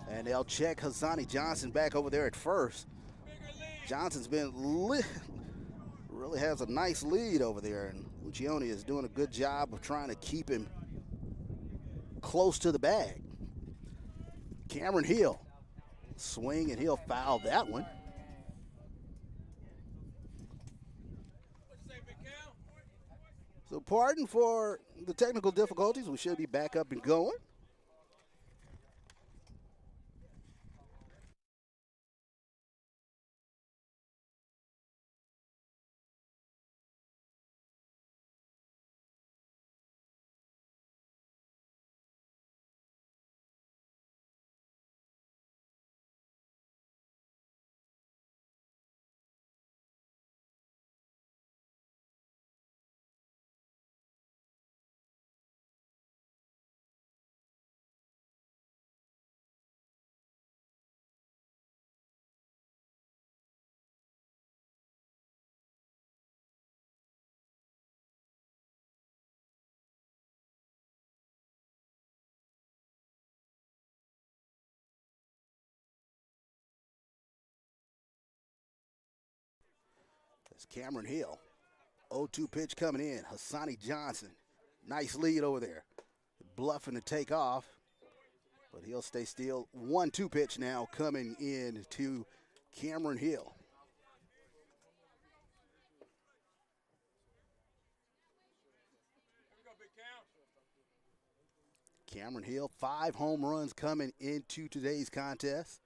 And they'll check Hassani Johnson back over there at first. Johnson's been really has a nice lead over there, and Lucioni is doing a good job of trying to keep him close to the bag. Cameron Hill, swing, and he'll foul that one. So pardon for the technical difficulties. We should be back up and going. It's Cameron Hill. 0-2 pitch coming in. Hassani Johnson. Nice lead over there. Bluffing to take off, but he'll stay still. 1-2 pitch now coming in to Cameron Hill. Cameron Hill, 5 home runs coming into today's contest,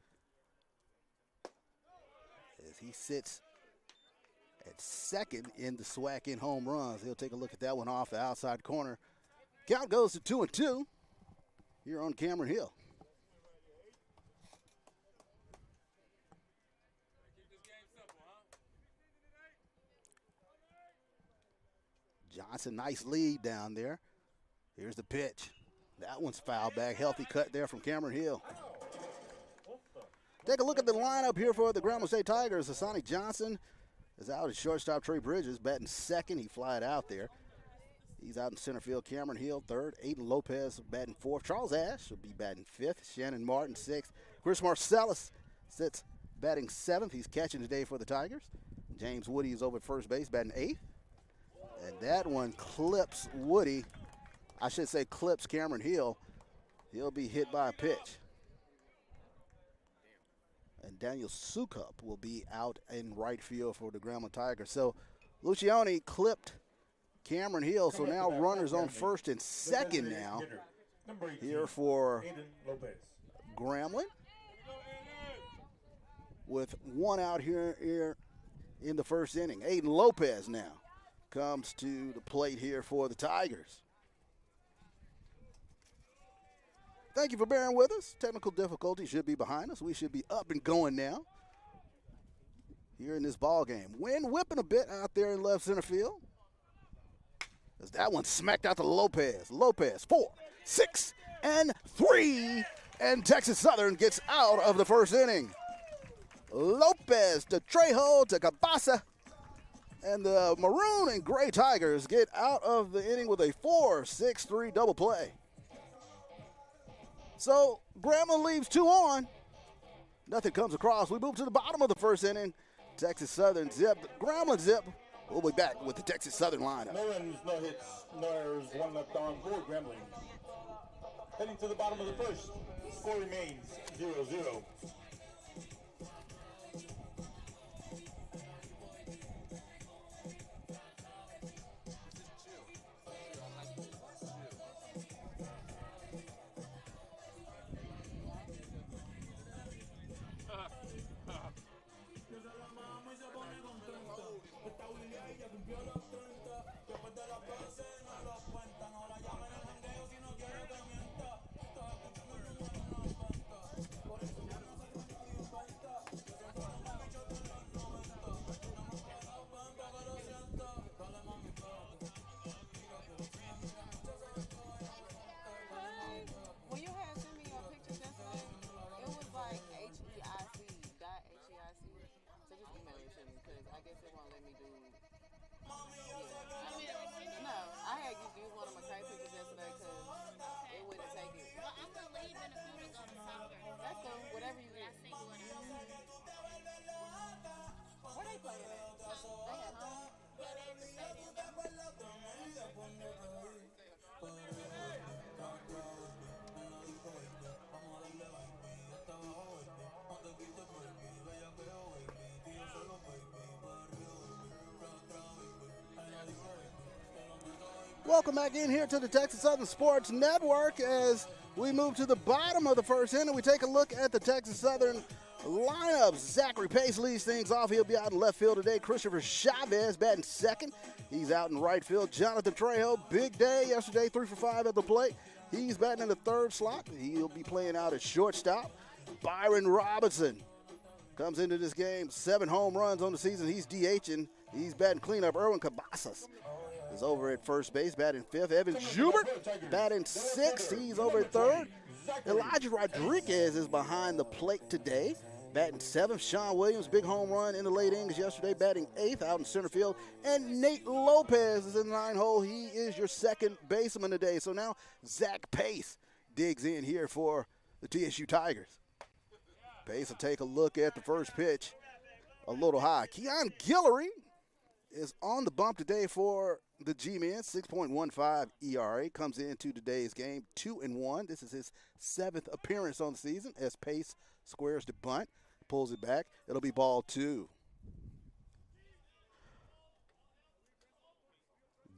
as he sits at second in the SWAC in home runs. He'll take a look at that one off the outside corner. Count goes to 2-2 here on Cameron Hill. Johnson, nice lead down there. Here's the pitch. That one's fouled back. Healthy cut there from Cameron Hill. Take a look at the lineup here for the Grambling State Tigers. Hassani Johnson is out at shortstop. Trey Bridges batting second. He flied out there. He's out in center field. Cameron Hill third. Aiden Lopez batting fourth. Charles Ash will be batting fifth. Shannon Martin sixth. Chris Marcellus sits batting seventh. He's catching today for the Tigers. James Woody is over at first base batting eighth. And that one clips Woody. I should say clips Cameron Hill. He'll be hit by a pitch. And Daniel Sukup will be out in right field for the Grambling Tigers. So Lucioni clipped Cameron Hill, so now runners on first and second now here for Grambling, with one out here in the first inning. Aiden Lopez now comes to the plate here for the Tigers. Thank you for bearing with us. Technical difficulties should be behind us. We should be up and going now here in this ball game. Wind whipping a bit out there in left center field, as that one smacked out to Lopez. Lopez, 4, 6, and 3, and Texas Southern gets out of the first inning. Lopez to Trejo to Cabasa, and the maroon and gray Tigers get out of the inning with a 4-6-3 double play. So Grambling leaves 2 on. Nothing comes across. We move to the bottom of the first inning. Texas Southern zip. Grambling zip. We'll be back with the Texas Southern lineup. No runs, no hits, no errors, 1 left on board Grambling. Heading to the bottom of the first. Score remains 0-0. That's cool. Whatever you get. Where they playing at? They at home? Welcome back in here to the Texas Southern Sports Network as we move to the bottom of the first inning. We take a look at the Texas Southern lineup. Zachary Pace leads things off. He'll be out in left field today. Christopher Chavez batting second. He's out in right field. Jonathan Trejo, big day yesterday, 3 for 5 at the plate. He's batting in the third slot. He'll be playing out at shortstop. Byron Robinson comes into this game, 7 home runs on the season. He's DHing. He's batting cleanup. Erwin Cabasas is over at first base, batting fifth. Evan Schubert batting sixth. He's over at third. Elijah Rodriguez is behind the plate today, batting seventh. Sean Williams, big home run in the late innings yesterday, batting eighth out in center field. And Nate Lopez is in the 9 hole. He is your second baseman today. So now Zach Pace digs in here for the TSU Tigers. Pace will take a look at the first pitch. A little high. Keon Guillory is on the bump today for the G-Men. 6.15 ERA. Comes into today's game 2-1. This is his 7th appearance on the season as Pace squares the bunt, pulls it back. It'll be ball 2.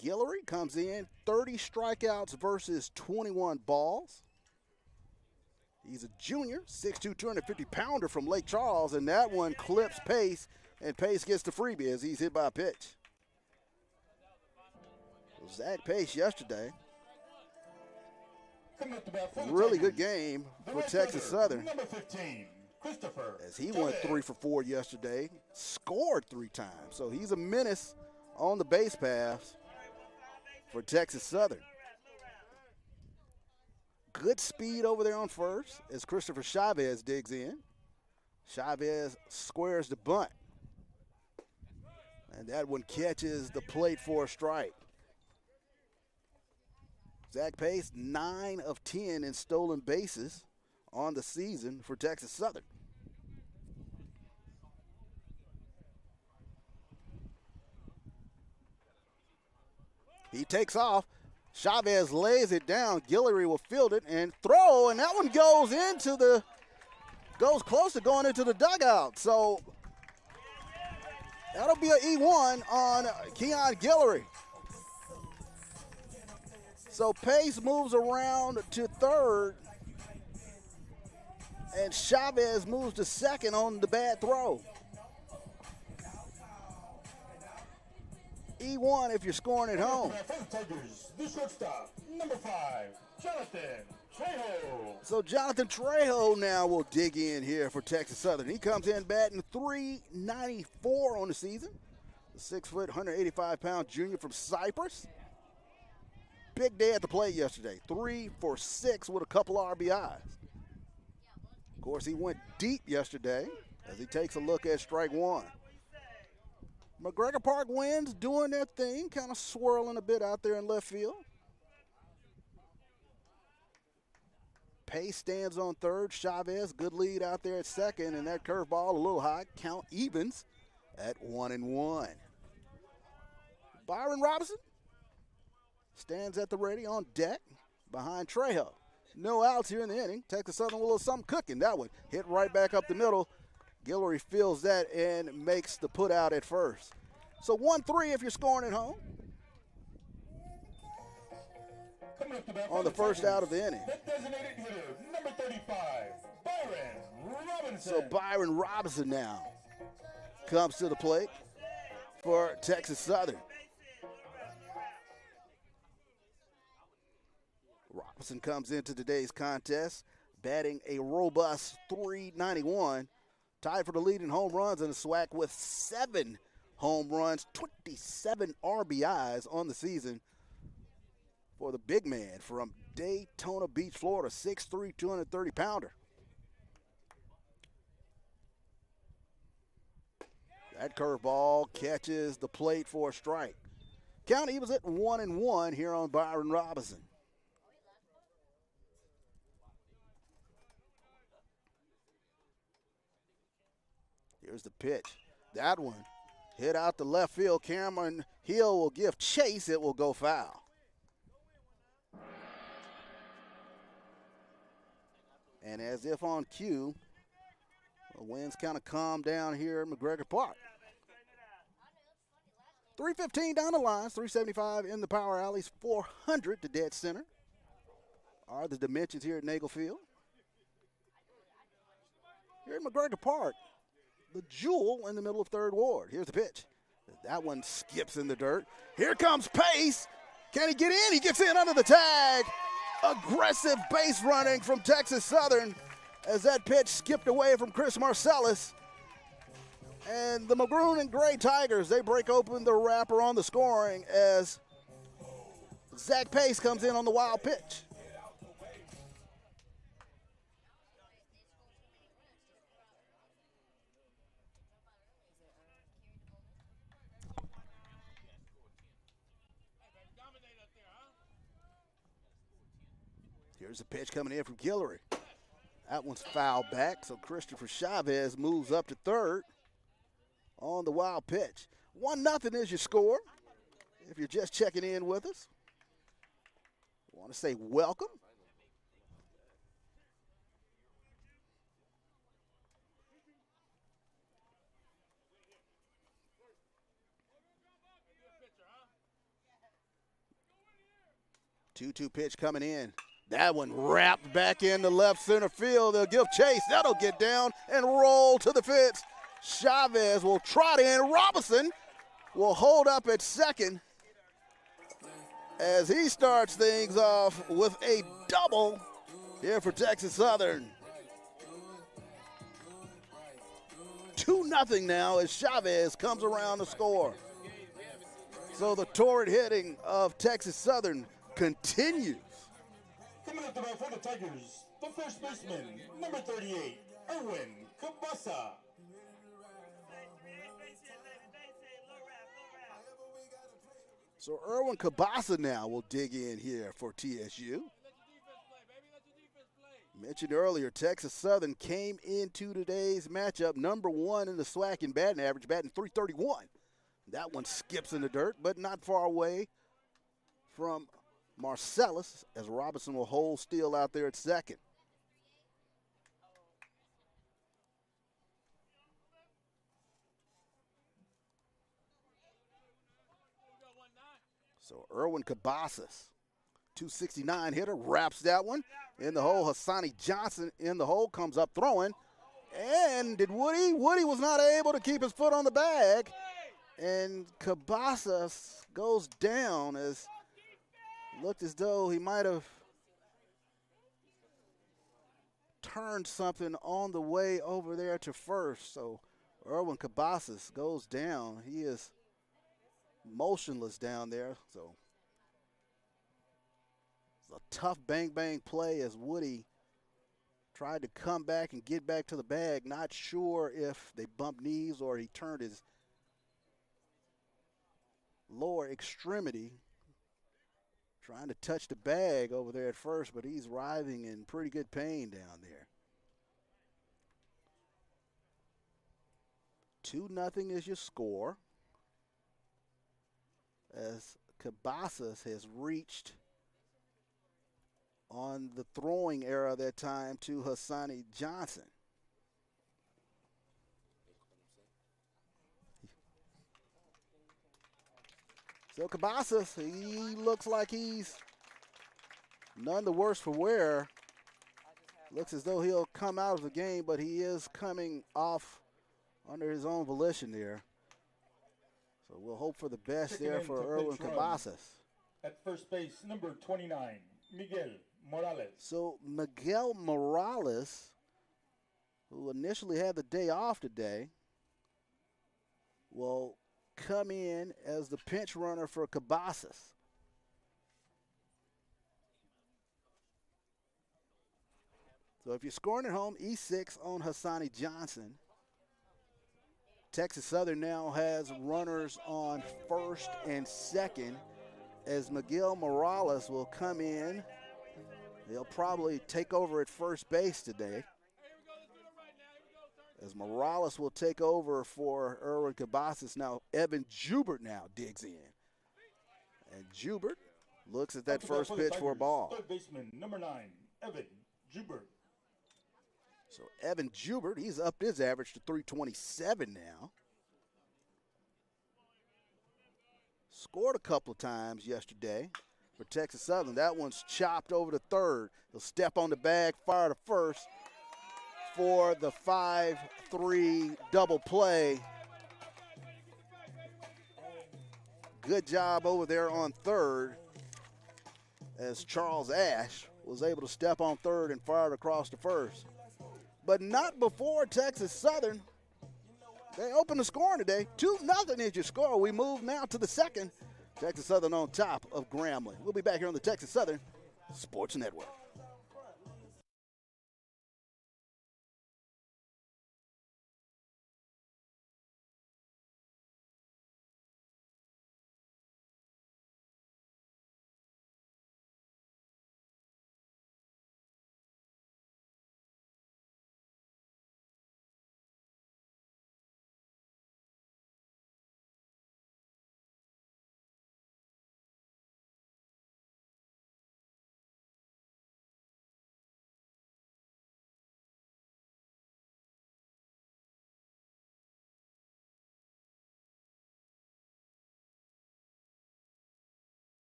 Guillory comes in 30 strikeouts versus 21 balls. He's a junior, 6'2", 250-pounder from Lake Charles, and that one clips Pace, and Pace gets the freebie as he's hit by a pitch. Zach Pace yesterday, really good game for Texas Southern. Number 15, Christopher. As he went 3 for 4 yesterday, scored 3 times. So he's a menace on the base paths for Texas Southern. Good speed over there on first as Christopher Chavez digs in. Chavez squares the bunt. And that one catches the plate for a strike. Zach Pace, 9 of 10 in stolen bases on the season for Texas Southern. He takes off. Chavez lays it down. Guillory will field it and throw, and that one goes close to going into the dugout. So that'll be an E1 on Keon Guillory. So Pace moves around to third, and Chavez moves to second on the bad throw. E1 if you're scoring at home. The shortstop, number 5, Jonathan Trejo. So Jonathan Trejo now will dig in here for Texas Southern. He comes in batting .394 on the season. The 6', 185-pound junior from Cyprus. Big day at the plate yesterday. 3 for 6 with a couple RBIs. Of course, he went deep yesterday as he takes a look at strike 1. McGregor Park winds doing their thing, kind of swirling a bit out there in left field. Pace stands on third. Chavez, good lead out there at second, and that curveball a little high. Count evens at 1-1. Byron Robinson stands at the ready on deck behind Trejo. No outs here in the inning. Texas Southern with a little something cooking. That one hit right back up the middle. Guillory feels that and makes the put out at first. So 1-3 if you're scoring at home. On the first out of the inning. The designated hitter, number 35, Byron Robinson. So Byron Robinson now comes to the plate for Texas Southern. Robinson comes into today's contest batting a robust .391. Tied for the lead in home runs in the SWAC with 7 home runs, 27 RBIs on the season for the big man from Daytona Beach, Florida, 6'3", 230-pounder. That curveball catches the plate for a strike. Count evens at 1-1 here on Byron Robinson. Here's the pitch. That one hit out the left field. Cameron Hill will give chase. It will go foul. And as if on cue, the winds kind of calm down here at McGregor Park. 3:15 down the lines, 375 in the power alleys, 400 to dead center are the dimensions here at Nagel Field. Here at McGregor Park, the jewel in the middle of third ward. Here's the pitch. That one skips in the dirt. Here comes Pace. Can he get in? He gets in under the tag. Aggressive base running from Texas Southern as that pitch skipped away from Chris Marcellus. And the Maroon and Gray Tigers, they break open the wrapper on the scoring as Zach Pace comes in on the wild pitch. Here's a pitch coming in from Guillory. That one's fouled back, so Christopher Chavez moves up to third on the wild pitch. 1-0 is your score. If you're just checking in with us, I want to say welcome. Two-two pitch coming in. That one wrapped back into left center field. They'll give chase. That'll get down and roll to the fence. Chavez will trot in. Robinson will hold up at second as he starts things off with a double here for Texas Southern. 2-0 now as Chavez comes around to score. So the torrid hitting of Texas Southern continues. Coming up to bat for the Tigers, the first baseman, number 38, Erwin Cabasa. So Erwin Cabasa now will dig in here for TSU. Mentioned earlier, Texas Southern came into today's matchup number 1 in the SWAC in batting average, batting .331. That one skips in the dirt, but not far away from Marcellus as Robinson will hold still out there at second. So Erwin Cabasas, 269 hitter, wraps that one in the hole. Hassani Johnson in the hole, comes up throwing. And did Woody? Woody was not able to keep his foot on the bag. And Cabasas goes down as looked as though he might have turned something on the way over there to first. So Erwin Cabasas goes down. He is motionless down there. So it's a tough bang-bang play as Woody tried to come back and get back to the bag. Not sure if they bumped knees or he turned his lower extremity trying to touch the bag over there at first, but he's writhing in pretty good pain down there. 2-0 is your score as Cabasas has reached on the throwing era that time to Hassani Johnson. So Cabasas, he looks like he's none the worse for wear. Looks as though he'll come out of the game, but he is coming off under his own volition there. So we'll hope for the best there for Erwin Cabasas. At first base, number 29, Miguel Morales. So Miguel Morales, who initially had the day off today, will come in as the pinch runner for Cabasas. So if you're scoring at home, E6 on Hassani Johnson. Texas Southern now has runners on first and second as Miguel Morales will come in. He'll probably take over at first base today As Morales will take over for Erwin Cabasas. Now Evan Jubert now digs in. And Jubert looks at that first pitch for a ball. Third baseman, number 9, Evan Jubert. So Evan Jubert, he's upped his average to 327 now. Scored a couple of times yesterday for Texas Southern. That one's chopped over to third. He'll step on the bag, fire to first for the 5-3 double play. Good job over there on third as Charles Ash was able to step on third and fire it across to first. But not before Texas Southern. They opened the scoring today. 2-0 is your score. We move now to the second. Texas Southern on top of Grambling. We'll be back here on the Texas Southern Sports Network.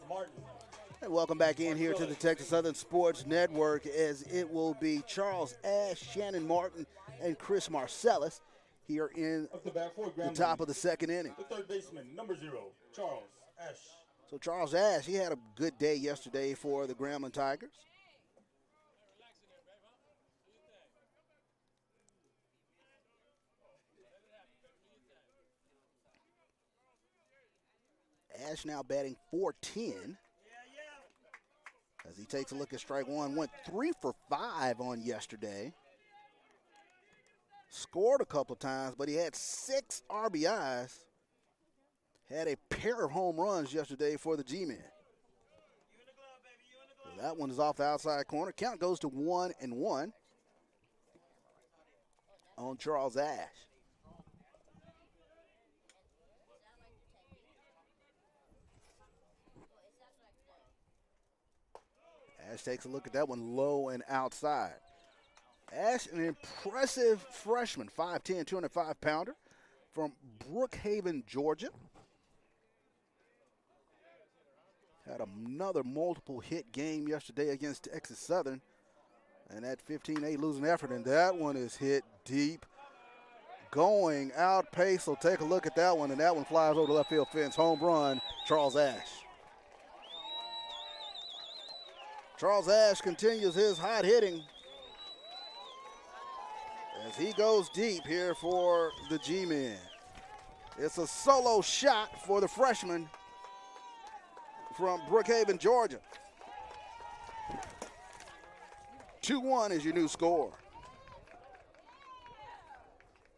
Martin. And welcome back in here to the Texas Southern Sports Network, as it will be Charles Ash, Shannon Martin, and Chris Marcellus here in the top of the second inning. The third baseman, number 0, Charles Ash. So Charles Ash, he had a good day yesterday for the Grambling Tigers. Ash now batting .410 as he takes a look at strike one. Went 3 for 5 on yesterday. Scored a couple times, but he had 6 RBIs. Had a pair of home runs yesterday for the G-Men. So that one is off the outside corner. Count goes to 1-1 on Charles Ash. Ash takes a look at that one low and outside. Ash, an impressive freshman, 5'10", 205-pounder from Brookhaven, Georgia. Had another multiple hit game yesterday against Texas Southern. And that 15-8 losing effort, and that one is hit deep. Going out pace, so take a look at that one, and that one flies over the left field fence. Home run, Charles Ash. Charles Ash continues his hot hitting as he goes deep here for the G-Men. It's a solo shot for the freshman from Brookhaven, Georgia. 2-1 is your new score.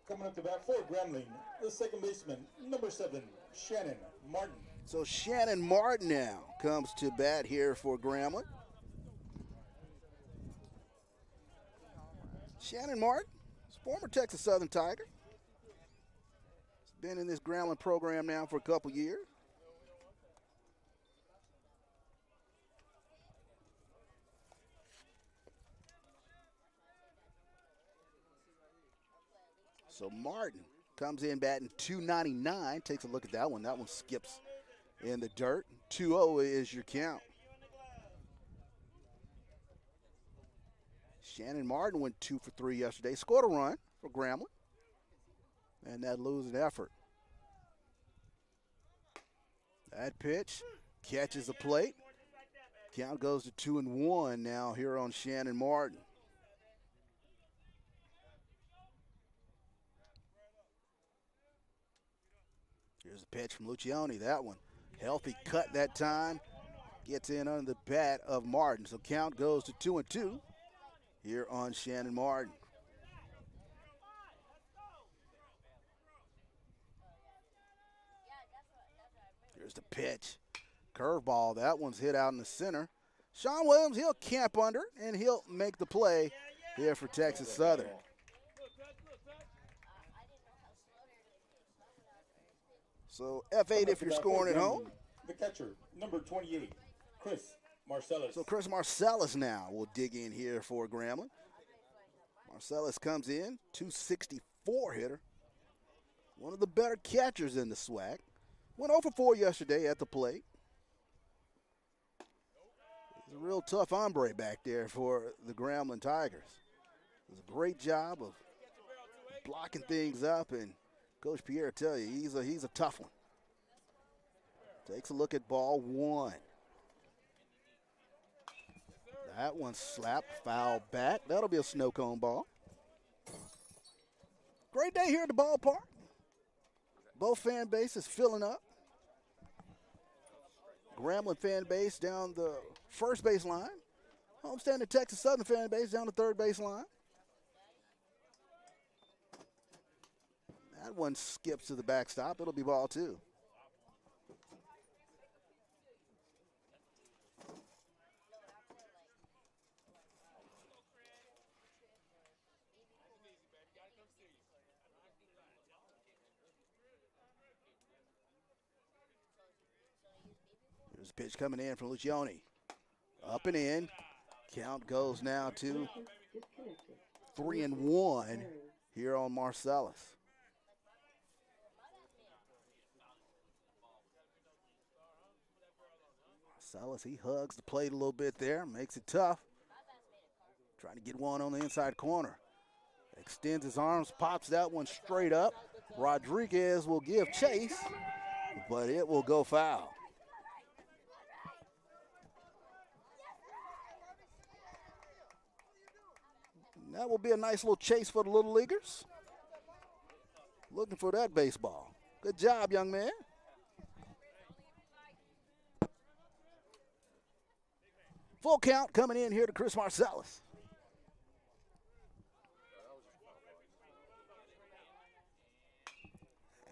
Coming up to bat for Grambling, the second baseman, number 7, Shannon Martin. So Shannon Martin now comes to bat here for Grambling. Shannon Martin, former Texas Southern Tiger. He's been in this Grambling program now for a couple years. So Martin comes in batting .299. Takes a look at that one. That one skips in the dirt. 2-0 is your count. Shannon Martin went 2 for 3 yesterday, scored a run for Grambling, and that losing effort. That pitch catches the plate. Count goes to 2-1 now here on Shannon Martin. Here's a pitch from Lucioni. That one, healthy cut that time. Gets in under the bat of Martin. So count goes to 2-2 here on Shannon Martin. Here's the pitch. Curveball. That one's hit out in the center. Sean Williams, he'll camp under, and he'll make the play here for Texas Southern. So F8 if you're scoring at home. The catcher, number 28, Chris Marcellus. So Chris Marcellus now will dig in here for Grambling. Marcellus comes in, 264 hitter. One of the better catchers in the SWAC. Went 0 for 4 yesterday at the plate. He's a real tough hombre back there for the Grambling Tigers. Does a great job of blocking things up, and Coach Pierre tell you he's a tough one. Takes a look at ball one. That one slapped, foul back. That'll be a snow cone ball. Great day here at the ballpark. Both fan bases filling up. Grambling fan base down the first base line. Homestanding Texas Southern fan base down the third base line. That one skips to the backstop. It'll be ball two. There's a pitch coming in from Lucioni. Up and in. Count goes now to 3-1 here on Marcellus. Marcellus, he hugs the plate a little bit there, makes it tough. Trying to get one on the inside corner. Extends his arms, pops that one straight up. Rodriguez will give chase, but it will go foul. And that will be a nice little chase for the Little Leaguers. Looking for that baseball. Good job, young man. Full count coming in here to Chris Marcellus.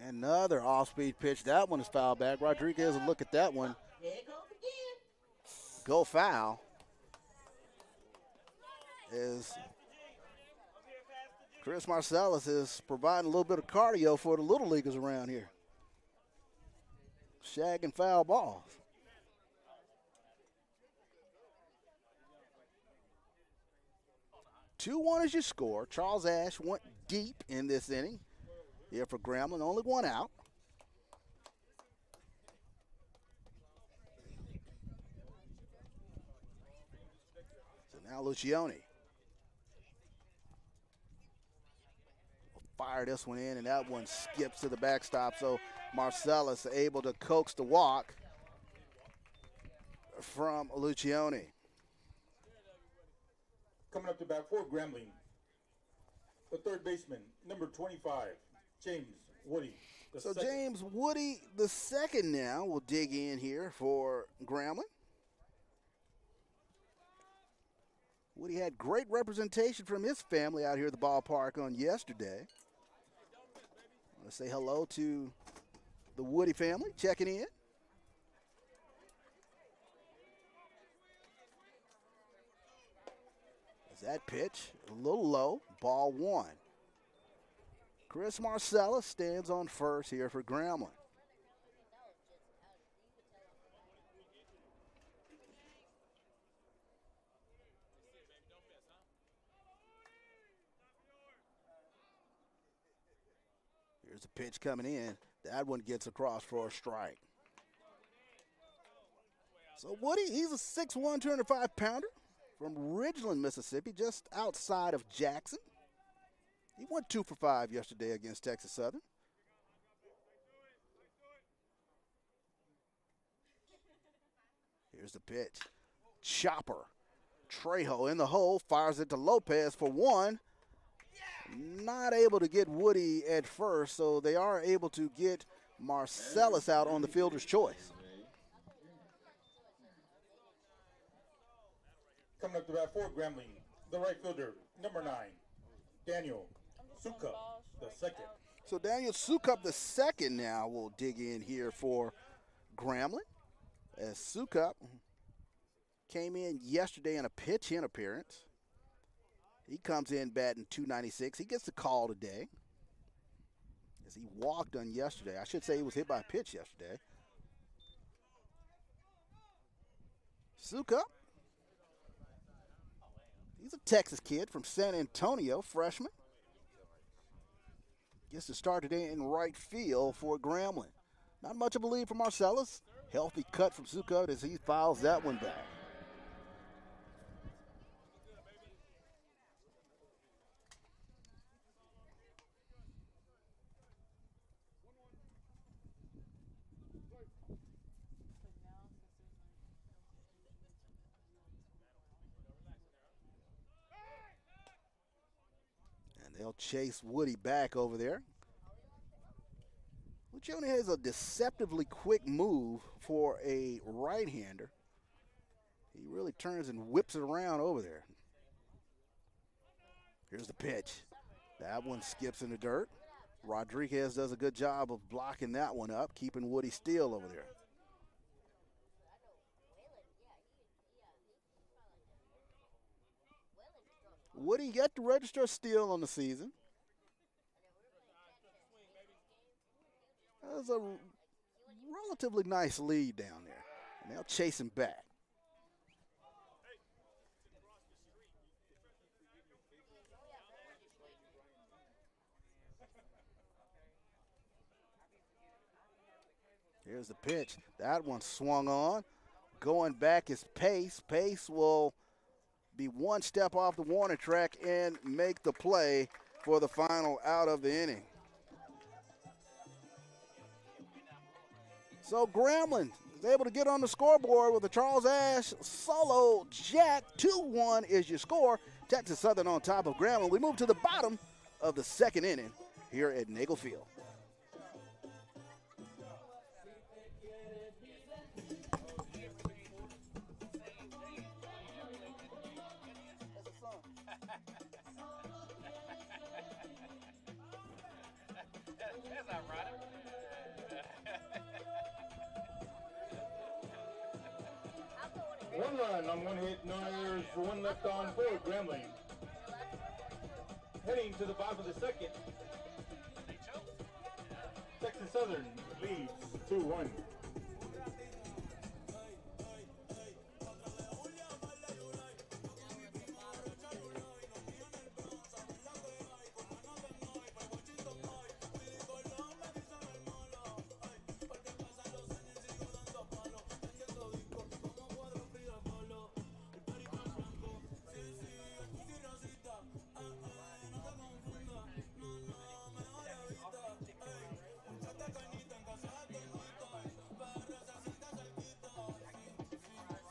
Another off-speed pitch. That one is foul back. Rodriguez will look at that one. Go foul. Is Chris Marcellus is providing a little bit of cardio for the Little Leaguers around here. Shagging foul balls. Two-one is your score. Charles Ash went deep in this inning. Here for Grambling, only one out. So now Lucioni will fire this one in, and that one skips to the backstop. So Marcellus able to coax the walk from Lucioni. Coming up to bat for Grambling, the third baseman, number 25, James Woody. So James Woody, the second now, will dig in here for Grambling. Woody had great representation from his family out here at the ballpark on yesterday. I want to say hello to the Woody family checking in. That pitch, a little low, ball one. Chris Marcellus stands on first here for Grambling. Here's a pitch coming in. That one gets across for a strike. So Woody, he's a 6'1", 205-pounder. from Ridgeland, Mississippi, just outside of Jackson. He went 2 for 5 yesterday against Texas Southern. Here's the pitch. Chopper. Trejo in the hole, fires it to Lopez for 1. Not able to get Woody at first, so they are able to get Marcellus out on the fielder's choice. Coming up to bat for Grambling, the right fielder, number 9, Daniel Sukup the second. So Daniel Sukup the second now will dig in here for Grambling, as Sukup came in yesterday in a pitch hit appearance. He comes in batting .296. He gets the call today, as he walked on yesterday. I should say he was hit by a pitch yesterday. Sukup, he's a Texas kid from San Antonio, freshman. Gets to start today in right field for Grambling. Not much of a lead for Marcellus. Healthy cut from Sukup as he fouls that one back. They'll chase Woody back over there. Lucioni has a deceptively quick move for a right-hander. He really turns and whips it around over there. Here's the pitch. That one skips in the dirt. Rodriguez does a good job of blocking that one up, keeping Woody still over there. Woody yet to register a steal on the season. That's a relatively nice lead down there. And they'll chase him back. Here's the pitch. That one swung on. Going back is Pace. Pace will be one step off the warning track and make the play for the final out of the inning. So Grambling is able to get on the scoreboard with a Charles Ash solo jack. 2-1 is your score. Texas Southern on top of Grambling. We move to the bottom of the second inning here at Nagel Field. One run on one hit, no errors, one left on for Grambling. Heading to the bottom of the second, Texas Southern leads 2-1.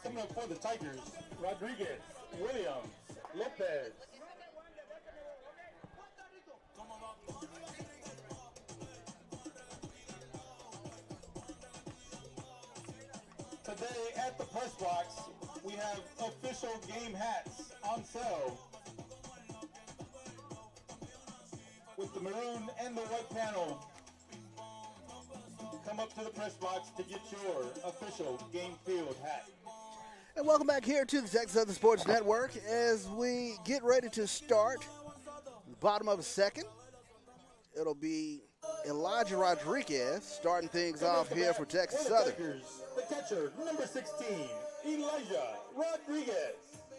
Coming up for the Tigers, Rodriguez, Williams, Lopez. Today at the press box, we have official game hats on sale with the maroon and the white panel. Come up to the press box to get your official game field hat. And welcome back here to the Texas Southern Sports Network as we get ready to start the bottom of the second. It'll be Elijah Rodriguez starting things off here for Texas Southern. The catcher, number 16, Elijah Rodriguez.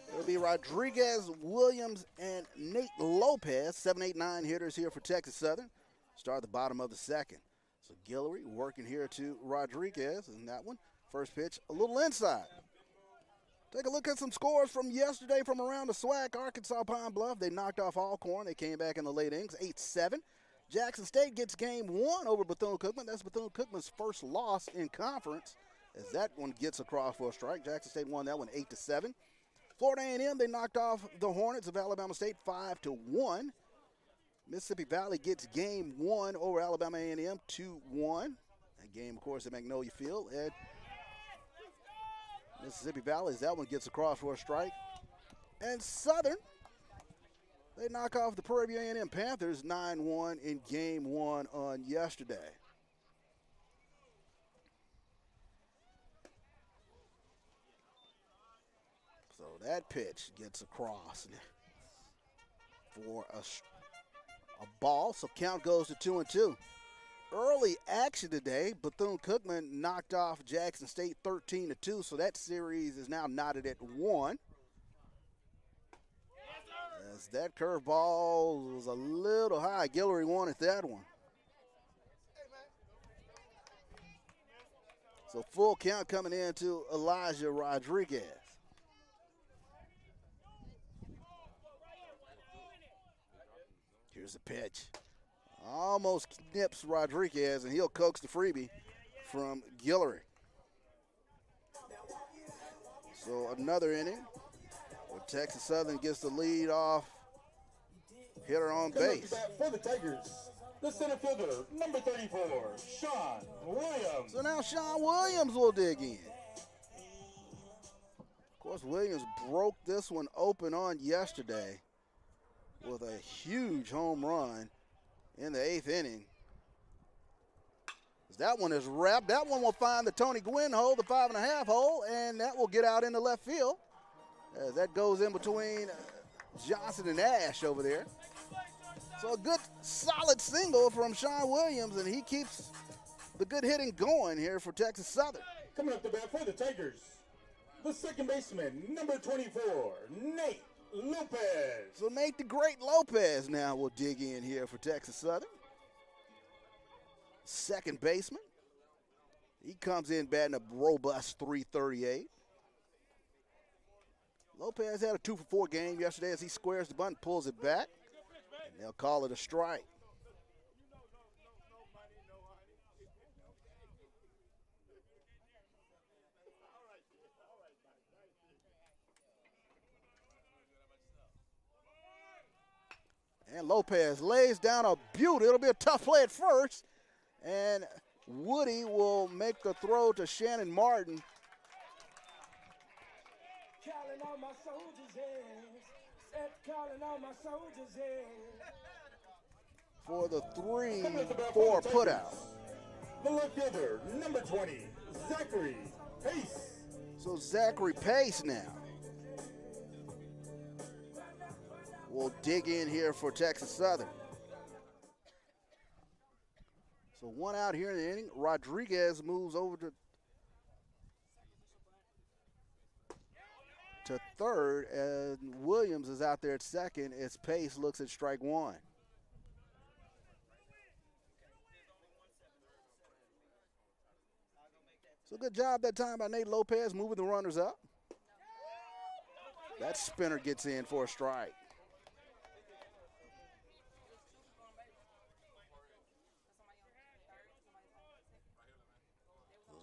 It'll be Rodriguez, Williams, and Nate Lopez, 7, 8, 9 hitters here for Texas Southern. Start the bottom of the second. So Guillory working here to Rodriguez, and that one, first pitch, a little inside. Take a look at some scores from yesterday from around the SWAC. Arkansas Pine Bluff, they knocked off Alcorn. They came back in the late innings, 8-7. Jackson State gets game 1 over Bethune-Cookman. That's Bethune-Cookman's first loss in conference, as that one gets across for a strike. Jackson State won that one 8-7. Florida A&M, they knocked off the Hornets of Alabama State 5-1. Mississippi Valley gets game 1 over Alabama A&M 2-1. That game, of course, at Magnolia Field. At Mississippi Valley, that one gets across for a strike. And Southern, they knock off the Prairie View A&M Panthers 9-1 in game 1 on yesterday. So that pitch gets across for a ball. So count goes to 2-2. Early action today, Bethune-Cookman knocked off Jackson State 13-2, so that series is now knotted at 1. As that curveball was a little high, Guillory wanted that one. So full count coming in to Elijah Rodriguez. Here's a pitch. Almost nips Rodriguez, and he'll coax the freebie from Guillory. So another inning where Texas Southern gets the lead off hitter on base. For the Tigers, the center fielder, number 34, Sean Williams. So now Sean Williams will dig in. Of course, Williams broke this one open on yesterday with a huge home run in the 8th inning. That one is wrapped. That one will find the Tony Gwynn hole, the 5.5 hole, and that will get out into left field. As that goes in between Johnson and Ash over there. So a good, solid single from Sean Williams, and he keeps the good hitting going here for Texas Southern. Coming up to bat for the Tigers, the second baseman, number 24, Nate Lopez. So Nate the Great Lopez now will dig in here for Texas Southern. Second baseman. He comes in batting a robust .338. Lopez had a 2-for-4 game yesterday as he squares the bunt, pulls it back, and they'll call it a strike. And Lopez lays down a beauty. It'll be a tough play at first. And Woody will make the throw to Shannon Martin. Calling all my soldiers in. Calling all my soldiers in. For the 3-4 putout. The left fielder, number 20, Zachary Pace. So Zachary Pace now will dig in here for Texas Southern. So one out here in the inning. Rodriguez moves over to third, and Williams is out there at second as Pace looks at strike one. So good job that time by Nate Lopez moving the runners up. That spinner gets in for a strike.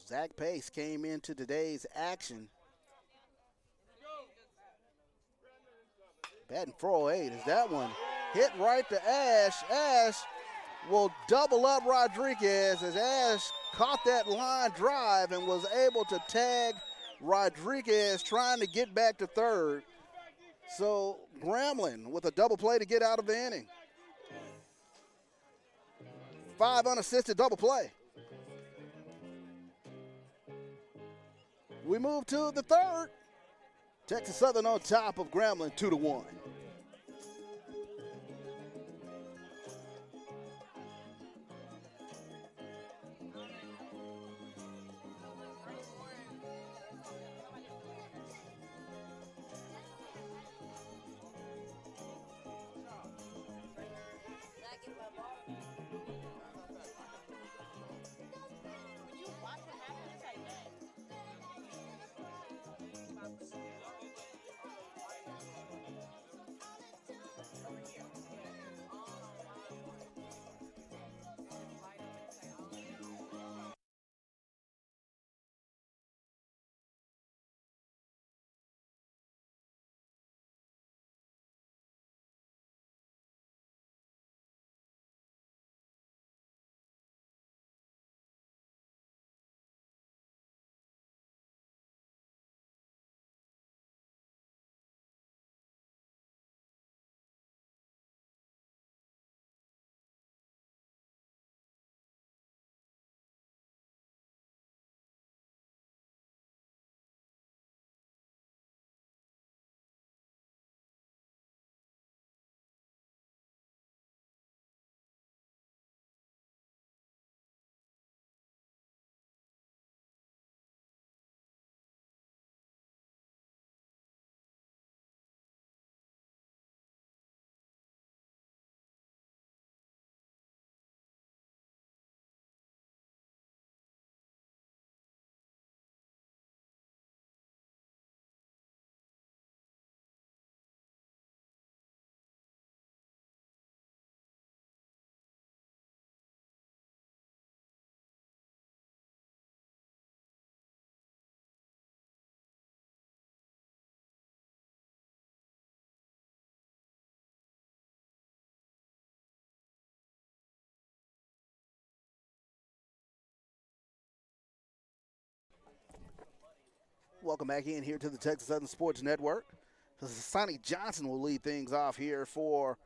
Zach Pace came into today's action batting .408. Is that one hit right to Ash? Ash will double up Rodriguez as Ash caught that line drive and was able to tag Rodriguez trying to get back to third. So Grambling with a double play to get out of the inning. 5 unassisted double play. We move to the third. Texas Southern on top of Grambling 2-1. Welcome back in here to the Texas Southern Sports Network. Sonny Johnson will lead things off here for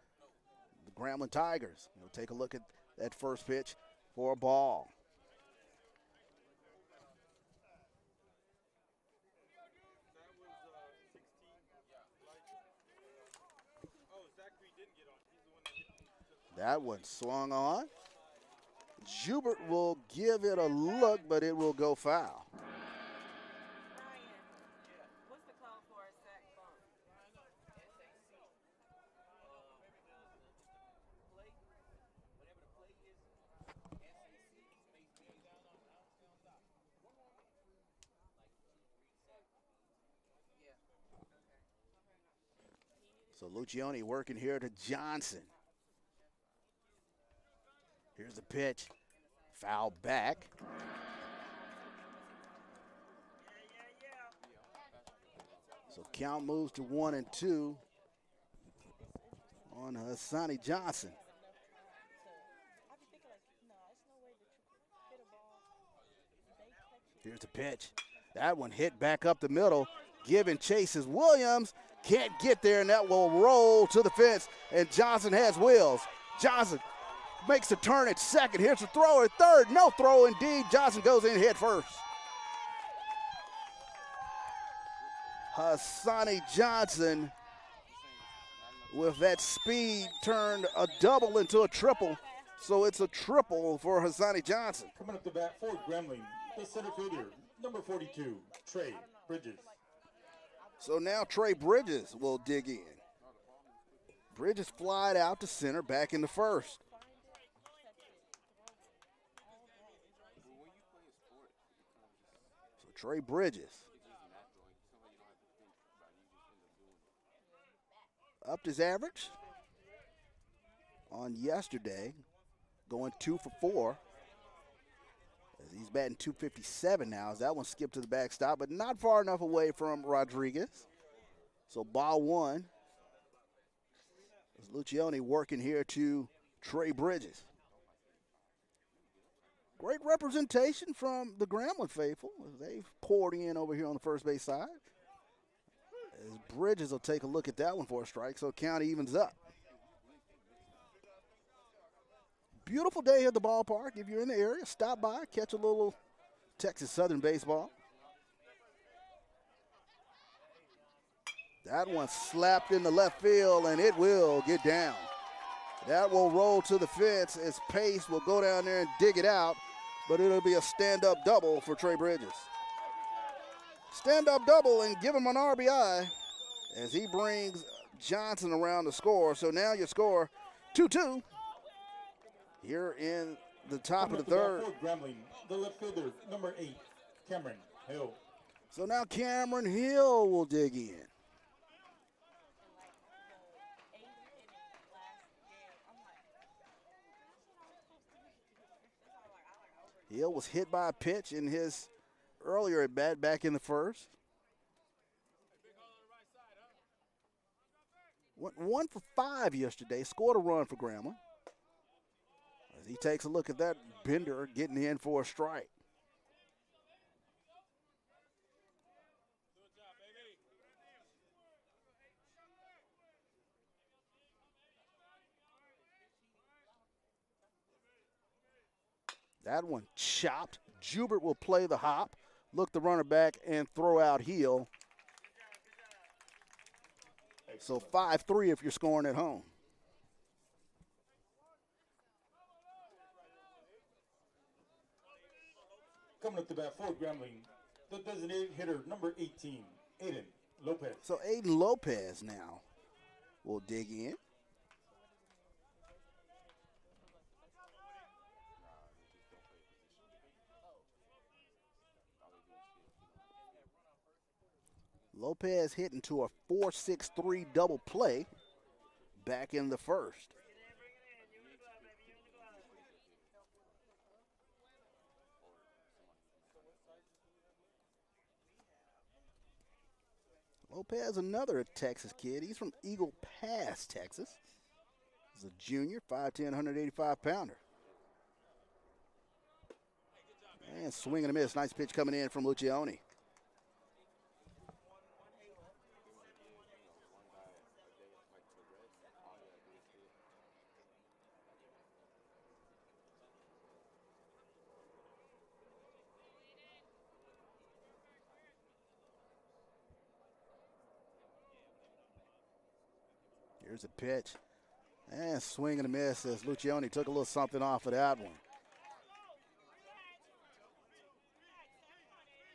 the Grambling Tigers. We'll take a look at that first pitch for a ball. That one swung on. Jubert will give it a look, but it will go foul. What's the code for a sack bump? So Lucioni working here to Johnson. Here's the pitch. Foul back. So count moves to 1-2 on Sonny Johnson. Here's the pitch. That one hit back up the middle. Giving chases Williams. Can't get there, and that will roll to the fence. And Johnson has wheels. Johnson makes the turn at second. Here's the throw at third. No throw indeed. Johnson goes in head first. Hassani Johnson with that speed turned a double into a triple. So it's a triple for Hassani Johnson. Coming up to bat for Grambling, the center fielder, number 42, Trey Bridges. So now Trey Bridges will dig in. Bridges flied out to center, back in the first. So Trey Bridges upped his average on yesterday, going 2 for 4. As he's batting .257 now, as that one skipped to the backstop, but not far enough away from Rodriguez. So ball one. As Lucioni working here to Trey Bridges. Great representation from the Grambling faithful. They've poured in over here on the first base side. As Bridges will take a look at that one for a strike, so count evens up. Beautiful day at the ballpark. If you're in the area, stop by, catch a little Texas Southern baseball. That one slapped in the left field, and it will get down. That will roll to the fence as Pace will go down there and dig it out, but it'll be a stand-up double for Trey Bridges. Stand-up double and give him an RBI as he brings Johnson around the score. So now your score 2-2. Here in the top of the third. Grambling, the left fielder, number 8, Cameron Hill. So now Cameron Hill will dig in. Hill was hit by a pitch in his earlier at bat back in the first. Went 1 for 5 yesterday, scored a run for Grambling. He takes a look at that, Bender getting in for a strike. That one chopped. Jubert will play the hop, look the runner back, and throw out Hill. So 5-3 if you're scoring at home. Coming up to bat for Grambling, the designated hitter, number 18, Aiden Lopez. So Aiden Lopez now will dig in. Lopez hit into a 4-6-3 double play back in the first. Lopez, another Texas kid. He's from Eagle Pass, Texas. He's a junior, 5'10", 185-pounder. And swing and a miss. Nice pitch coming in from Lucioni. Here's a pitch. And swing and a miss as Lucioni took a little something off of that one.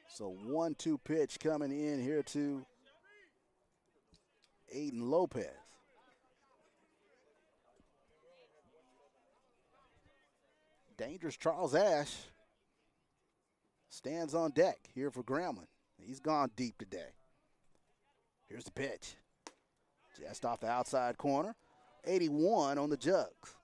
So 1-2 pitch coming in here to Aiden Lopez. Dangerous Charles Ash stands on deck here for Grambling. He's gone deep today. Here's the pitch. Just off the outside corner. 81 on the jugs.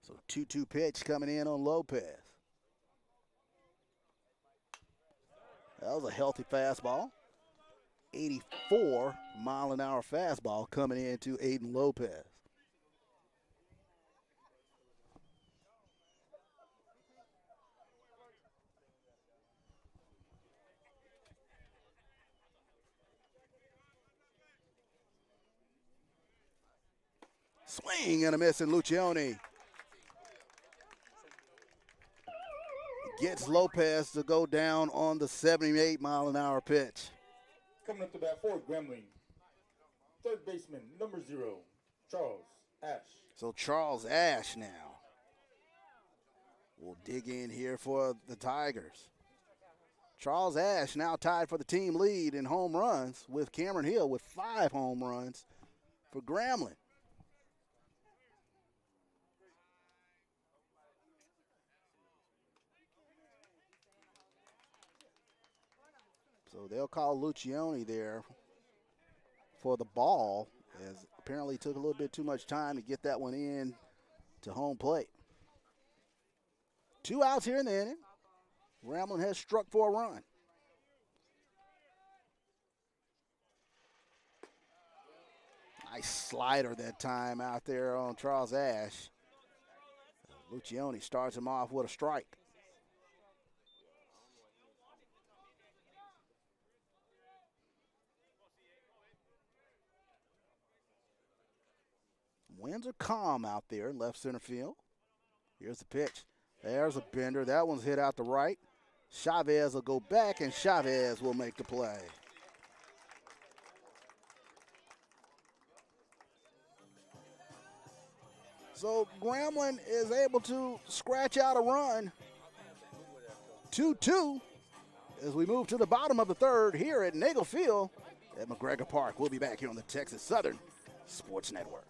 So 2-2 pitch coming in on Lopez. That was a healthy fastball. 84-mile-an-hour fastball coming into Aiden Lopez. Swing and a miss, and Lucioni gets Lopez to go down on the 78-mile-an-hour pitch. Coming up to bat for Grambling, third baseman, number 0, Charles Ash. So Charles Ash now will dig in here for the Tigers. Charles Ash now tied for the team lead in home runs with Cameron Hill with 5 home runs for Grambling. So they'll call Lucioni there for the ball, as apparently took a little bit too much time to get that one in to home plate. 2 outs here in the inning. Grambling has struck for a run. Nice slider that time out there on Charles Ash. Lucioni starts him off with a strike. Winds are calm out there in left center field. Here's the pitch. There's a bender. That one's hit out to right. Chavez will go back, and Chavez will make the play. So Grambling is able to scratch out a run. 2-2 as we move to the bottom of the third here at Nagel Field at McGregor Park. We'll be back here on the Texas Southern Sports Network.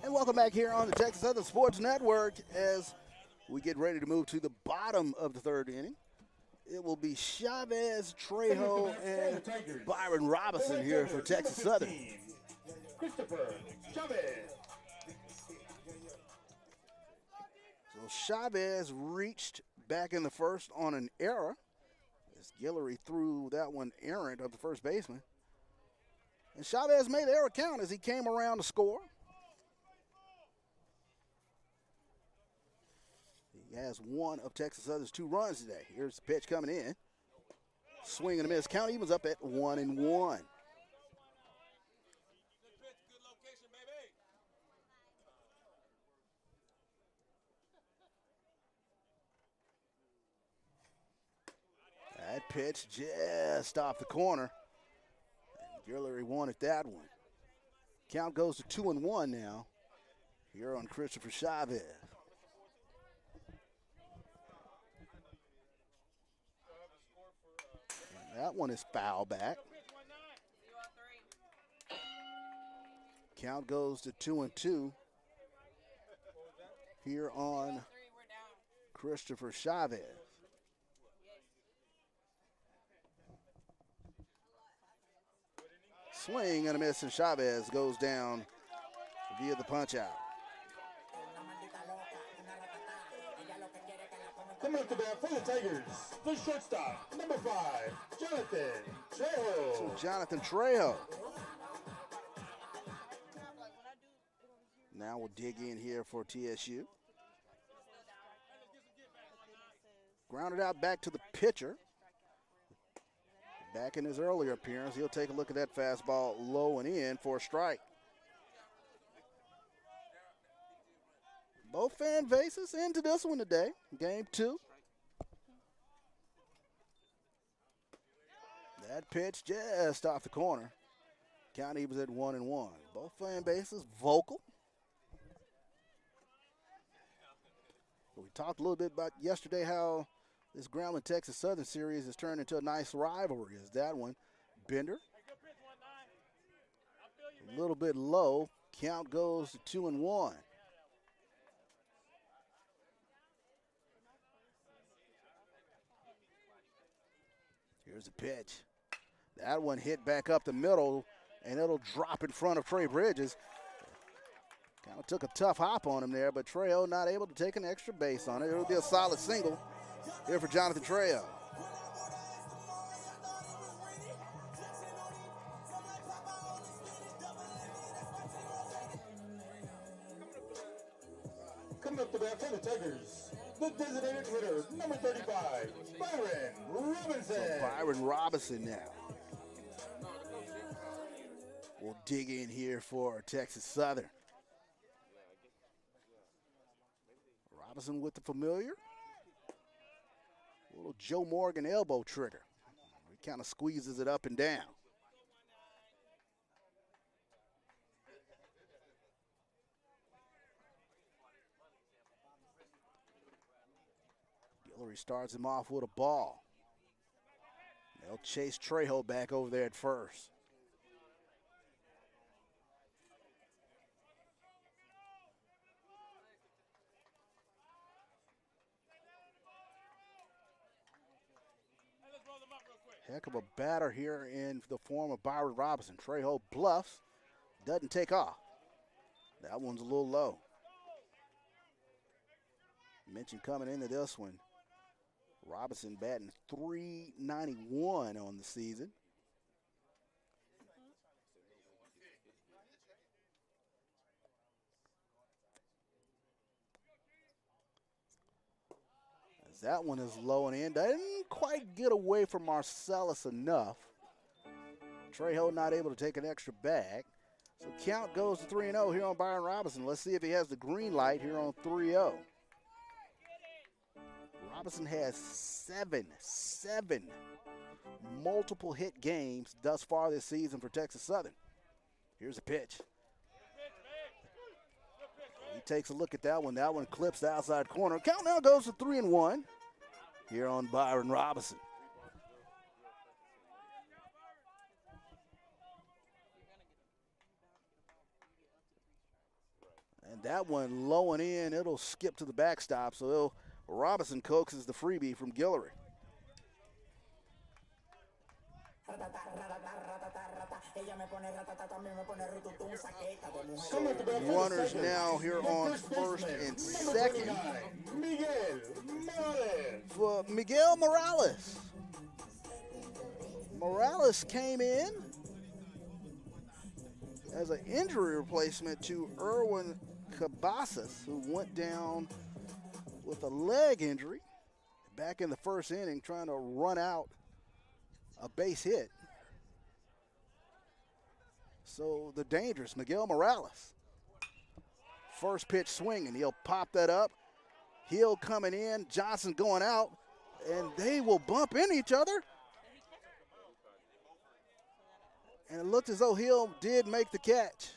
And welcome back here on the Texas Southern Sports Network as we get ready to move to the bottom of the third inning. It will be Chavez, Trejo, and Byron Robinson here for Texas Southern. Christopher Chavez. So Chavez reached back in the first on an error as Guillory threw that one errant of the first baseman. And Chavez made the error count as he came around to score. has one of Texas Southern's 2 runs today. Here's the pitch coming in. Swing and a miss. Count evens up at 1-1. That pitch just off the corner. And Guillory wanted that one. Count goes to 2-1 now here on Christopher Chavez. And that one is foul back. Count goes to 2-2 here on Christopher Chavez. Swing and a miss, and Chavez goes down via the punch out. Coming up to bat for the Tigers, the shortstop, number 5, Jonathan Trejo. So Jonathan Trejo. Now we'll dig in here for TSU. Grounded out back to the pitcher. Back in his earlier appearance, he'll take a look at that fastball low and in for a strike. Both fan bases into this one today, game 2. That pitch just off the corner. Count evens at 1-1. Both fan bases vocal. We talked a little bit about yesterday how this Grambling Texas Southern series has turned into a nice rivalry. Is that one? Bender. A little bit low. Count goes to 2-1. Here's a pitch. That one hit back up the middle, and it'll drop in front of Trey Bridges. Kind of took a tough hop on him there, but Trejo not able to take an extra base on it. It'll be a solid single here for Jonathan Trejo. Coming up to bat for the Tigers, the designated hitter, number 35, Byron Robinson. So Byron Robinson now. We'll dig in here for Texas Southern. Robinson with the familiar. A little Joe Morgan elbow trigger. He kind of squeezes it up and down. Guillory starts him off with a ball. They'll chase Trejo back over there at first. Heck of a batter here in the form of Byron Robinson. Trejo bluffs, doesn't take off. That one's a little low. Mentioned coming into this one, Robinson batting .391 on the season. As that one is low and in. Didn't quite get away from Marcellus enough. Trejo not able to take an extra bag. So count goes to 3-0 here on Byron Robinson. Let's see if he has the green light here on 3-0. Robinson has seven multiple hit games thus far this season for Texas Southern. Here's a pitch. He takes a look at that one. That one clips the outside corner. Count now goes to 3-1 here on Byron Robinson. And that one low and in, it'll skip to the backstop, so Robinson coaxes the freebie from Guillory. Runners now here on first and second for Miguel Morales. Morales came in as an injury replacement to Erwin Cabasas, who went down with a leg injury back in the first inning trying to run out a base hit. So the dangerous Miguel Morales. First pitch swinging. He'll pop that up. Hill coming in. Johnson going out. And they will bump into each other. And it looked as though Hill did make the catch.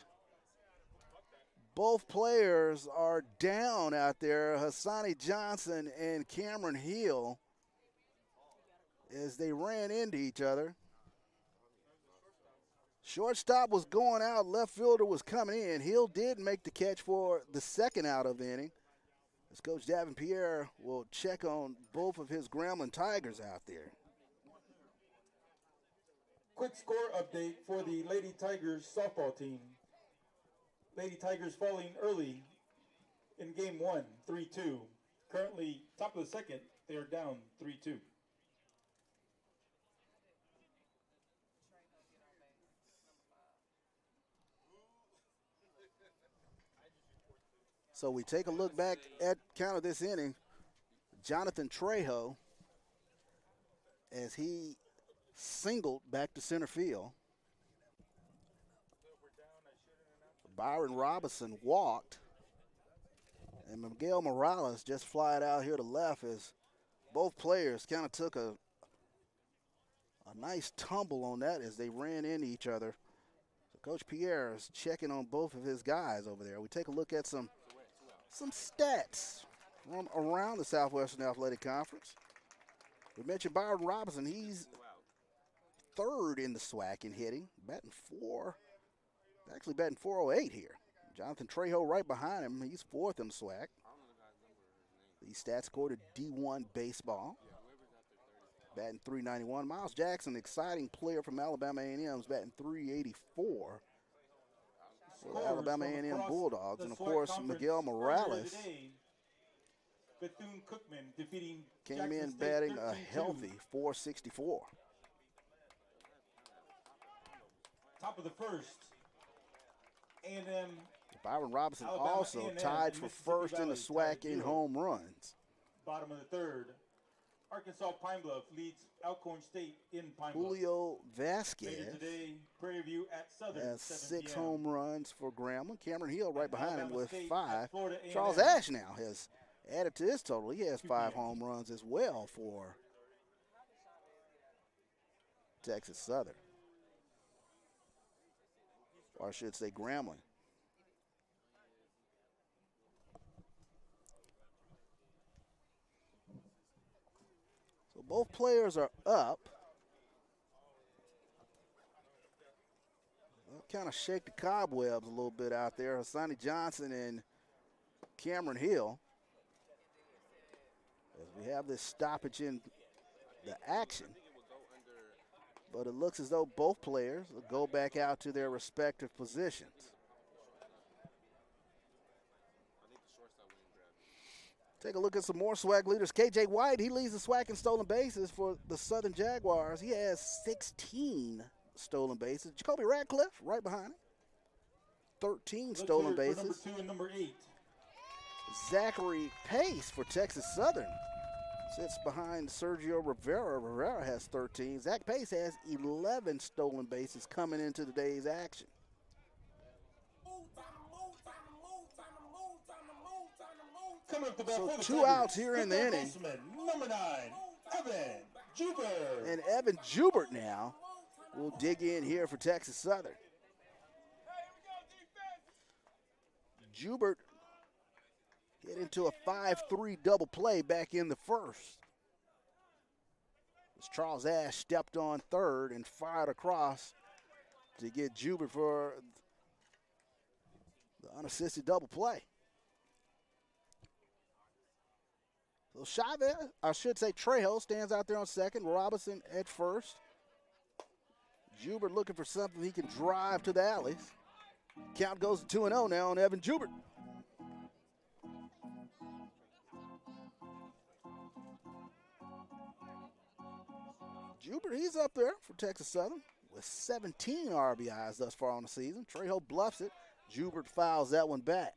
Both players are down out there, Hassani Johnson and Cameron Hill, as they ran into each other. Shortstop was going out, left fielder was coming in. Hill did make the catch for the second out of the inning, as Coach Davin Pierre will check on both of his Grambling Tigers out there. Quick score update for the Lady Tigers softball team. Lady Tigers falling early in game 1, 3-2. Currently, top of the second, they are down 3-2. So we take a look back at kind of this inning. Jonathan Trejo, as he singled back to center field. Byron Robinson walked. And Miguel Morales just flied out here to left as both players kind of took a nice tumble on that as they ran into each other. So Coach Pierre is checking on both of his guys over there. We take a look at some stats from around the Southwestern Athletic Conference. We mentioned Byron Robinson. He's third in the SWAC in hitting, batting 408 here. Jonathan Trejo right behind him. He's fourth in the SWAC. These stats scored to D1 baseball. Batting 391. Miles Jackson, exciting player from Alabama A&M, is batting 384. For Alabama A&M Bulldogs. And, of course, Miguel Morales came in batting a healthy 464. Top of the first, A&M. Byron Robinson Alabama also A&M, tied for first in the SWAC in home runs. Bottom of the third, Arkansas Pine Bluff leads Alcorn State in Pine Bluff. Julio Vasquez Later today, Prairie View at Southern, has 7 6 p.m. home runs for Grambling. Cameron Hill right behind him Alabama with State 5. at Florida Charles A&M. Ash now has added to his total. He has 5 home runs as well for Texas Southern. Or I should say Grambling. So both players are up. They'll kind of shake the cobwebs a little bit out there. Hassani Johnson and Cameron Hill. As we have this stoppage in the action. But it looks as though both players will go back out to their respective positions. Take a look at some more SWAC leaders. KJ White, he leads the SWAC in stolen bases for the Southern Jaguars. He has 16 stolen bases. Jacoby Radcliffe right behind him. 13 stolen bases. Number 2 and number 8. Zachary Pace for Texas Southern sits behind Sergio Rivera. Rivera has 13. Zach Pace has 11 stolen bases coming into today's action. So 2 outs here in the inning. Number 9, Evan Jubert. And Evan Jubert now will dig in here for Texas Southern. Jubert hit into a 5-3 double play back in the first. As Charles Ash stepped on third and fired across to get Jubert for the unassisted double play. So Chavez, I should say Trejo, stands out there on second. Robinson at first. Jubert looking for something he can drive to the alleys. Count goes to 2-0 now on Evan Jubert. Jubert, he's up there for Texas Southern with 17 RBIs thus far on the season. Trejo bluffs it. Jubert fouls that one back.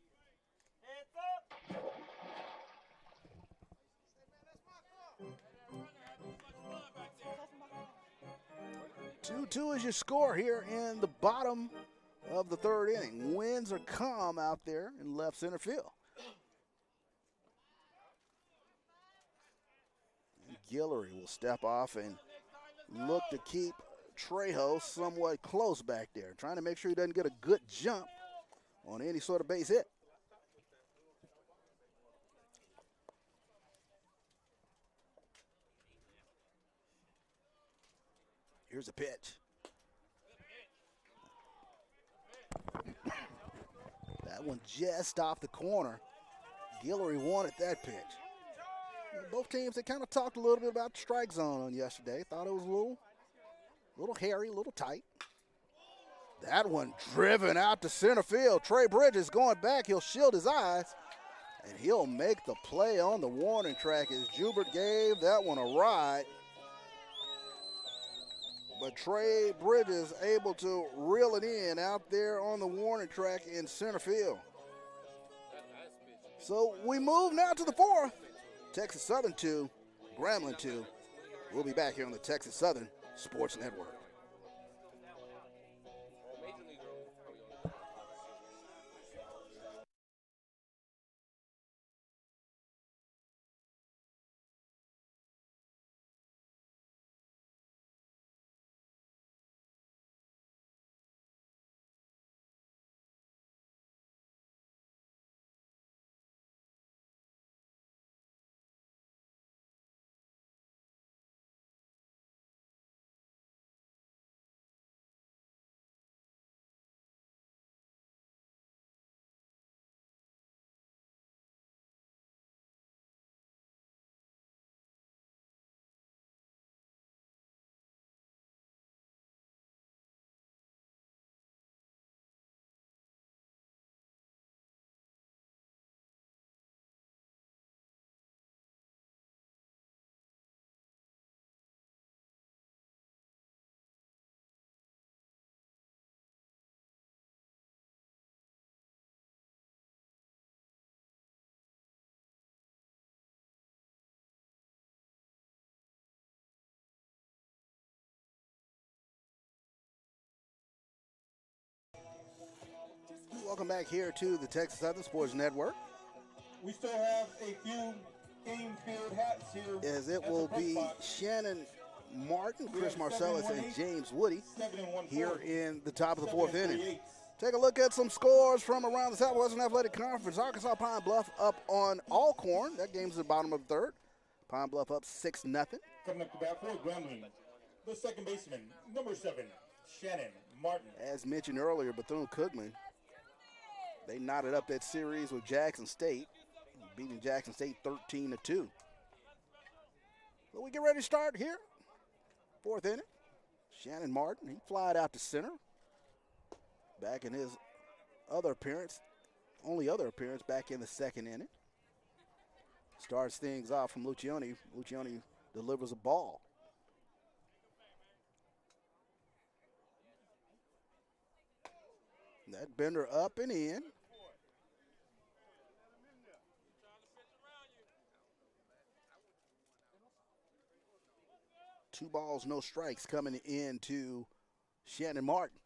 2-2 is your score here in the bottom of the third inning. Winds are calm out there in left center field. And Guillory will step off and look to keep Trejo somewhat close back there, trying to make sure he doesn't get a good jump on any sort of base hit. Here's a pitch. That one just off the corner. Guillory wanted that pitch. Both teams, they kind of talked a little bit about the strike zone on yesterday. Thought it was a little hairy, a little tight. That one driven out to center field. Trey Bridges going back. He'll shield his eyes, and he'll make the play on the warning track as Jubert gave that one a ride. But Trey Bridges able to reel it in out there on the warning track in center field. So we move now to the fourth. Texas Southern 2, Grambling 2. We'll be back here on the Texas Southern Sports Network. Welcome back here to the Texas Southern Sports Network. We still have a few game field hats here. As it at will the press be box. Shannon Martin, We Chris have Marcellus, 7 and 1/8, James Woody 7 1/4, here in the top of the 7 fourth inning. 3/8. Take a look at some scores from around the Southwestern Athletic Conference. Arkansas Pine Bluff up on Alcorn. That game's at the bottom of the third. Pine Bluff up 6-0. Coming up to bat for Grambling, the second baseman, number 7, Shannon Martin. As mentioned earlier, Bethune-Cookman, they knotted up that series with Jackson State, beating Jackson State 13-2. So we get ready to start here. Fourth inning. Shannon Martin, he flied out to center. Back in his other appearance, only other appearance back in the second inning. Starts things off from Lucioni. Lucioni delivers a ball. That bender up and in. Two balls, no strikes coming into Shannon Martin.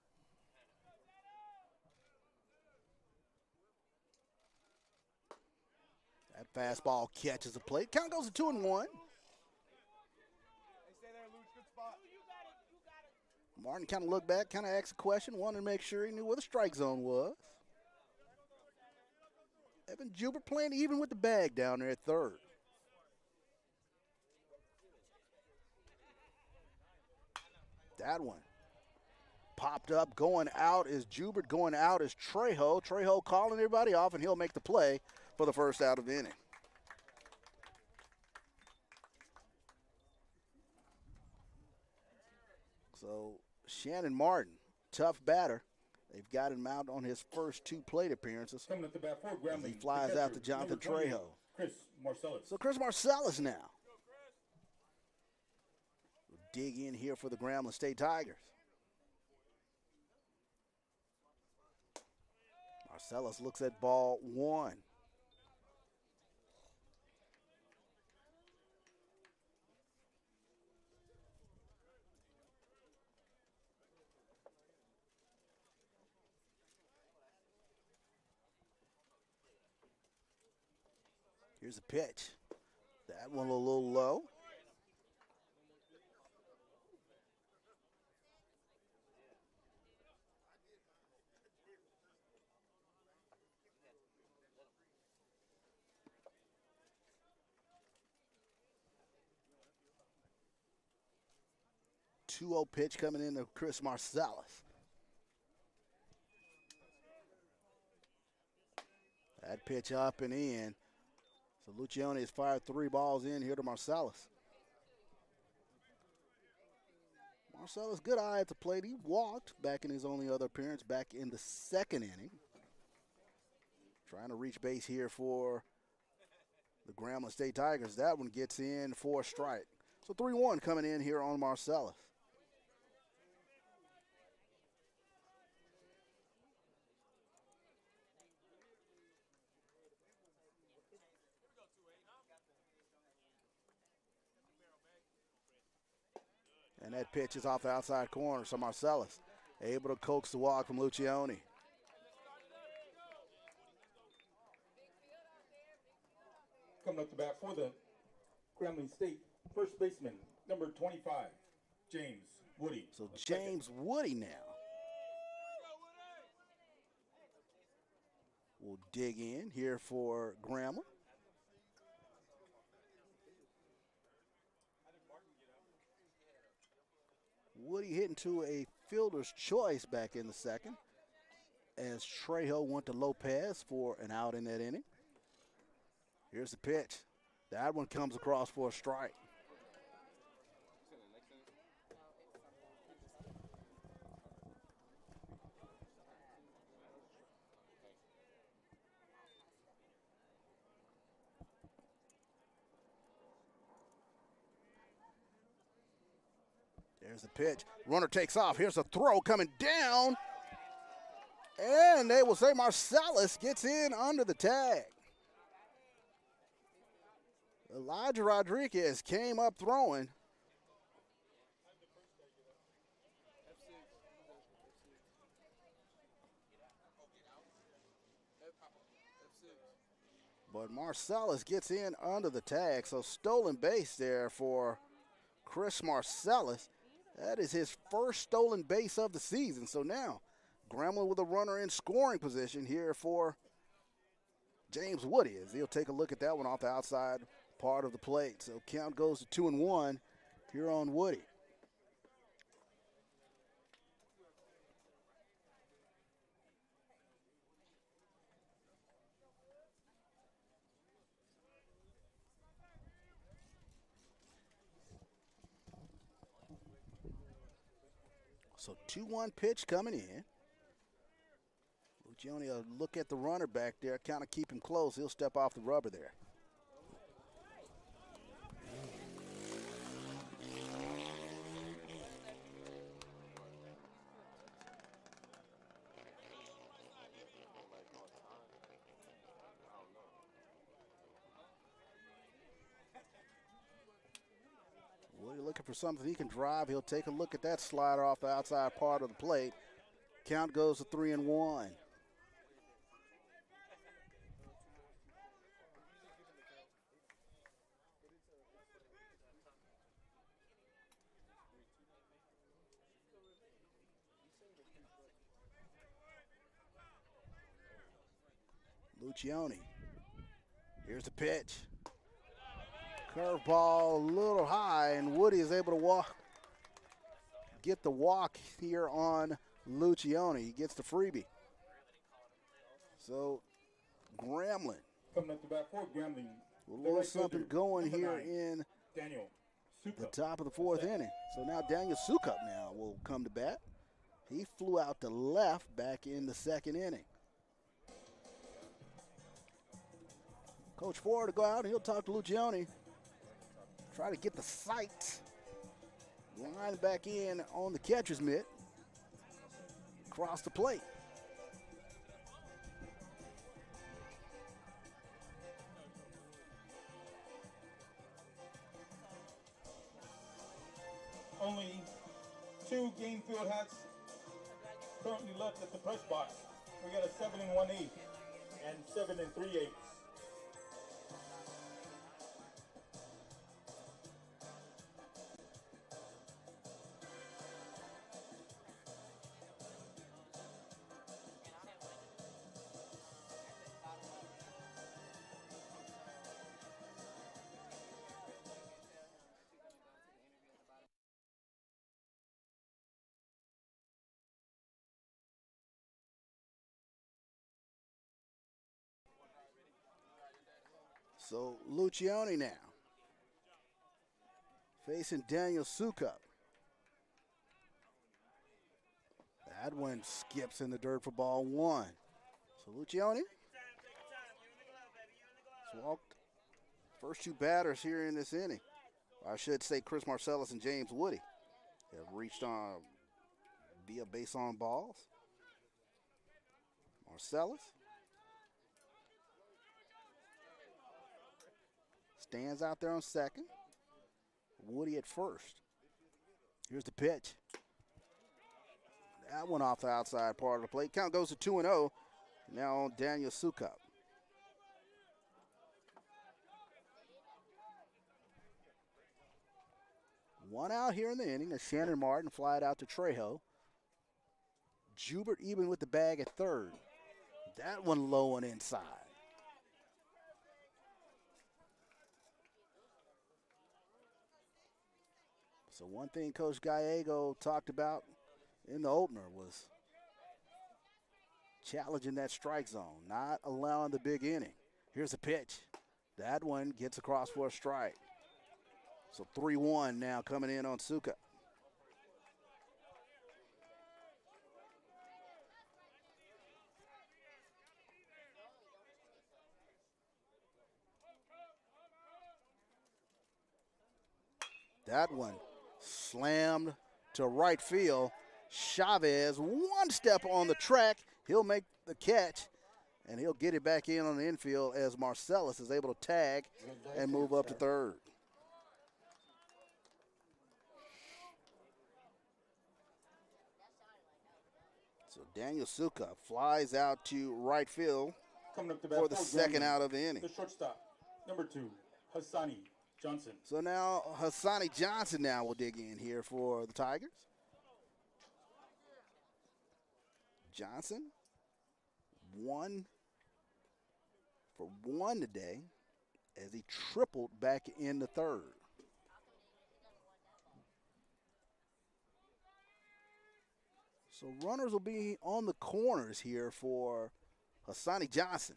That fastball catches the plate. Count goes to 2-1. Martin kind of looked back, kind of asked a question, wanted to make sure he knew where the strike zone was. Evan Jubert playing even with the bag down there at third. That one popped up, going out is Jubert, going out is Trejo. Trejo calling everybody off, and he'll make the play for the first out of the inning. So Shannon Martin, tough batter. They've got him out on his first two plate appearances. Coming at the bat for Grambling, He flies the out to catcher, Jonathan number 20, Trejo. Chris Marcellus. So Chris Marcellus now will dig in here for the Grambling State Tigers. Marcellus looks at ball one. Here's a pitch. That one a little low. Two 2-0 pitch coming in to Chris Marcellus. That pitch up and in. So Lucione has fired 3 balls in here to Marcellus. Marcellus, good eye at the plate. He walked back in his only other appearance back in the 2nd inning. Trying to reach base here for the Grambling State Tigers. That one gets in for a strike. So 3-1 coming in here on Marcellus. And that pitch is off the outside corner, so Marcellus able to coax the walk from Lucione. Coming up to bat for the Grambling State, first baseman, number 25, James Woody. So James Woody now will dig in here for Grambling. Woody hitting to a fielder's choice back in the 2nd as Trejo went to Lopez for an out in that inning. Here's the pitch. That one comes across for a strike. There's the pitch. Runner takes off. Here's a throw coming down. And they will say Marcellus gets in under the tag. Elijah Rodriguez came up throwing. But Marcellus gets in under the tag. So stolen base there for Chris Marcellus. That is his first stolen base of the season. So now, Grambling with a runner in scoring position here for James Woody as he'll take a look at that one off the outside part of the plate. So count goes to 2-1 here on Woody. So 2-1 pitch coming in. Lucione will look at the runner back there, kind of keep him close. He'll step off the rubber there. Woody looking for something he can drive. He'll take a look at that slider off the outside part of the plate. Count goes to 3-1. Lucione. Here's the pitch. Curveball a little high, and Woody is able to get the walk here on Lucione. He gets the freebie. So, Grambling. Coming up to bat for Grambling. A little something going here in Daniel the top of the 4th inning. So now Daniel Sukup now will come to bat. He flew out to left back in the 2nd inning. Coach Ford to go out and he'll talk to Lucione. Try to get the sight. Line back in on the catcher's mitt. Across the plate. Only 2 game field hats currently left at the press box. We got a 7 1/8 and 7 3/8. So Lucioni now facing Daniel Sukup. That one skips in the dirt for ball one. So Lucioni has walked first two batters here in this inning. I should say Chris Marcellus and James Woody have reached on via base on balls. Marcellus stands out there on second. Woody at first. Here's the pitch. That one off the outside part of the plate. Count goes to 2-0. Now on Daniel Sukup. One out here in the inning as Shannon Martin flied out to Trejo. Jubert even with the bag at third. That one low and inside. So one thing Coach Gallego talked about in the opener was challenging that strike zone, not allowing the big inning. Here's a pitch. That one gets across for a strike. So 3-1 now coming in on Sukup. That one slammed to right field. Chavez, one step on the track. He'll make the catch, and he'll get it back in on the infield as Marcellus is able to tag and move up to third. So Daniel Sukup flies out to right field Coming up to bat for the second Grambling, out of the inning. the shortstop, number 2, Hassani Johnson. So now Hassani Johnson now will dig in here for the Tigers. Johnson, 1 for 1 today as he tripled back in the third. So runners will be on the corners here for Hassani Johnson.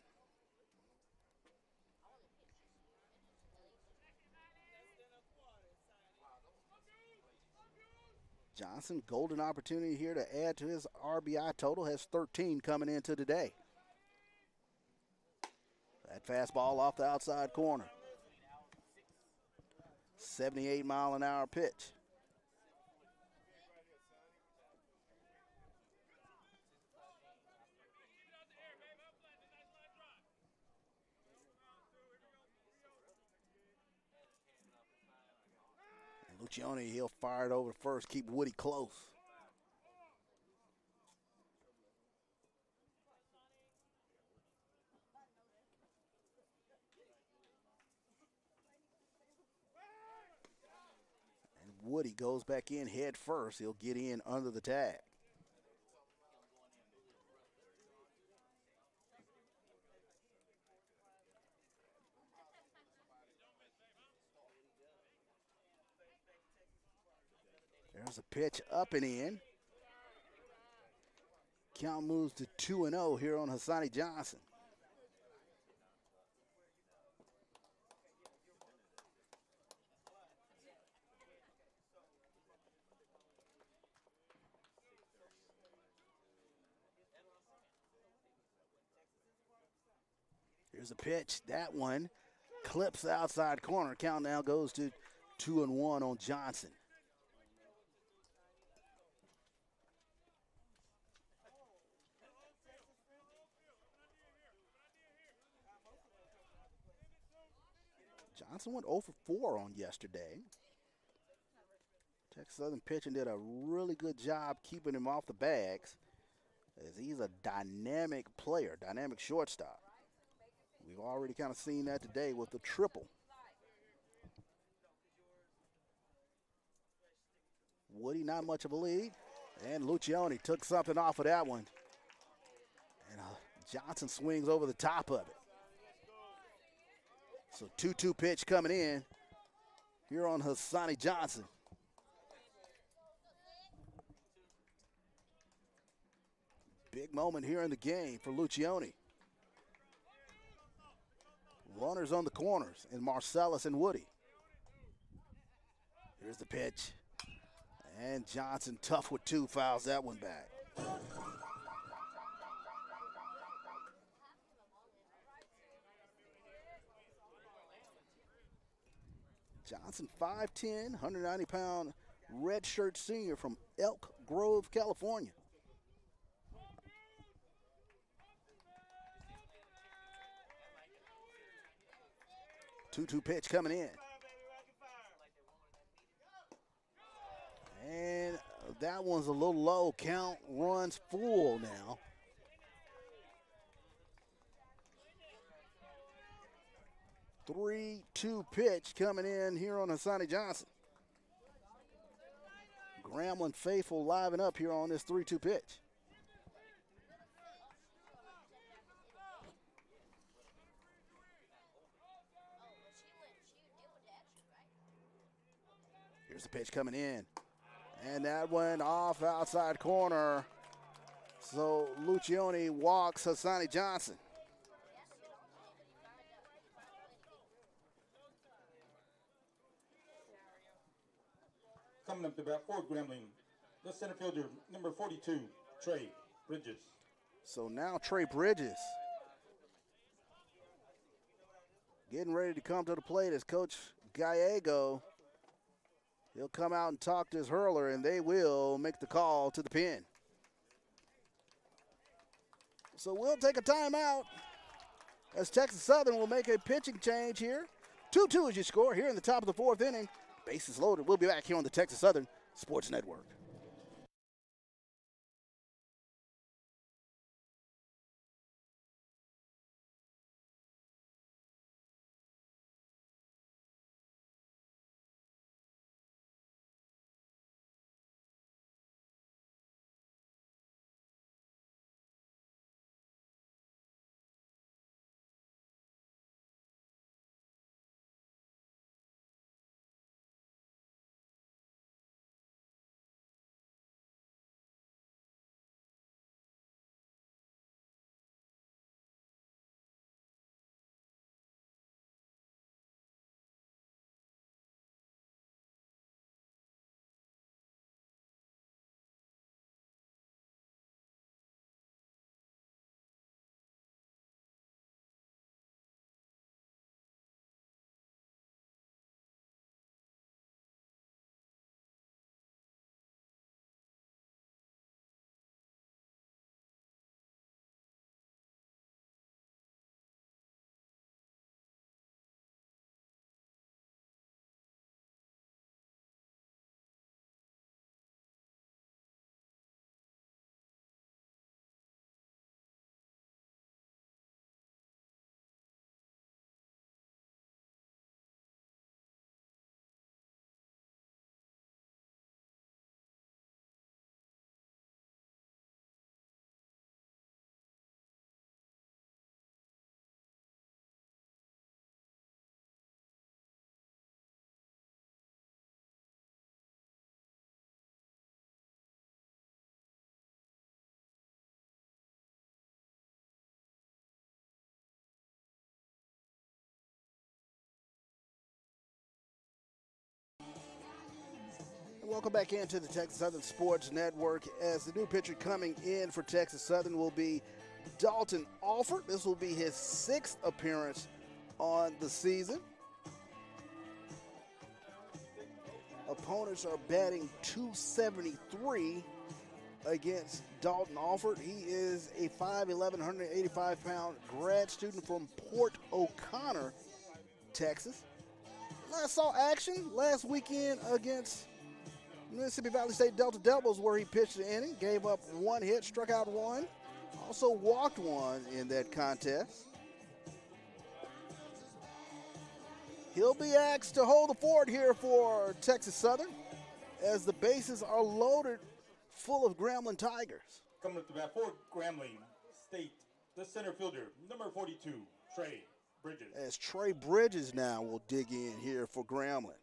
Johnson, golden opportunity here to add to his RBI total, has 13 coming into today. That fastball off the outside corner. 78-mile-an-hour pitch. Lucioni, he'll fire it over first, keep Woody close. And Woody goes back in head first. He'll get in under the tag. There's a pitch up and in. Count moves to 2-0 here on Hassani Johnson. Here's a pitch. That one clips the outside corner. Count now goes to 2-1 on Johnson. Johnson went 0 for 4 on yesterday. Texas Southern pitching did a really good job keeping him off the bags as he's a dynamic player, dynamic shortstop. We've already kind of seen that today with the triple. Woody, not much of a lead. And Lucioni took something off of that one. And Johnson swings over the top of it. So 2-2 pitch coming in here on Hassani Johnson. Big moment here in the game for Lucioni. Runners on the corners in Marcellus and Woody. Here's the pitch. And Johnson, tough with 2, fouls that one back. Johnson, 5'10", 190-pound redshirt senior from Elk Grove, California. Two-two pitch coming in. And that one's a little low. Count runs full now. Three-two pitch coming in here on Hassani Johnson. Grambling faithful liven up here on this 3-2 pitch. Here's the pitch coming in. And that went off outside corner. So Lucioni walks Hassani Johnson. Coming up to bat for Grambling, the center fielder, number 42, Trey Bridges. So now Trey Bridges getting ready to come to the plate as Coach Gallego. He'll come out and talk to his hurler, and they will make the call to the pen. So we'll take a timeout as Texas Southern will make a pitching change here. 2-2 is your score here in the top of the 4th inning. Bases loaded. We'll be back here on the Texas Southern Sports Network. Welcome back into the Texas Southern Sports Network as the new pitcher coming in for Texas Southern will be Dalton Alford. This will be his 6th appearance on the season. Opponents are batting .273 against Dalton Alford. He is a 5'11", 185-pound grad student from Port O'Connor, Texas. Last saw action last weekend against Mississippi Valley State Delta Devils, where he pitched an inning, gave up 1 hit, struck out 1, also walked 1 in that contest. He'll be asked to hold the fort here for Texas Southern as the bases are loaded full of Grambling Tigers. Coming up to bat for Grambling State, the center fielder, number 42, Trey Bridges. As Trey Bridges now will dig in here for Grambling.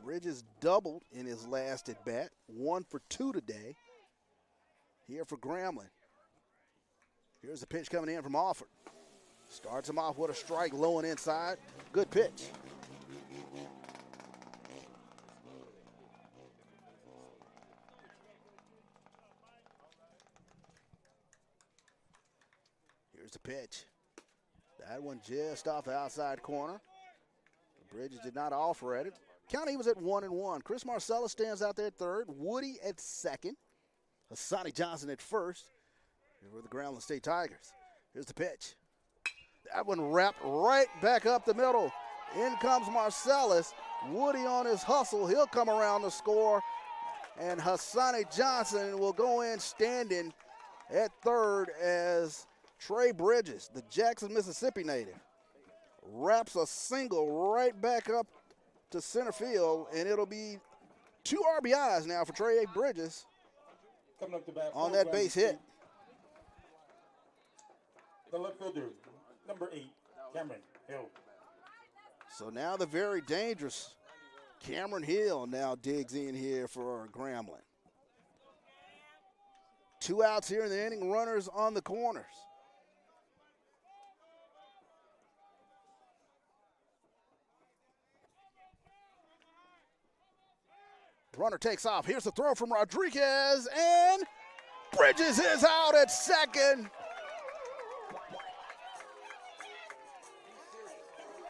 Bridges doubled in his last at bat, 1 for 2 today. Here for Grambling. Here's the pitch coming in from Alford. Starts him off with a strike low and inside. Good pitch. Here's the pitch. That one just off the outside corner. Bridges did not offer at it. County was at 1-1. Chris Marcellus stands out there at third. Woody at second. Hassani Johnson at first. Here were the Grambling State Tigers. Here's the pitch. That one wrapped right back up the middle. In comes Marcellus. Woody on his hustle. He'll come around to score. And Hassani Johnson will go in standing at third as Trey Bridges, the Jackson, Mississippi native, wraps a single right back up to center field, and it'll be 2 RBIs now for Trey Bridges Coming up to bat on that base hit. The left fielder, number 8, Cameron Hill. So now the very dangerous Cameron Hill now digs in here for Grambling. 2 outs here in the inning, runners on the corners. Runner takes off. Here's the throw from Rodriguez, and Bridges is out at second.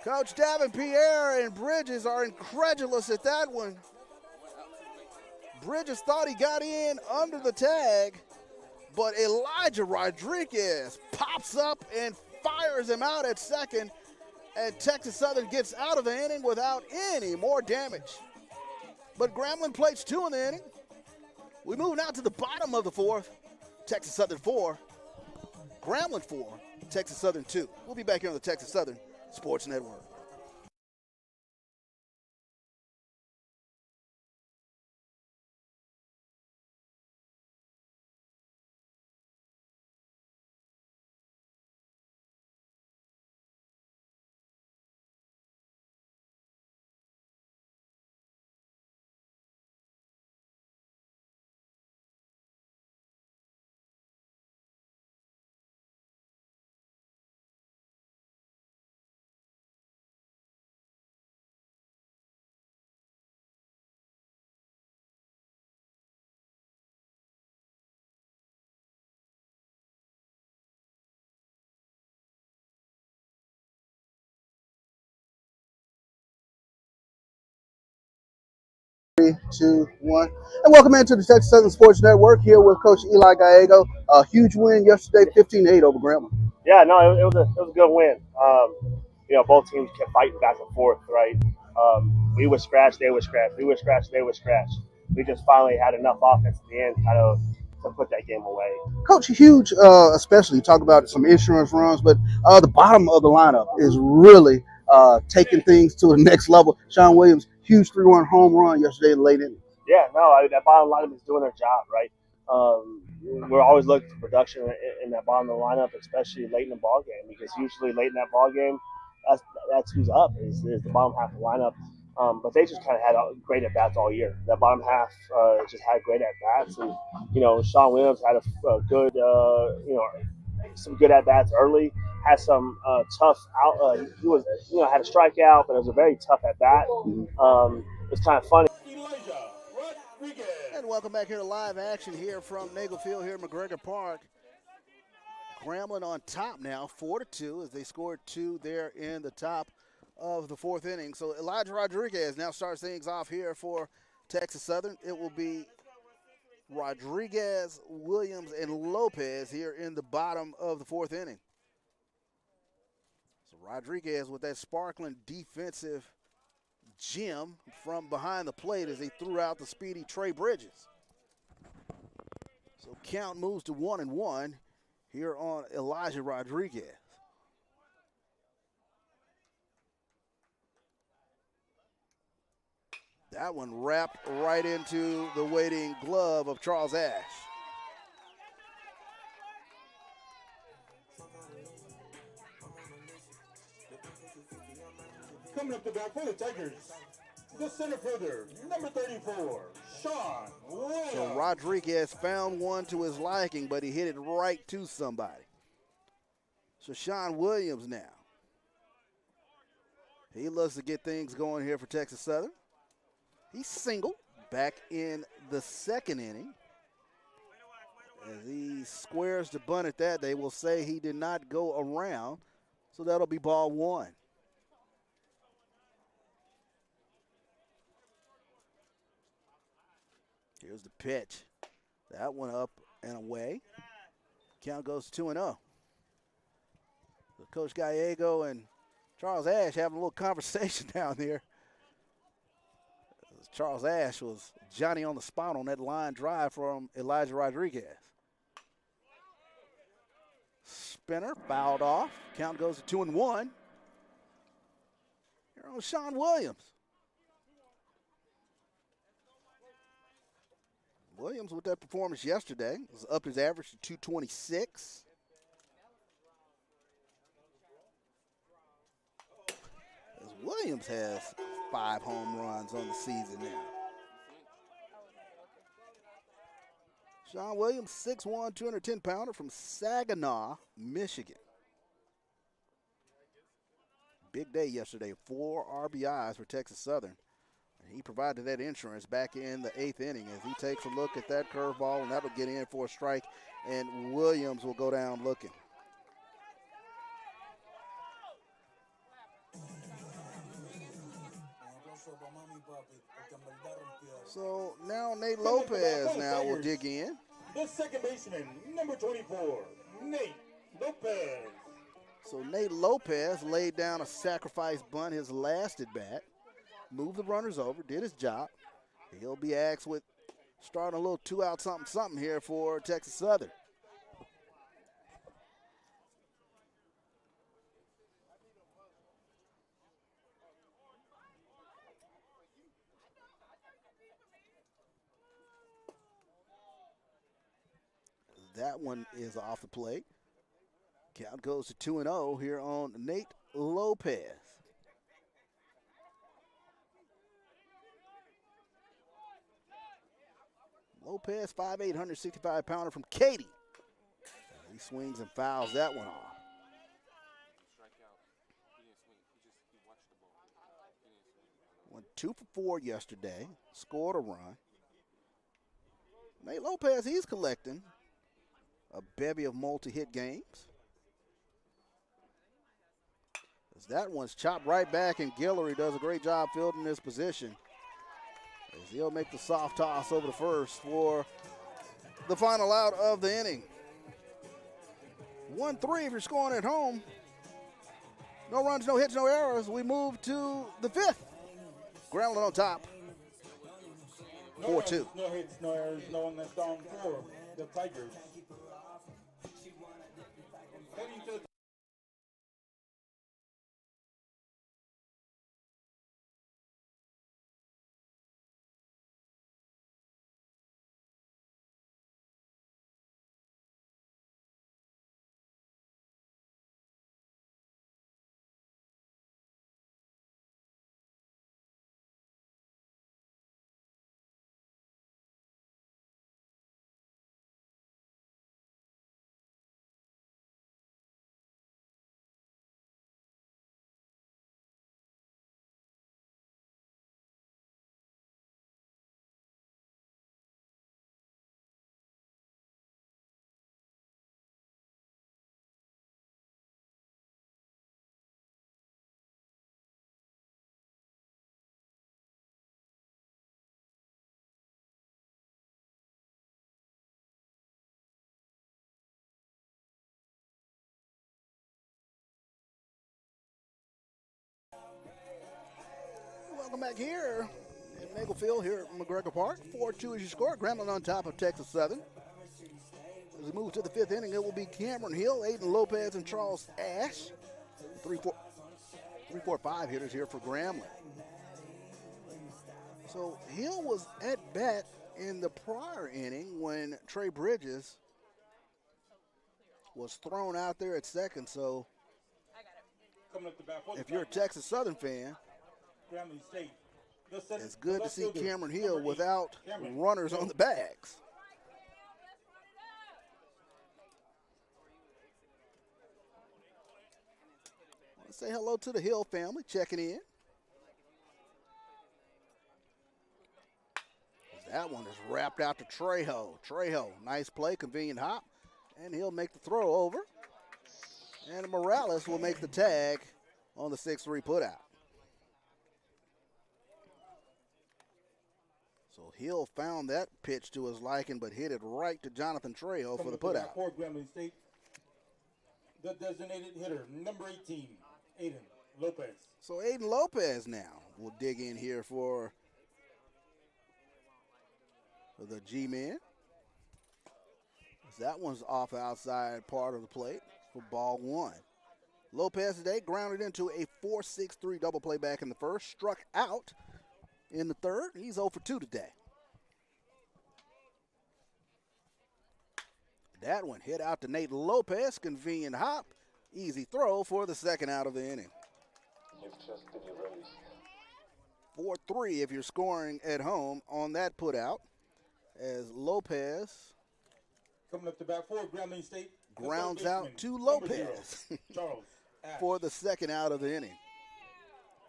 Coach Davenpierre and Bridges are incredulous at that one. Bridges thought he got in under the tag, but Elijah Rodriguez pops up and fires him out at second, and Texas Southern gets out of the inning without any more damage. But Grambling plates 2 in the inning. We move now to the bottom of the 4th. Texas Southern 4, Grambling 4, Texas Southern 2. We'll be back here on the Texas Southern Sports Network. Three, two, one, and welcome into the Texas Southern Sports Network here with Coach Eli Gallego. A huge win yesterday, 15-8 over Grambling. Yeah, no, it was a good win. Both teams kept fighting back and forth, right? We would scratch, they would scratch. We would scratch, they would scratch. We just finally had enough offense at the end to put that game away. Coach, huge, especially you talk about some insurance runs, but the bottom of the lineup is really taking things to the next level. Sean Williams, huge 3-run home run yesterday in the late inning. Yeah, no, that bottom lineup is doing their job, right? We're always looking for production in that bottom of the lineup, especially late in the ball game, because usually late in that ball game, that's who's up is the bottom half of the lineup. But they just kind of had great at bats all year. That bottom half just had great at bats, and Sean Williams had a good, some good at bats early. Had some tough out. He was, had a strikeout, but it was a very tough at bat. It's kind of funny. And welcome back here to live action here from Nagel Field here at McGregor Park. Grambling on top now, 4-2, as they scored 2 there in the top of the 4th inning. So Elijah Rodriguez now starts things off here for Texas Southern. It will be Rodriguez, Williams, and Lopez here in the bottom of the 4th inning. So Rodriguez with that sparkling defensive gem from behind the plate as he threw out the speedy Trey Bridges. So count moves to 1-1 here on Elijah Rodriguez. That one wrapped right into the waiting glove of Charles Ash. Coming up to bat for the Tigers, the center fielder, number 34, Sean Williams. So Rodriguez found one to his liking, but he hit it right to somebody. So Sean Williams now. He looks to get things going here for Texas Southern. He's single back in the second inning. As he squares the bunt at that, they will say he did not go around. So that'll be ball one. Here's the pitch. That one up and away. Count goes 2-0. So Coach Gallego and Charles Ash having a little conversation down there. Charles Ash was Johnny on the spot on that line drive from Elijah Rodriguez. Spinner fouled off. Count goes to 2-1. Here on Sean Williams. Williams with that performance yesterday was up his average to 226. As Williams has 5 home runs on the season now. Sean Williams, 6'1", 210-pounder from Saginaw, Michigan. Big day yesterday, 4 RBIs for Texas Southern. And he provided that insurance back in the 8th inning as he takes a look at that curveball, and that'll get in for a strike, and Williams will go down looking. So now Nate Lopez now will dig in. The second baseman, number 24, Nate Lopez. So Nate Lopez laid down a sacrifice bunt his last at bat, moved the runners over, did his job. He'll be asked with starting a little 2-out something here for Texas Southern. That one is off the plate. Count goes to 2-0 here on Nate Lopez. Lopez, 5'8", 165-pounder from Katy. He swings and fouls that one off. Went 2 for 4 yesterday. Scored a run. Nate Lopez, he's collecting a bevy of multi-hit games. As that one's chopped right back, and Guillory does a great job fielding this position. As he'll make the soft toss over the first for the final out of the inning. 1-3 if you're scoring at home. No runs, no hits, no errors. We move to the 5th. Grambling on top. 4-2. No hits, no errors, no one that's down for the Tigers. Heading to the Welcome back here in Nagelfield here at McGregor Park. 4-2 is your score. Grambling on top of Texas Southern. As we move to the 5th inning, it will be Cameron Hill, Aiden Lopez, and Charles Ash. 3-4-5 hitters here for Grambling. So Hill was at bat in the prior inning when Trey Bridges was thrown out there at second. So coming up the bat for the if you're a Tigers, Texas Southern fan, Grambling State, It's good to left see fielder, Cameron Hill number 8, without Cameron runners Hill. on the bags. Want to say hello to the Hill family checking in. That one is wrapped out to Trejo. Trejo, nice play, convenient hop, and he'll make the throw over. And Morales will make the tag on the 6-3 putout. So Hill found that pitch to his liking, but hit it right to Jonathan Trejo for the putout. For Grambling State, the designated hitter, number 18, Aiden Lopez. So Aiden Lopez now will dig in here for the G-men. That one's off outside part of the plate for ball one. Lopez today grounded into a 4-6-3 double play back in the first, struck out in the third. He's 0 for 2 today. That one hit out to Nate Lopez, convenient hop, easy throw for the second out of the inning. 4-3 if you're scoring at home on that putout, as Lopez coming up to bat for Grambling State, grounds out to number Lopez 0, Charles Ash. for the second out of the inning.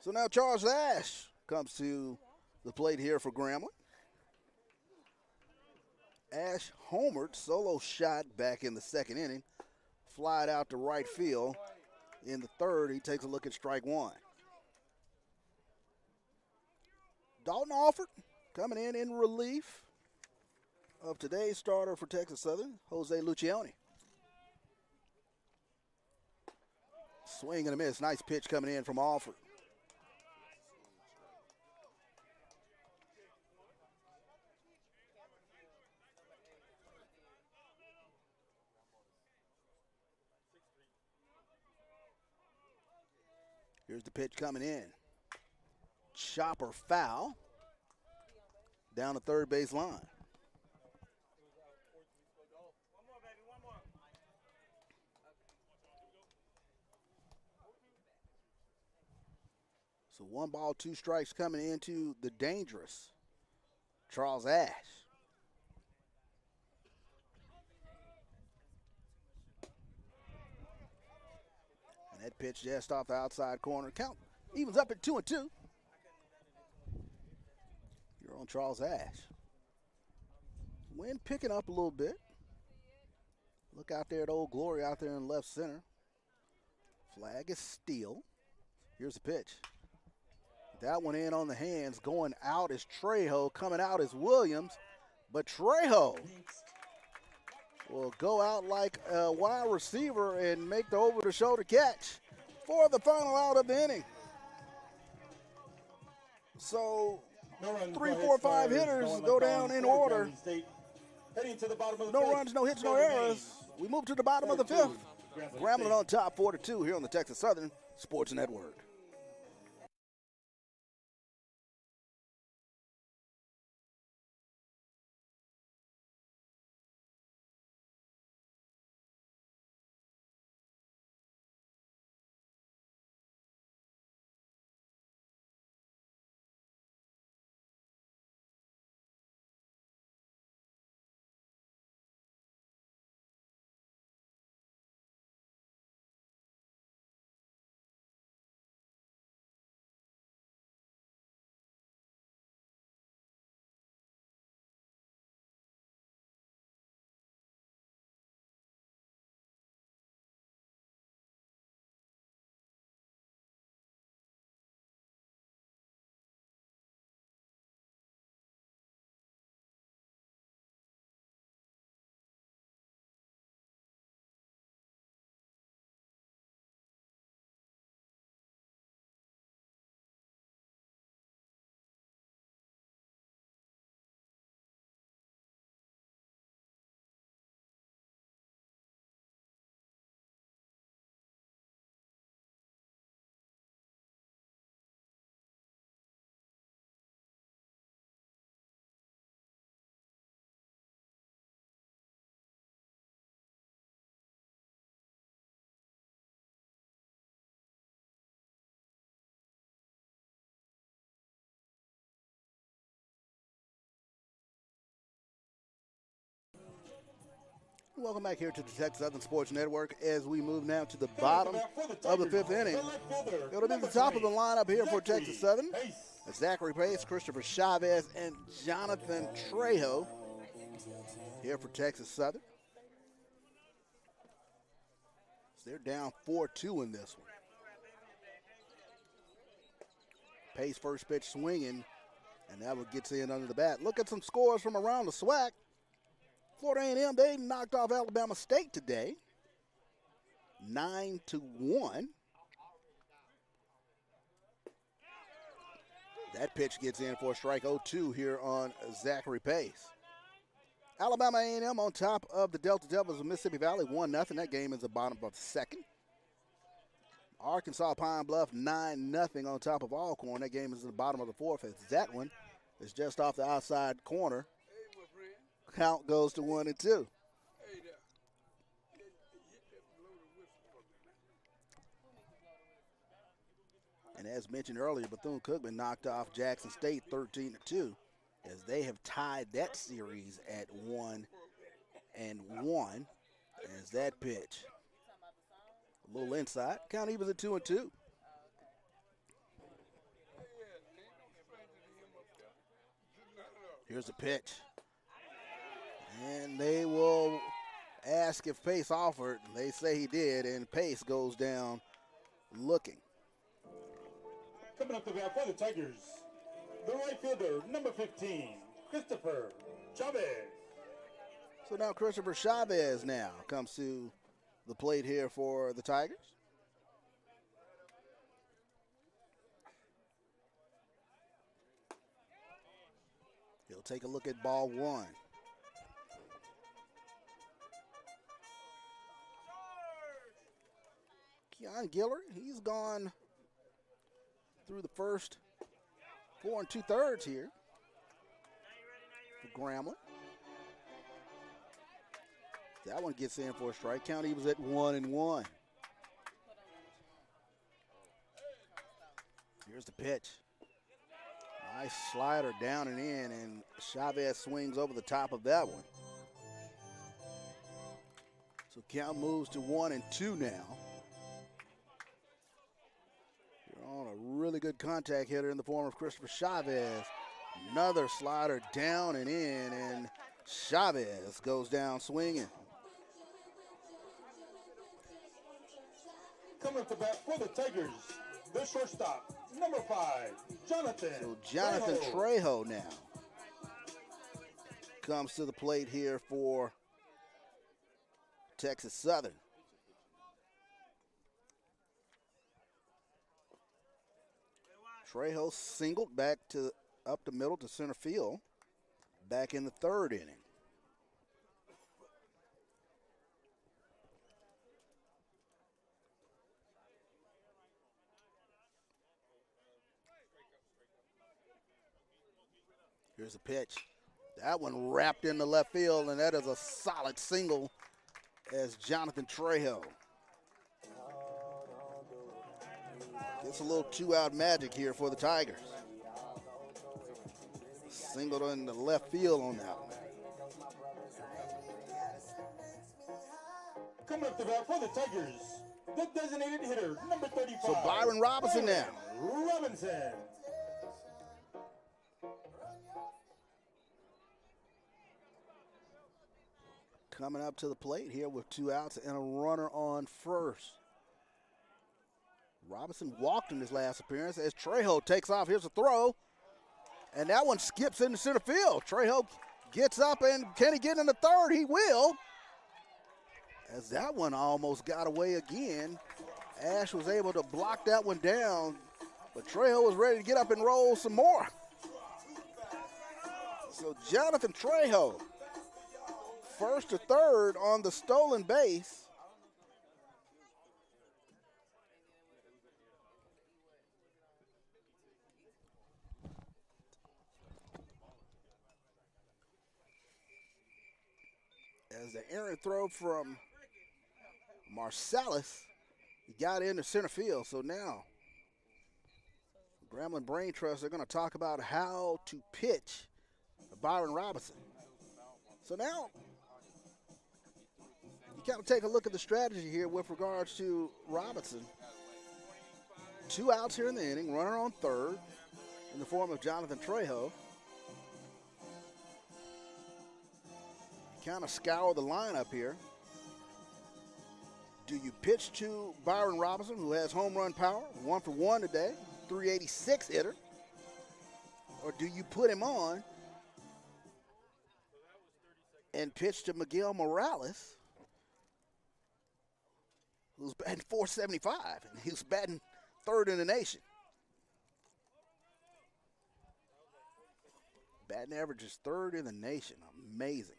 So now Charles Ash comes to the plate here for Grambling. Ash homered, solo shot back in the second inning, flied out to right field. In the third, he takes a look at strike one. Dalton Alford coming in relief of today's starter for Texas Southern, Jose Lucioni. Swing and a miss. Nice pitch coming in from Alford. Here's the pitch coming in. Chopper foul down the third base line. So 1 ball, 2 strikes coming into the dangerous Charles Ash. And that pitch just off the outside corner. Count evens up at 2-2. You're on Charles Ash. Wind picking up a little bit. Look out there at Old Glory out there in left center. Flag is steel. Here's the pitch. That one in on the hands. Going out is Trejo. Coming out is Williams. But Trejo will go out like a wide receiver and make the over-the-shoulder catch for the final out of the inning. So 3, 4, 5 hitters go down in order. No runs, no hits, no errors. We move to the bottom of the fifth. Grambling on top 4-2 here on the Texas Southern Sports Network. Welcome back here to the Texas Southern Sports Network as we move now to the bottom of the fifth inning. It'll be the top of the lineup here for Texas Southern. It's Zachary Pace, Christopher Chavez, and Jonathan Trejo here for Texas Southern. So they're down 4-2 in this one. Pace first pitch swinging, and that one gets in under the bat. Look at some scores from around the SWAC. Florida A&M, they knocked off Alabama State today, 9-1. That pitch gets in for a strike, 0-2 here on Zachary Pace. Alabama A&M on top of the Delta Devils of Mississippi Valley, 1-0. That game is the bottom of the second. Arkansas Pine Bluff, 9-0 on top of Alcorn. That game is in the bottom of the fourth. As that one is just off the outside corner. Count goes to 1-2. And as mentioned earlier, Bethune-Cookman knocked off Jackson State 13-2 as they have tied that series at 1-1 as that pitch. A little inside. Count evens at 2-2. Here's the pitch. And they will ask if Pace offered. They say he did, and Pace goes down looking. Coming up to bat for the Tigers, the right fielder, number 15, Christopher Chavez. So now Christopher Chavez now comes to the plate here for the Tigers. He'll take a look at ball one. Keon Gillard, he's gone through the first 4 2/3 here for Grambling. That one gets in for a strike. Count he was at 1-1. Here's the pitch. Nice slider down and in, and Chavez swings over the top of that one. So count moves to 1-2 now. You're on a really good contact hitter in the form of Christopher Chavez. Another slider down and in, and Chavez goes down swinging. Coming up to bat for the Tigers, the shortstop, number 5, Jonathan. So Jonathan Trejo now comes to the plate here for Texas Southern. Trejo singled back to up the middle to center field back in the third inning. Here's a pitch. That one wrapped into left field, and that is a solid single as Jonathan Trejo gets a little two-out magic here for the Tigers. Singled in the left field on that one. Coming up to bat for the Tigers, the designated hitter, number 35. So Byron Robinson now. Robinson. Coming up to the plate here with 2 outs and a runner on first. Robinson walked in his last appearance as Trejo takes off. Here's a throw. And that one skips into center field. Trejo gets up, and can he get in the third? He will. As that one almost got away again. Ash was able to block that one down, but Trejo was ready to get up and roll some more. So Jonathan Trejo, first to third on the stolen base. As the errant throw from Marsalis, he got into center field. So now, Grambling Brain Trust, they're going to talk about how to pitch Byron Robinson. So now, You kind of take a look at the strategy here with regards to Robinson. 2 outs here in the inning, runner on third in the form of Jonathan Trejo. Kind of scour the lineup here. Do you pitch to Byron Robinson, who has home run power, 1 for 1 today, 386 hitter? Or do you put him on and pitch to Miguel Morales, who's batting 475, and he's batting third in the nation? Batting average is third in the nation. Amazing.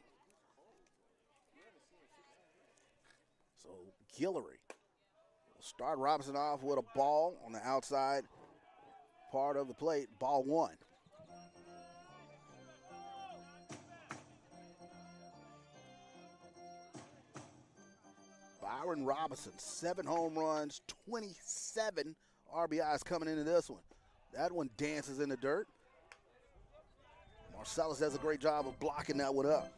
So Guillory will start Robinson off with a ball on the outside part of the plate, ball 1. Byron Robinson, 7 home runs, 27 RBIs coming into this one. That one dances in the dirt. Marcellus does a great job of blocking that one up.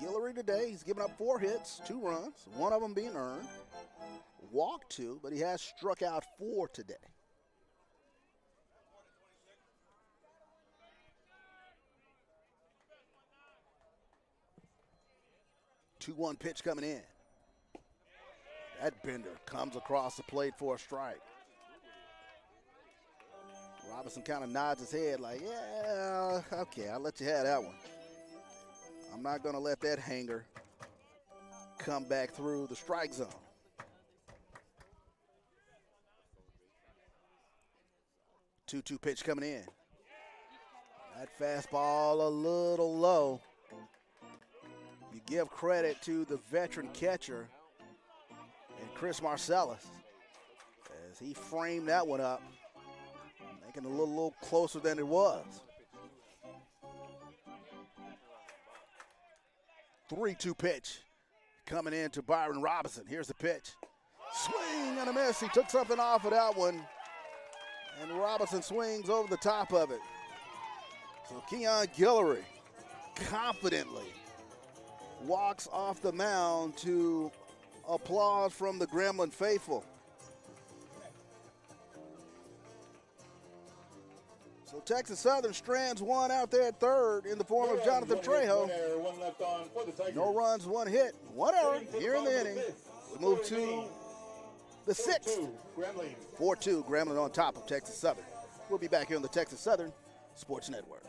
Guillory today, he's given up 4 hits, 2 runs, 1 of them being earned. Walked 2, but he has struck out 4 today. Two-one pitch coming in. That bender comes across the plate for a strike. Robinson kind of nods his head like, yeah, okay, I'll let you have that one. I'm not going to let that hanger come back through the strike zone. Two-two pitch coming in. That fastball a little low. You give credit to the veteran catcher and Chris Marcellus as he framed that one up, making it a little closer than it was. 3-2 pitch coming in to Byron Robinson. Here's the pitch. Swing and a miss. He took something off of that one, and Robinson swings over the top of it. So Keon Guillory confidently walks off the mound to applause from the Grambling faithful. So Texas Southern strands 1 out there at third in the form of Jonathan Trejo. No runs, 1 hit, 1 error here in the inning. We move to the 6th. 4-2, Grambling on top of Texas Southern. We'll be back here on the Texas Southern Sports Network.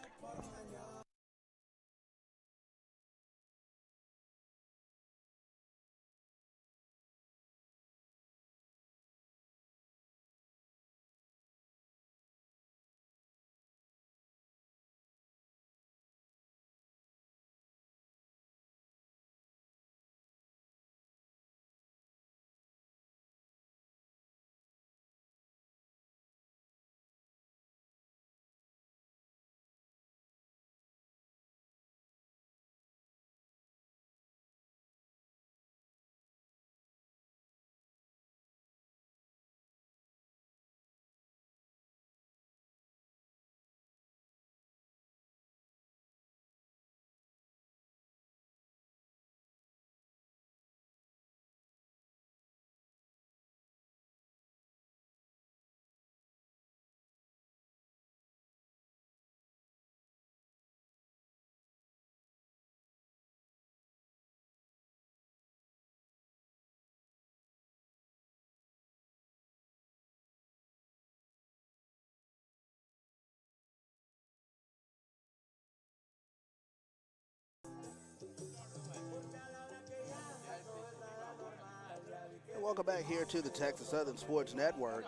Welcome back here to the Texas Southern Sports Network.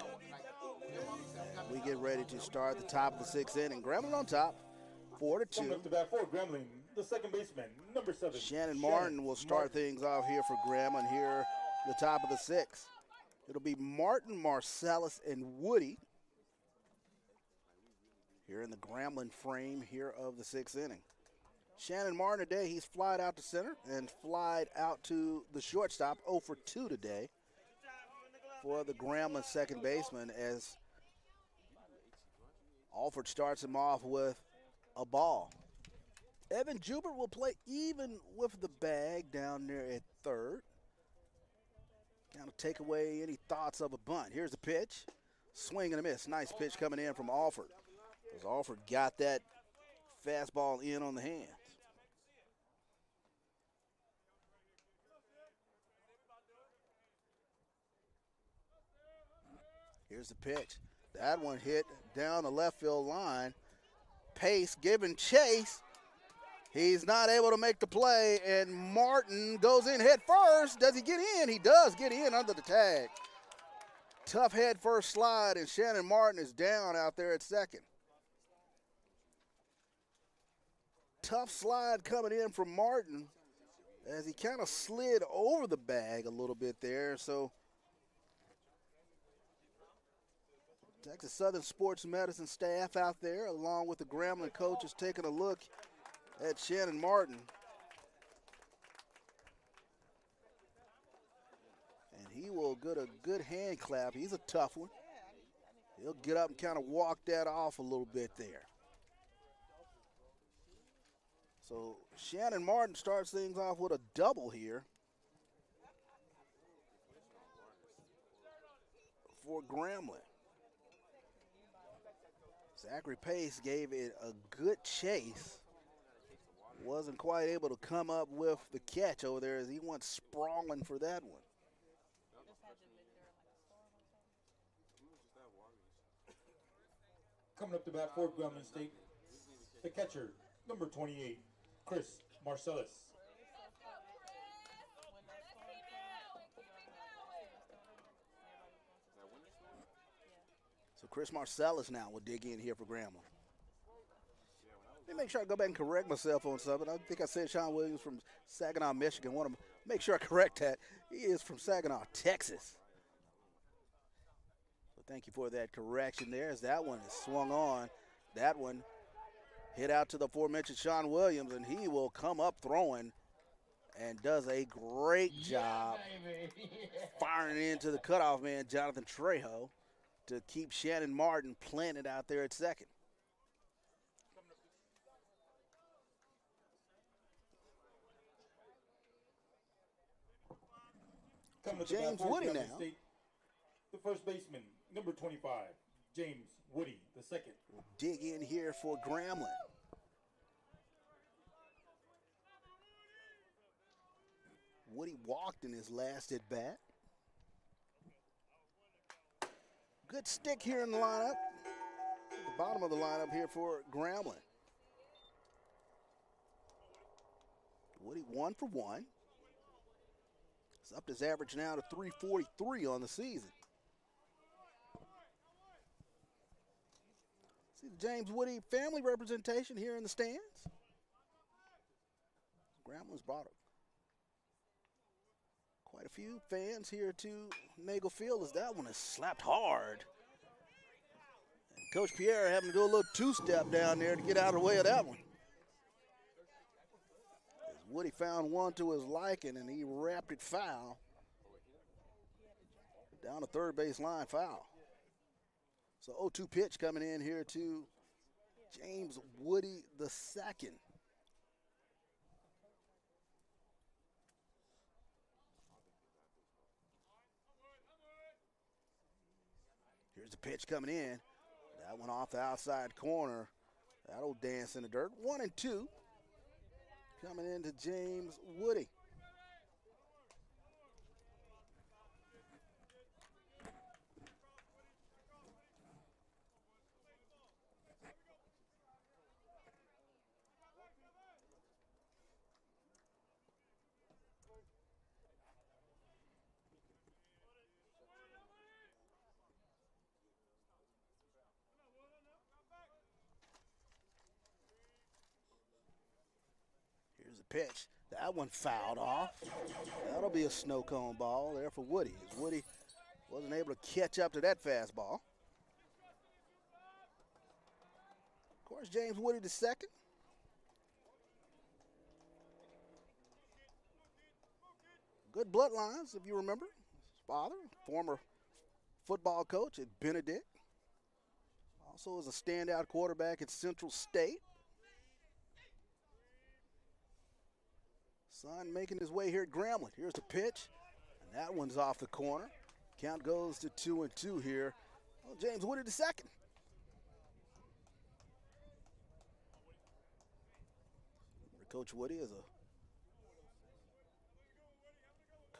We get ready to start the top of the 6th inning. Grambling on top, 4-2. Coming up to bat for Grambling, the second baseman, number 7. Shannon Martin will start things off here for Grambling here, the top of the 6th. It'll be Martin, Marcellus, and Woody here in the Grambling frame here of the 6th inning. Shannon Martin today, he's flied out to center and flied out to the shortstop, 0 for 2 today for the Grambling second baseman, as Alford starts him off with a ball. Evan Jubert will play even with the bag down there at third. Kind of take away any thoughts of a bunt. Here's the pitch. Swing and a miss. Nice pitch coming in from Alford. As Alford got that fastball in on the hands. Here's the pitch. That one hit down the left field line. Pace giving chase. He's not able to make the play, and Martin goes in head first. Does he get in? He does get in under the tag. Tough head first slide, and Shannon Martin is down out there at second. Tough slide coming in from Martin as he kind of slid over the bag a little bit there. So Texas Southern Sports Medicine staff out there, along with the Grambling coaches, taking a look at Shannon Martin. And he will get a good hand clap. He's a tough one. He'll get up and kind of walk that off a little bit there. So Shannon Martin starts things off with a double here for Grambling. Zachary Pace gave it a good chase. Wasn't quite able to come up with the catch over there as he went sprawling for that one. Coming up to bat for Grambling State, the catcher, number 28, Chris Marcellus. So Chris Marcellus now will dig in here for Grambling. Let me make sure I go back and correct myself on something. I think I said Sean Williams from Saginaw, Michigan. Want to make sure I correct that. He is from Saginaw, Texas. So thank you for that correction there as that one is swung on. That one hit out to the aforementioned Sean Williams, and he will come up throwing and does a great job firing into the cutoff man, Jonathan Trejo, to keep Shannon Martin planted out there at second. James Woody now. State, the first baseman, number 25, James Woody, the second. We'll dig in here for Grambling. Woody walked in his last at bat. Good stick here in the lineup. At the bottom of the lineup here for Grambling. Woody 1 for 1. It's up his average now to 343 on the season. See the James Woody family representation here in the stands. Grambling's brought quite a few fans here to Nagel Field as that one is slapped hard. And Coach Pierre having to do a little two-step down there to get out of the way of that one. Woody found one to his liking, and he wrapped it foul. Down the third base line, foul. So 0-2 pitch coming in here to James Woody the second. Here's the pitch coming in. That one off the outside corner. That'll dance in the dirt. 1-2. Coming into James Woody. Here's the pitch. That one fouled off. That'll be a snow cone ball there for Woody. Woody wasn't able to catch up to that fastball. Of course, James Woody the second. Good bloodlines, if you remember. His father, former football coach at Benedict. Also is a standout quarterback at Central State. Son making his way here at Grambling. Here's the pitch, and that one's off the corner. Count goes to 2-2 here. Well, James Woody the second. Coach Woody is a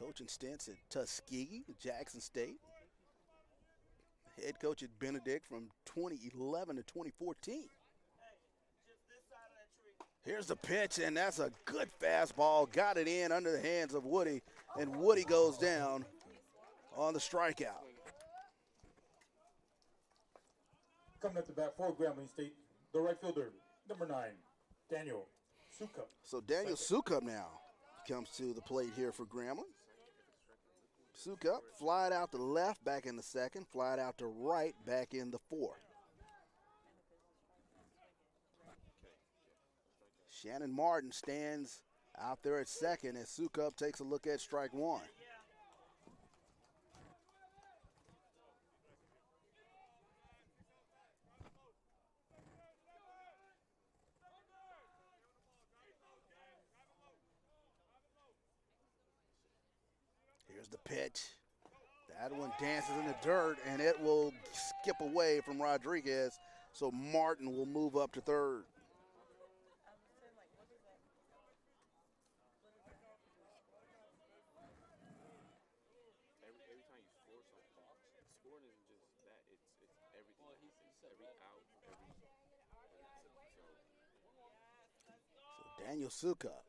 coaching stints at Tuskegee, Jackson State. Head coach at Benedict from 2011 to 2014. Here's the pitch, and that's a good fastball. Got it in under the hands of Woody, and Woody goes down on the strikeout. Coming at the bat for Grambling State, the right fielder, number 9, Daniel Sukup. So Daniel Sukup now comes to the plate here for Grambling. Sukup flied out to left, back in the second, flied out to right, back in the fourth. Shannon Martin stands out there at second as Sukup takes a look at strike one. Here's the pitch. That one dances in the dirt, and it will skip away from Rodriguez, so Martin will move up to third. Every time you score something, scoring isn't just that, it's everything. It's every out, So Daniel Sukup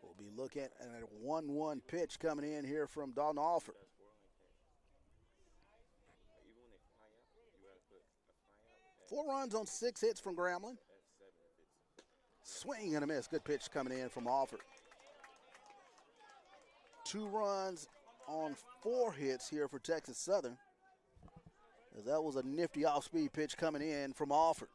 will be looking at a 1-1 pitch coming in here from Dalton Alford. even when they fly out, you gotta put a fly out. 4 runs on 6 hits from Grambling. Swing and a miss. Good pitch coming in from Alford. 2 runs on 4 hits here for Texas Southern. As that was a nifty off-speed pitch coming in from Alford.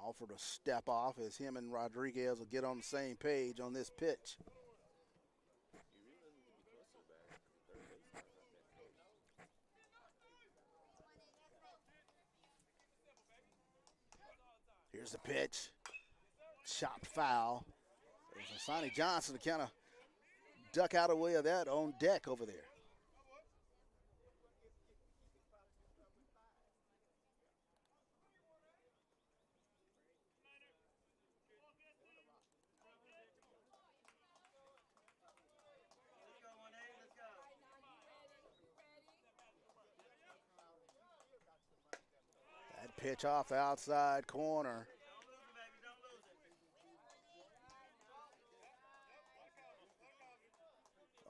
Alford a step off as him and Rodriguez will get on the same page on this pitch. Here's the pitch. Chopped foul. There's Sonny Johnson to kind of duck out of the way of that on deck over there. That pitch off the outside corner.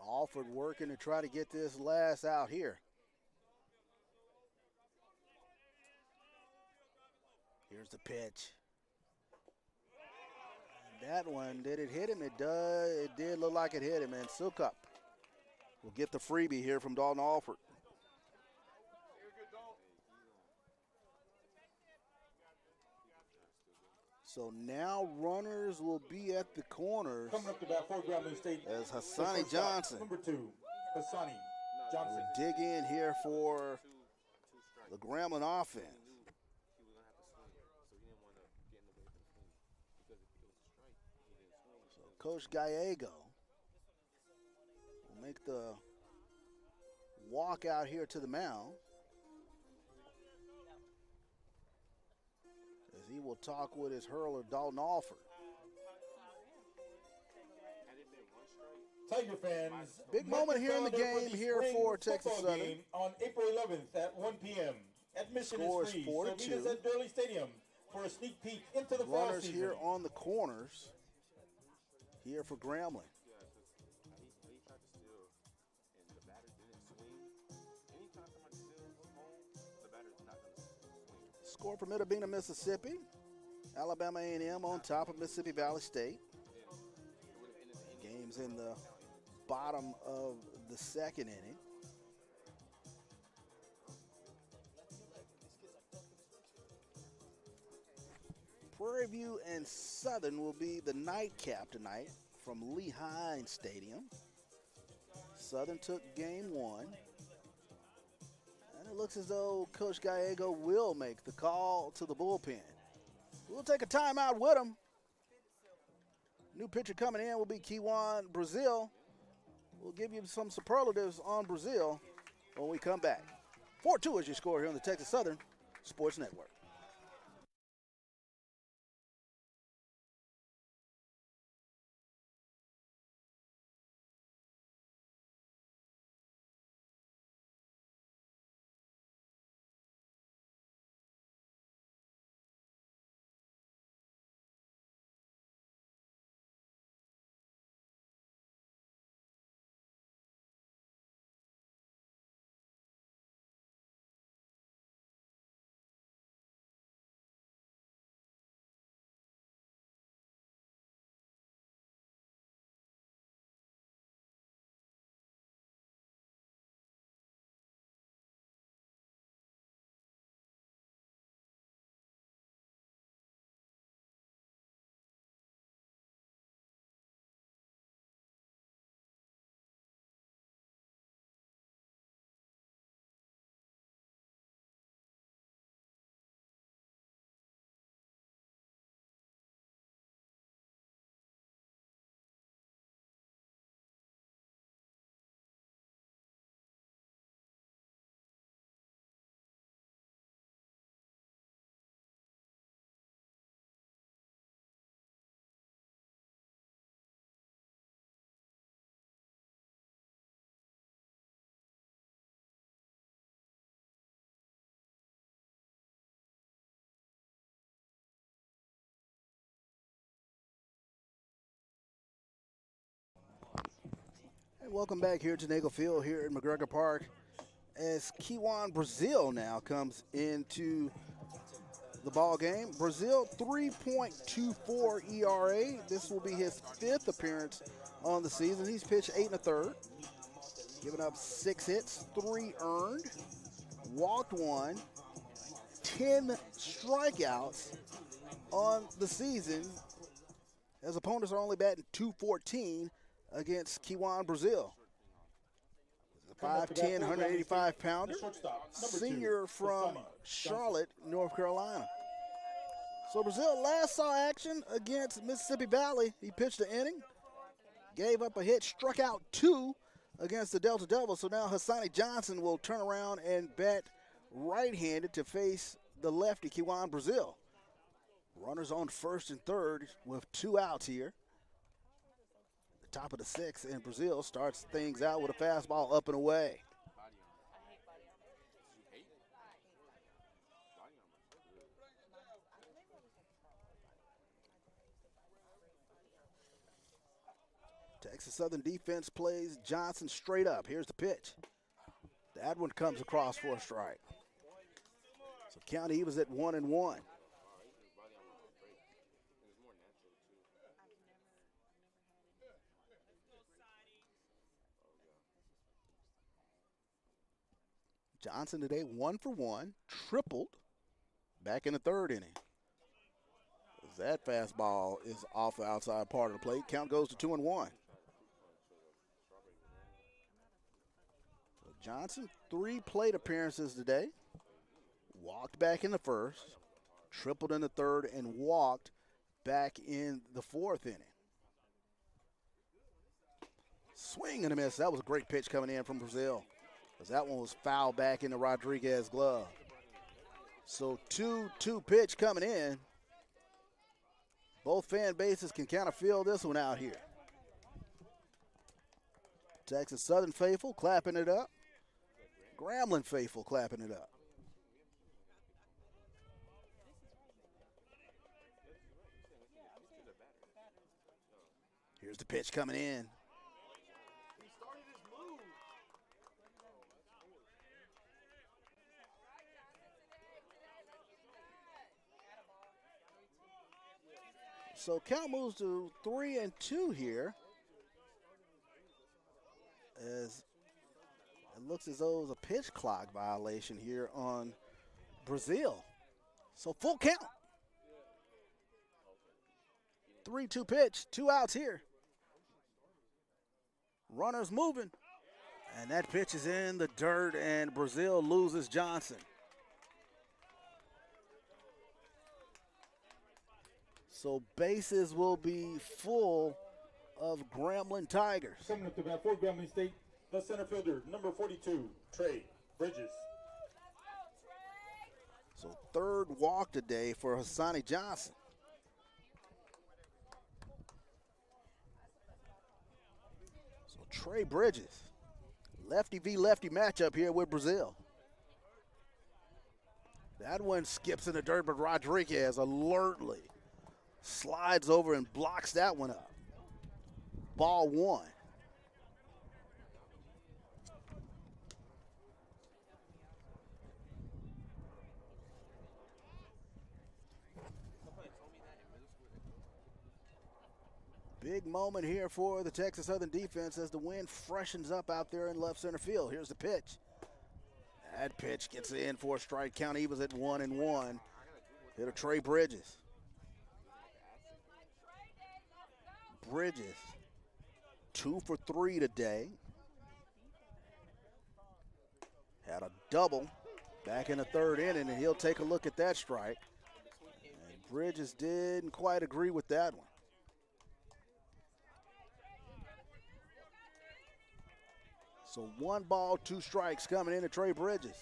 Alford working to try to get this last out here. Here's the pitch. And that one, did it hit him? It did look like it hit him, and Sukup will get the freebie here from Dalton Alford. So now runners will be at the corners. Coming up to bat for Grambling State, as Hassani Johnson number 2, Hassani Johnson. will dig in here for the Grambling offense. So Coach Gallego will make the walk out here to the mound. As he will talk with his hurler, Dalton Alford. Tiger fans, big moment here in the game here for Texas Southern. On April 11th at 1 p.m. Admission Score is is free. 4-2. So meet us at Durley Stadium for a sneak peek into the fall Runners season. here on the corners here for Grambling. Score from Itabena, Mississippi. Alabama A&M on top of Mississippi Valley State. Game's in the bottom of the second inning. Prairie View and Southern will be the nightcap tonight from Lee Hines Stadium. Southern took game 1. And it looks as though Coach Gallego will make the call to the bullpen. We'll take a timeout with him. New pitcher coming in will be Kiwan Brazil. We'll give you some superlatives on Brazil when we come back. 4-2 is your score here on the Texas Southern Sports Network. And welcome back here to Nagel Field here in McGregor Park as Kiwan Brazil now comes into the ball game. Brazil 3.24 ERA. This will be his 5th appearance on the season. He's pitched 8 1/3, giving up 6 hits, 3 earned, walked 1, 10 strikeouts on the season. His opponents are only batting .214 against Kiwan Brazil. The 5'10", 185-pounder, senior from Charlotte, North Carolina. So Brazil last saw action against Mississippi Valley. He pitched an inning, gave up a hit, struck out 2 against the Delta Devils. So now Hassani Johnson will turn around and bat right-handed to face the lefty, Kiwan Brazil. Runners on first and third with 2 outs here. Top of the 6th, and Brazil starts things out with a fastball up and away. Texas Southern defense plays Johnson straight up. Here's the pitch. That one comes across for a strike. So count evens at 1-1. Johnson today 1 for 1, tripled back in the 3rd inning. As that fastball is off the outside part of the plate, count goes to 2-1. So Johnson, 3 plate appearances today. Walked back in the 1st, tripled in the 3rd, and walked back in the 4th inning. Swing and a miss. That was a great pitch coming in from Brazil, because that one was fouled back into Rodriguez's glove. So 2-2 pitch coming in. Both fan bases can kind of feel this one out here. Texas Southern faithful clapping it up. Grambling faithful clapping it up. Here's the pitch coming in. So count moves to 3-2 here, as it looks as though it was a pitch clock violation here on Brazil. So full count. 3-2 pitch, 2 outs here. Runners moving. And that pitch is in the dirt, and Brazil loses Johnson. So bases will be full of Grambling Tigers. Coming up to bat for Grambling State, the center fielder, number 42, Trey Bridges. So third walk today for Hassani Johnson. So Trey Bridges, lefty v lefty matchup here with Brazil. That one skips in the dirt, but Rodriguez alertly slides over and blocks that one up. Ball 1. Big moment here for the Texas Southern defense as the wind freshens up out there in left center field. Here's the pitch. That pitch gets in for a strike count. He was at 1-1. Hit a Trey Bridges. Bridges, 2 for 3 today. Had a double back in the third inning, and he'll take a look at that strike. And Bridges didn't quite agree with that one. So 1 ball, 2 strikes coming in to Trey Bridges.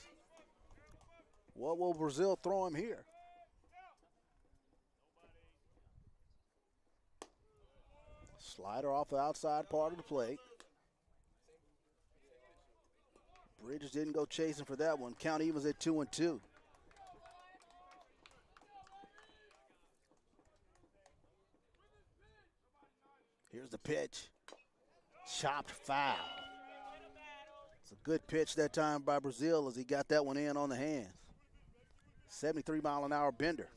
What will Brazil throw him here? Slider off the outside part of the plate. Bridges didn't go chasing for that one. Count evens at 2-2. Here's the pitch. Chopped foul. It's a good pitch that time by Brazil as he got that one in on the hands. 73-mile-an-hour bender.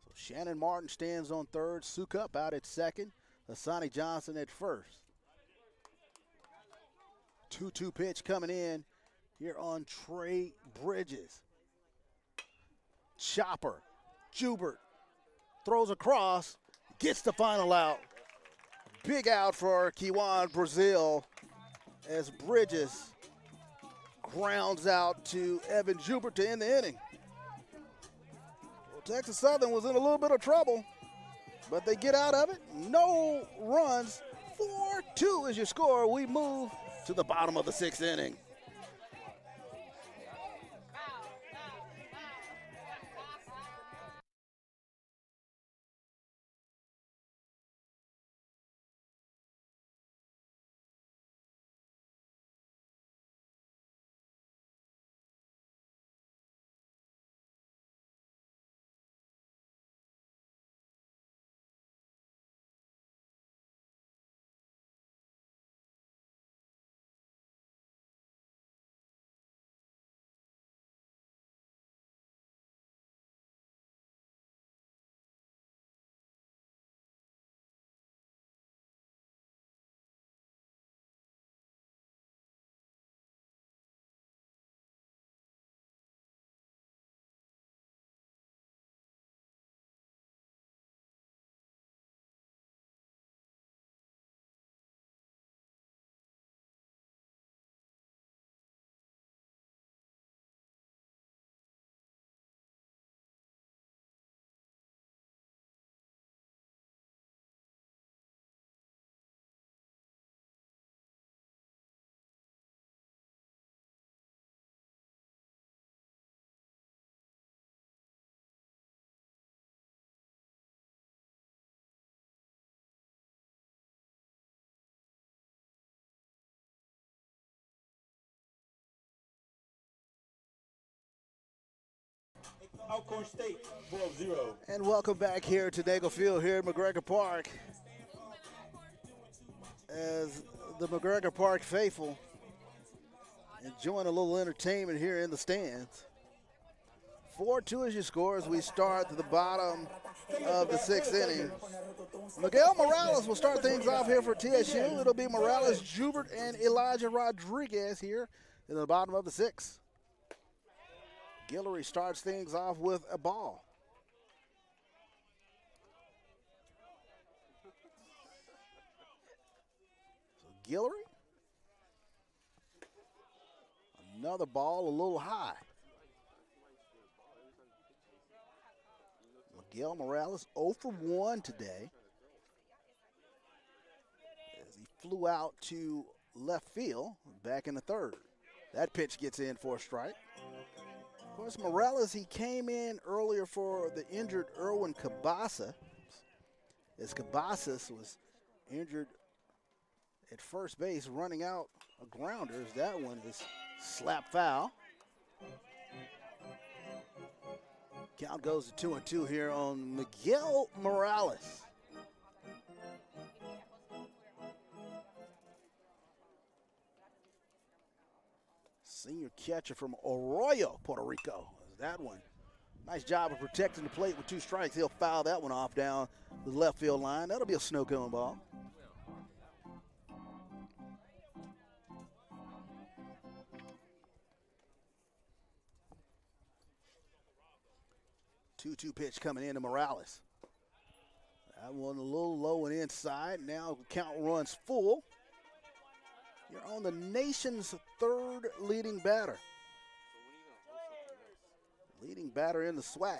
So Shannon Martin stands on third. Sukup out at second. Hassani Johnson at first. 2-2 pitch coming in here on Trey Bridges. Chopper. Jubert throws across. Gets the final out. Big out for Kiwan Brazil as Bridges grounds out to Evan Jubert to end the inning. Well, Texas Southern was in a little bit of trouble, but they get out of it. No runs. 4-2 is your score. We move to the bottom of the 6th inning. Alcorn State 12-0. And welcome back here to Nagle Field here at McGregor Park. As the McGregor Park faithful enjoying a little entertainment here in the stands. 4-2 is your score as we start to the bottom of the 6th inning. Miguel Morales will start things off here for TSU. It'll be Morales, Jubert, and Elijah Rodriguez here in the bottom of the 6th. Guillory starts things off with a ball. So Guillory. Another ball a little high. Miguel Morales 0 for 1 today, as he flew out to left field back in the third. That pitch gets in for a strike. Of course, Morales, he came in earlier for the injured Erwin Cabasa, as Cabasas was injured at first base, running out a grounder. As that one is slap foul. Count goes to 2-2 here on Miguel Morales. Senior catcher from Arroyo, Puerto Rico. That one, nice job of protecting the plate with 2 strikes. He'll foul that one off down the left field line. That'll be a snow cone ball. Two pitch coming into Morales. That one a little low and inside. Now count runs full. You're on the nation's 3rd leading batter. Leading batter in the SWAC.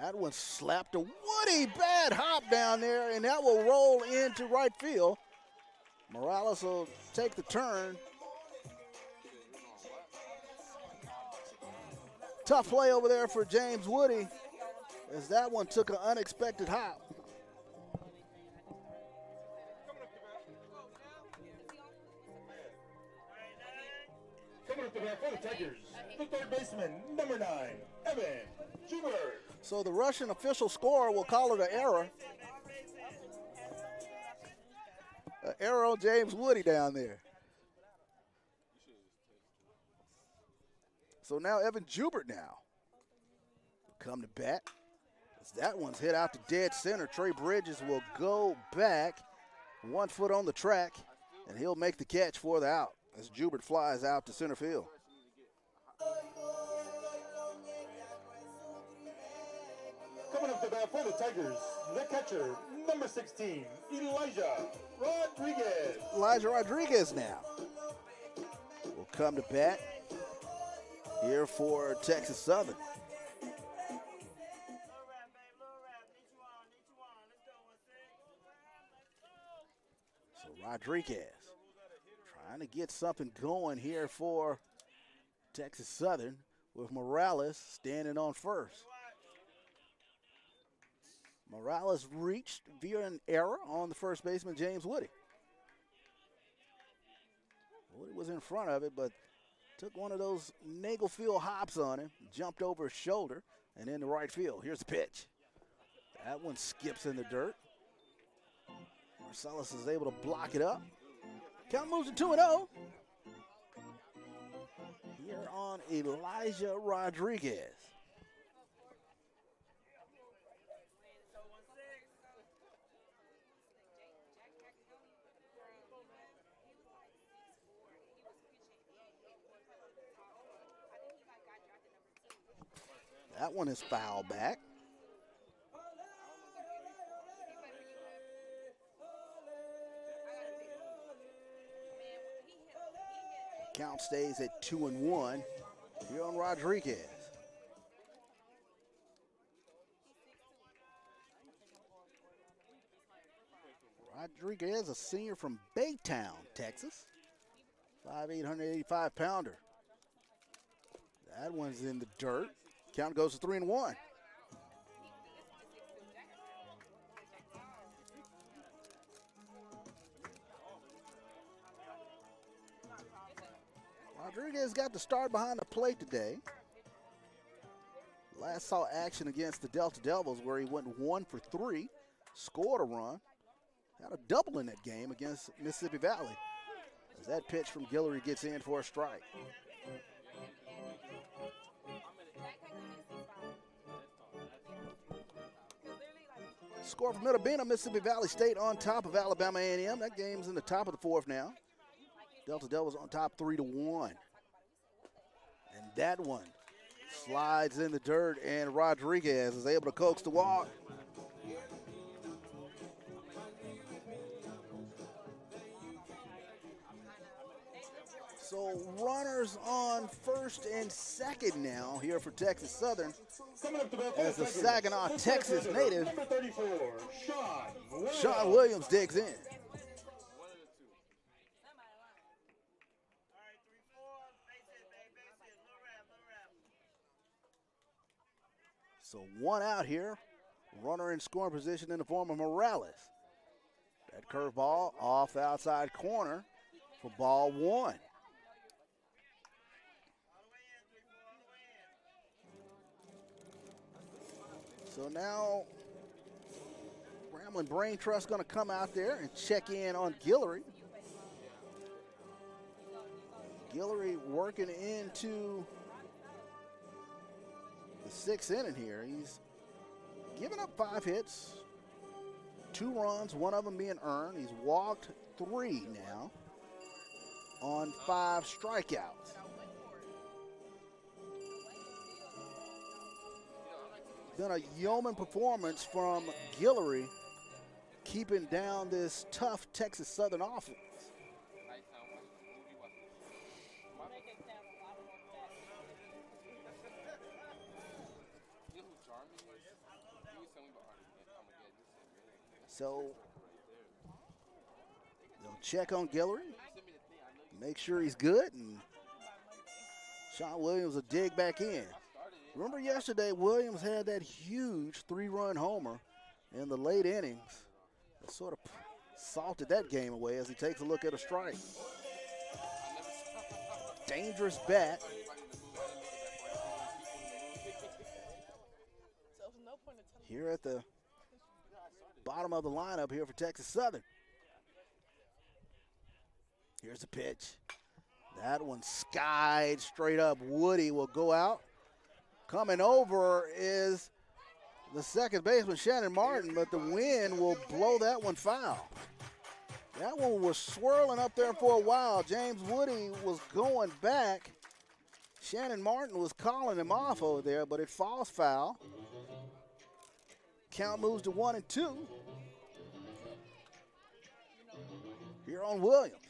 That one slapped a woody bad hop down there, and that will roll into right field. Morales will take the turn. Tough play over there for James Woody, as that one took an unexpected hop. Coming up to bat for the Tigers, the third baseman, number 9, Evan Jubert. So the Russian official score will call it an error. An error on James Woody down there. So now Evan Jubert now will come to bat. As that one's hit out to dead center. Trey Bridges will go back 1 foot on the track, and he'll make the catch for the out as Jubert flies out to center field. Coming up to bat for the Tigers, the catcher, number 16, Elijah Rodriguez. Elijah Rodriguez now will come to bat here for Texas Southern. So Rodriguez trying to get something going here for Texas Southern, with Morales standing on first. Morales reached via an error on the first baseman, James Woody. Woody was in front of it, but took one of those Nagelfield hops on him, jumped over his shoulder, and into right field. Here's the pitch. That one skips in the dirt. Marcellus is able to block it up. Count moves to 2-0. Here on Elijah Rodriguez. That one is foul back. Count stays at 2-1 here on Rodriguez. Rodriguez, a senior from Baytown, Texas. 5'8", 185-pounder. That one's in the dirt. Count goes to 3-1. Rodriguez got the start behind the plate today. Last saw action against the Delta Devils, where he went 1 for 3, scored a run, had a double in that game against Mississippi Valley, as that pitch from Guillory gets in for a strike. Score from Middlebina, Mississippi Valley State on top of Alabama A&M. That game's in the top of the fourth now. Delta Devils on top 3-1. And that one slides in the dirt, and Rodriguez is able to coax the walk. So runners on first and second now here for Texas Southern. As the Saginaw, Texas native, Number 34, Sean Williams digs in. So one out here. Runner in scoring position in the form of Morales. That curveball off the outside corner for ball one. So now Grambling Brain Trust going to come out there and check in on Guillory. Guillory working into the sixth inning here. He's given up 5 hits, 2 runs, 1 of them being earned. He's walked 3 now on 5 strikeouts. Been a yeoman performance from Guillory, keeping down this tough Texas Southern offense. So they'll check on Guillory, make sure he's good, and Sean Williams will dig back in. Remember yesterday, Williams had that huge 3-run homer in the late innings. That sort of salted that game away as he takes a look at a strike. Dangerous bat. Here at the bottom of the lineup here for Texas Southern. Here's the pitch. That one skied straight up. Woody will go out. Coming over is the second baseman, Shannon Martin, but the wind will blow that one foul. That one was swirling up there for a while. James Woody was going back. Shannon Martin was calling him off over there, but it falls foul. Count moves to 1-2. Here on Williams.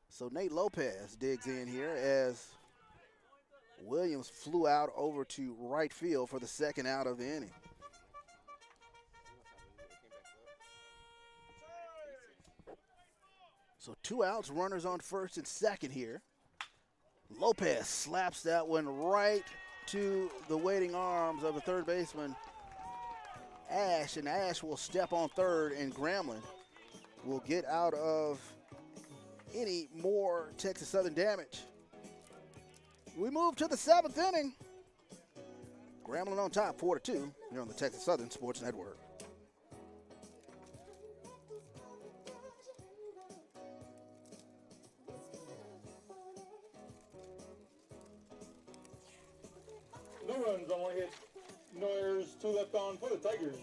So Nate Lopez digs in here as Williams flew out over to right field for the second out of the inning. So 2 outs, runners on first and second here. Lopez slaps that one right to the waiting arms of the third baseman, Ash, and Ash will step on third, and Grambling will get out of any more Texas Southern damage. We move to the 7th inning. Grambling on top, 4-2, here on the Texas Southern Sports Network. No runs on 1 hit. No errors, 2 left on for the Tigers.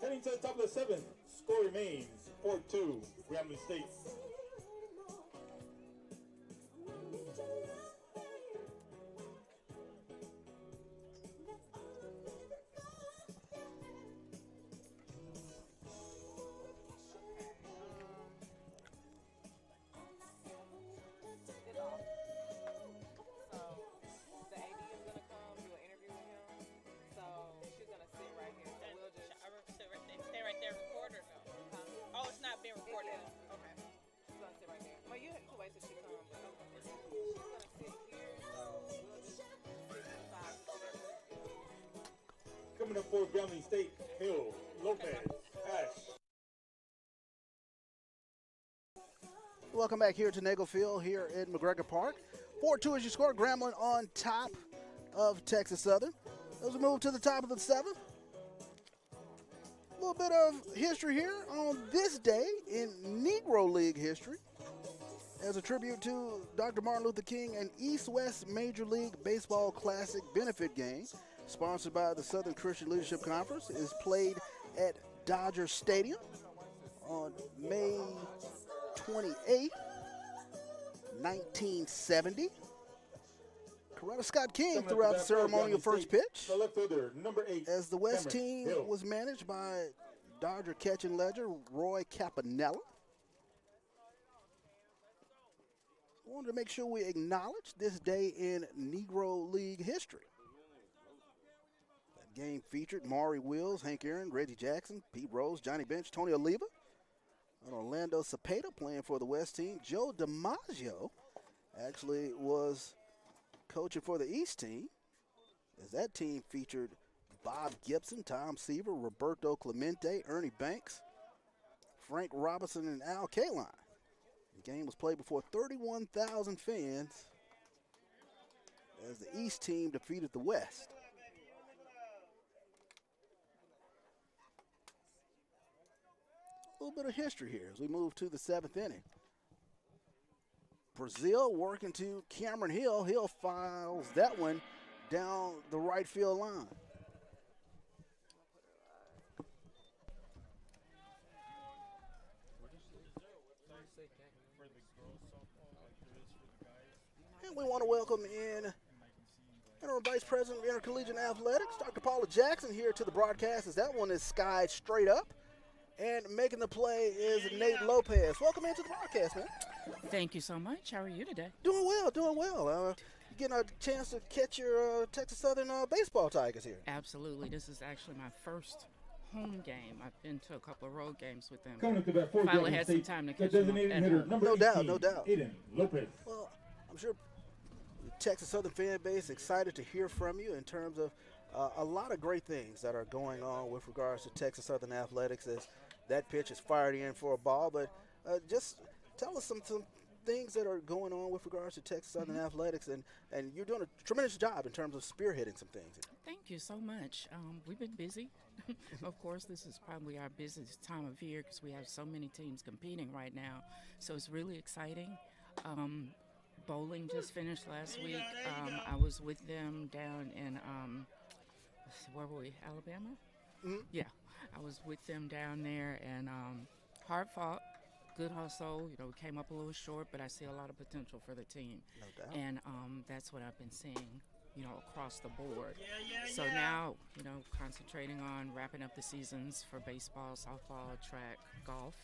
Heading to the top of the 7th. Score remains 4-2, Grambling State. for Grambling State, Hill, Lopez, Ash. Welcome back here to Nagel Field here in McGregor Park. 4-2 as you score. Grambling on top of Texas Southern. As we move to the top of the 7th. A little bit of history here on this day in Negro League history. As a tribute to Dr. Martin Luther King, an East-West Major League Baseball Classic benefit game sponsored by the Southern Christian Leadership Conference is played at Dodger Stadium on May 28, 1970. Coretta Scott King threw out the ceremonial first pitch The left fielder, number 8. as the West Cameron team Hill. was managed by Dodger catching legend Roy Campanella. Wanted to make sure we acknowledge this day in Negro League history. That game featured Maury Wills, Hank Aaron, Reggie Jackson, Pete Rose, Johnny Bench, Tony Oliva, and Orlando Cepeda playing for the West team. Joe DiMaggio actually was coaching for the East team, as that team featured Bob Gibson, Tom Seaver, Roberto Clemente, Ernie Banks, Frank Robinson, and Al Kaline. The game was played before 31,000 fans as the East team defeated the West. A little bit of history here as we move to the 7th inning. Brazil working to Cameron Hill. Hill files that one down the right field line. And we want to welcome in Interim Vice President of Intercollegiate Athletics, Dr. Paula Jackson, here to the broadcast, as that one is skied straight up. And making the play is Nate Lopez. Welcome into the broadcast, man. Thank you so much. How are you today? Doing well, doing well. You getting a chance to catch your Texas Southern baseball Tigers here. Absolutely. This is actually my first home game. I've been to a couple of road games with them. Coming up to bat for Finally Grambling had some State, time to the catch them designated at hitter, home. number No doubt, 18, no doubt. Aiden Lopez. Well, I'm sure the Texas Southern fan base excited to hear from you in terms of a lot of great things that are going on with regards to Texas Southern athletics, as that pitch is fired in for a ball. But just tell us some things that are going on with regards to Texas Southern athletics, and you're doing a tremendous job in terms of spearheading some things. Thank you so much. We've been busy. Of course, this is probably our busiest time of year because we have so many teams competing right now. So it's really exciting. Bowling just finished last week. I was with them down in, where were we, Alabama? Mm-hmm. Yeah, I was with them down there, and hard fought, good hustle. You know, we came up a little short, but I see a lot of potential for the team. No doubt. And that's what I've been seeing, you know, across the board. So now, you know, concentrating on wrapping up the seasons for baseball, softball, track, golf.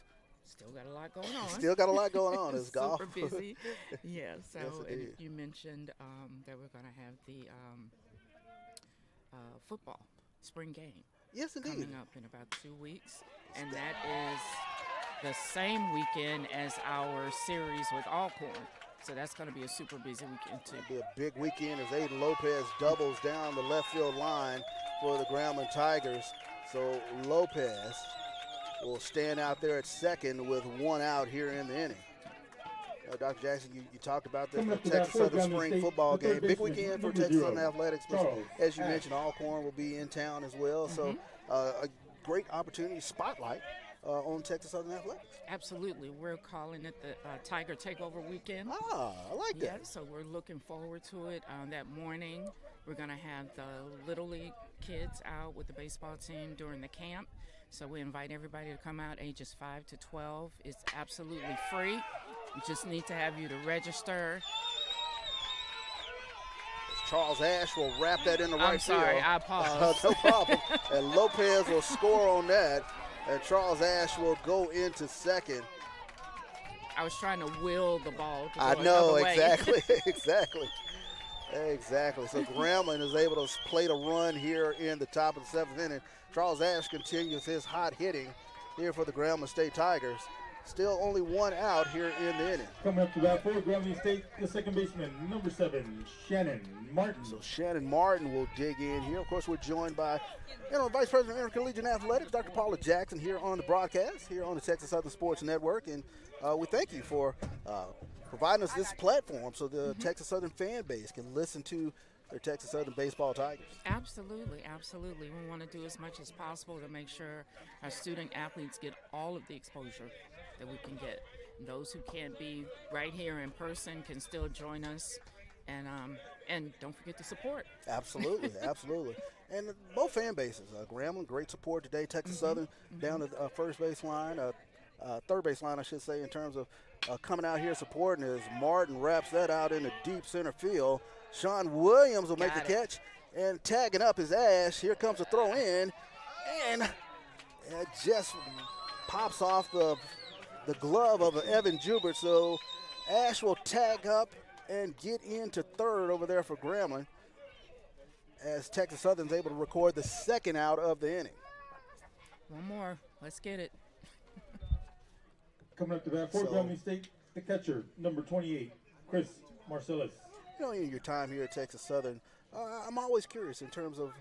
Still got a lot going on. Still got a lot going on. It's golf. Super busy. Yeah. So Yes, and indeed. you mentioned that we're going to have the football spring game Yes, indeed. coming up in about 2 weeks, and that is the same weekend as our series with Alcorn. So that's going to be a super busy weekend too. It'll be a big weekend as Aiden Lopez doubles down the left field line for the Grambling Tigers. So Lopez will stand out there at second with one out here in the inning. Dr. Jackson, you talked about the Coming up to Texas bat for Southern Grambling Spring State, football the third game. Big baseman, weekend for number Texas 0, Southern Athletics. But Charles as you Ash. mentioned, Alcorn will be in town as well. So a great opportunity to spotlight on Texas Southern Athletics. Absolutely. We're calling it the Tiger Takeover Weekend. Ah, I like Yeah, that. so we're looking forward to it. That morning, we're going to have the Little League kids out with the baseball team during the camp. So we invite everybody to come out, ages 5 to 12. It's absolutely free. We just need to have you to register. Charles Ash will wrap that in the right I'm sorry, field. I paused. No problem. And Lopez will score on that. And Charles Ash will go into second. I was trying to will the ball to go I know, another way. exactly, exactly. So Grambling is able to plate a run here in the top of the 7th inning. Charles Ash continues his hot hitting here for the Grambling State Tigers. Still only one out here in the inning. Coming up to bat for Grambling State, the second baseman, number 7, Shannon Martin. So Shannon Martin will dig in here. Of course, we're joined by Vice President of Intercollegiate Athletics, Dr. Paula Jackson, here on the broadcast, here on the Texas Southern Sports Network. And we thank you for providing us this platform so the Texas Southern fan base can listen to their Texas Southern baseball Tigers. Absolutely, absolutely. We want to do as much as possible to make sure our student athletes get all of the exposure that we can get. And those who can't be right here in person can still join us, and don't forget to support. Absolutely, absolutely. And both fan bases, Grambling, great support today. Texas Southern down at first base line, third base line, I should say, in terms of coming out here supporting as Martin wraps that out in the deep center field. Sean Williams will make the catch and tagging up his Ash. Here comes a throw in, and it just pops off the glove of Evan Jubert. So Ash will tag up and get into third over there for Grambling as Texas Southern's able to record the second out of the inning. One more. Let's get it. Coming up to bat for Grambling State, the catcher, number 28, Chris Marcellus. In your time here at Texas Southern, I'm always curious in terms of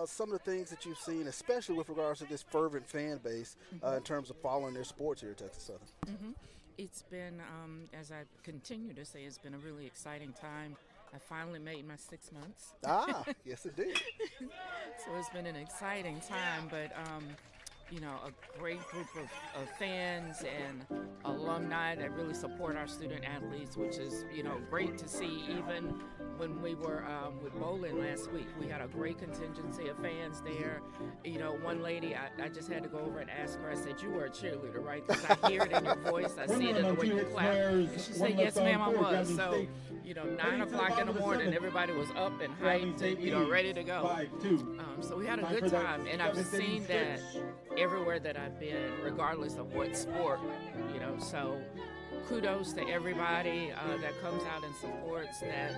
some of the things that you've seen, especially with regards to this fervent fan base in terms of following their sports here at Texas Southern. It's been, as I continue to say, it's been a really exciting time. I finally made my 6 months. Yes, it did. So it's been an exciting time, but a great group of fans and alumni that really support our student athletes, which is, great to see. Even when we were with bowling last week, we had a great contingency of fans there. One lady, I just had to go over and ask her, I said, you were a cheerleader, right? Because I hear it in your voice, I see it in the way you clap. And she said, yes, ma'am, I was. So, 9 o'clock in the morning, everybody was up and hyped and, ready to go. So we had a good time, and I've seen that everywhere that I've been, regardless of what sport, so kudos to everybody that comes out and supports, that,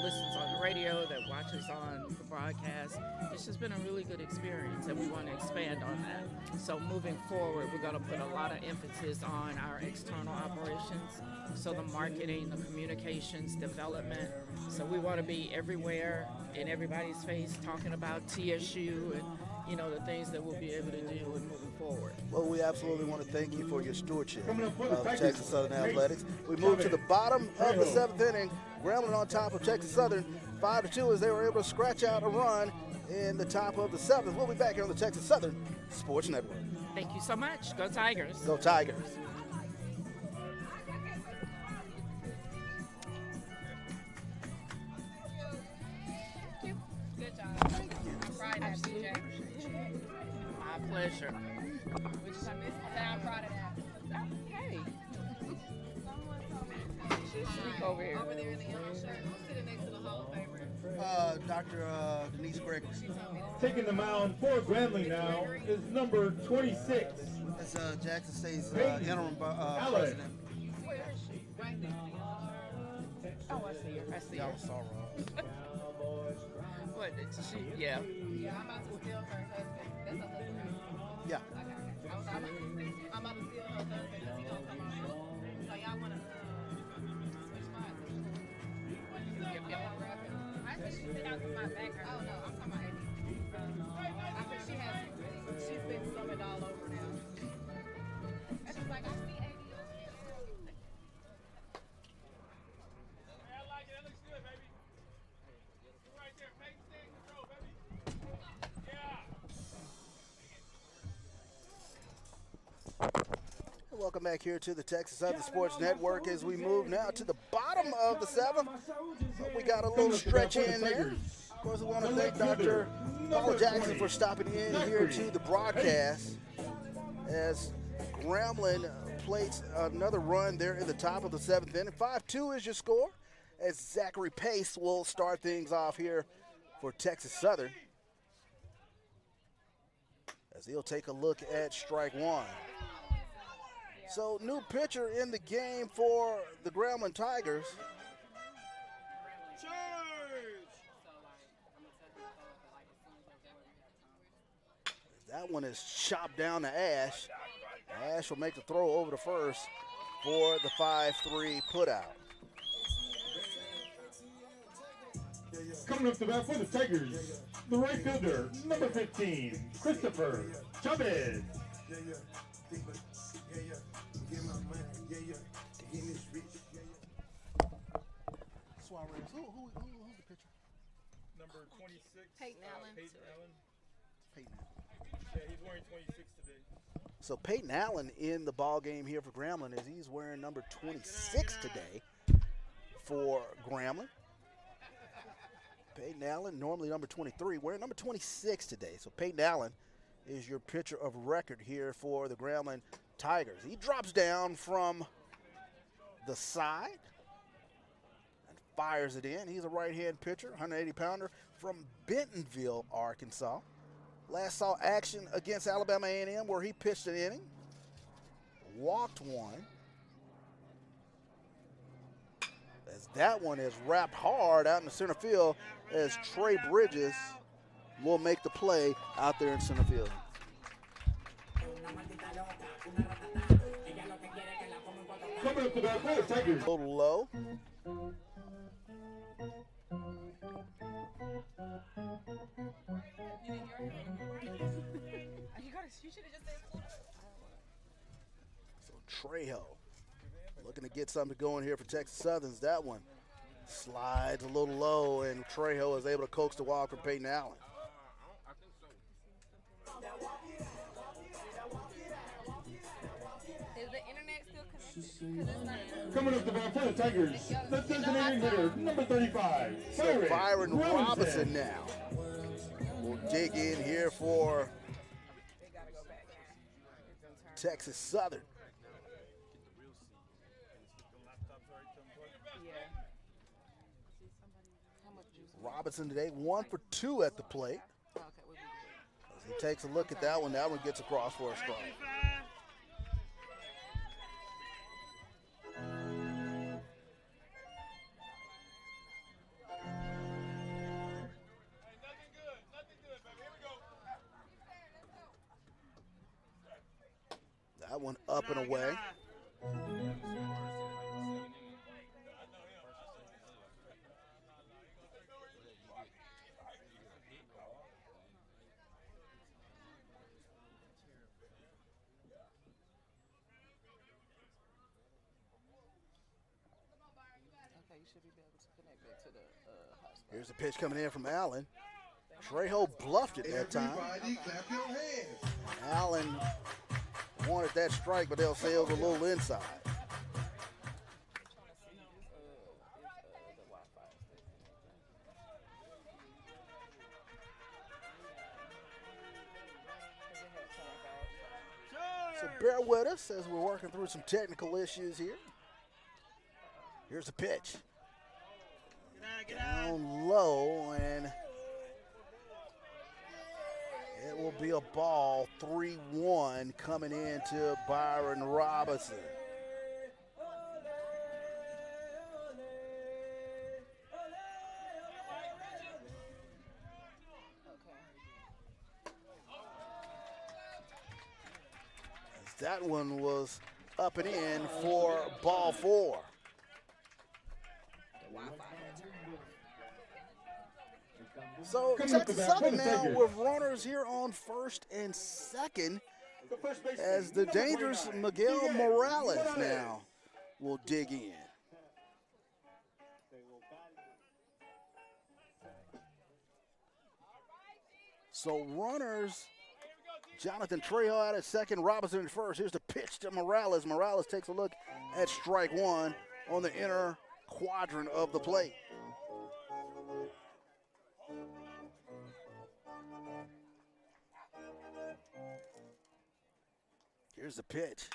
listens on the radio, that watches on the broadcast. It's just been a really good experience, and we want to expand on that. So moving forward, we're going to put a lot of emphasis on our external operations, so the marketing, the communications, development. So we want to be everywhere, in everybody's face, talking about TSU and the things that we'll be able to do and moving forward. Well, we absolutely want to thank you for your stewardship of Texas Southern Athletics. We move to the bottom of the 7th inning. Grambling on top of Texas Southern 5-2 as they were able to scratch out a run in the top of the 7th. We'll be back here on the Texas Southern Sports Network. Thank you so much. Go Tigers. Go Tigers. Good job. Thank you. I'm proud of Absolutely. that, My pleasure. Which is I'm proud of that. Hey. She's over here. Over there in the yellow shirt. I'm sitting next to the Hall of Famer. Dr. Denise Gregory. Taking the mound for Grambling now is number 26. That's Jackson State's interim president. Where is she? Right there. Oh, I see her. I see her. Sorrow. What? Yeah. Yeah, I'm about to steal her husband. That's her husband. Yeah. Okay. I'm about to steal her husband because he gonna come on. So y'all wanna switch spots? Yep. I think she sent out to my back. Oh no, I'm talking about Amy. I think she's been summoned all over now. And she's like, I see Amy. Welcome back here to the Texas Southern Sports Network as we move now to the bottom of the 7th. We got a little stretch in there. Of course, we want to thank Dr. Paula Jackson for stopping in here to the broadcast as Grambling plays another run there in the top of the 7th inning. 5-2 is your score as Zachary Pace will start things off here for Texas Southern as he'll take a look at strike one. So, new pitcher in the game for the Grambling Tigers. That one is chopped down to Ash. Ash will make the throw over the first for the 5-3 putout. Coming up to bat for the Tigers, the right fielder, number 15, Christopher Chavez. Suarez, who's the pitcher? Number 26, Peyton Allen. Peyton Allen. Peyton. Yeah, he's wearing 26 today. So Peyton Allen in the ball game here for Grambling as he's wearing number 26 today for Grambling. Peyton Allen, normally number 23, wearing number 26 today. So Peyton Allen is your pitcher of record here for the Grambling Tigers. He drops down from the side and fires it in. He's a right-hand pitcher, 180-pounder from Bentonville, Arkansas. Last saw action against Alabama A&M where he pitched an inning, walked one. As that one is wrapped hard out in the center field as Trey Bridges will make the play out there in center field. Coming up to bat for the Tigers. A little low. You should have just said. So Trejo looking to get something going here for Texas Southerns. That one slides a little low, and Trejo is able to coax the walk from Peyton Allen. Is the internet still connected? 'Cause it's not. Coming up to bat for the Tigers, the designated hitter, number 35, So Byron Robinson now will dig in here for They gotta go back. Texas Southern. Yeah. How much juice? Robinson today 1 for 2 at the plate. Okay, we'll be good. As he takes a look at that one gets across for a strike. That one up and away. Okay, you should be able to connect that to the hotspot. Here's the pitch coming in from Allen. Trejo bluffed it that time. Everybody clap your hands. Allen wanted that strike, but they'll say it was a little inside. So bear with us as we're working through some technical issues here. Here's the pitch. Down low, and it will be a ball. 3-1 coming into Byron Robinson. As that one was up and in for ball 4. So Texas Southern now with runners here on first and second as the dangerous Miguel Morales now will dig in. So runners, Jonathan Trejo out at second, Robinson at first. Here's the pitch to Morales. Morales takes a look at strike one on the inner quadrant of the plate. Here's the pitch.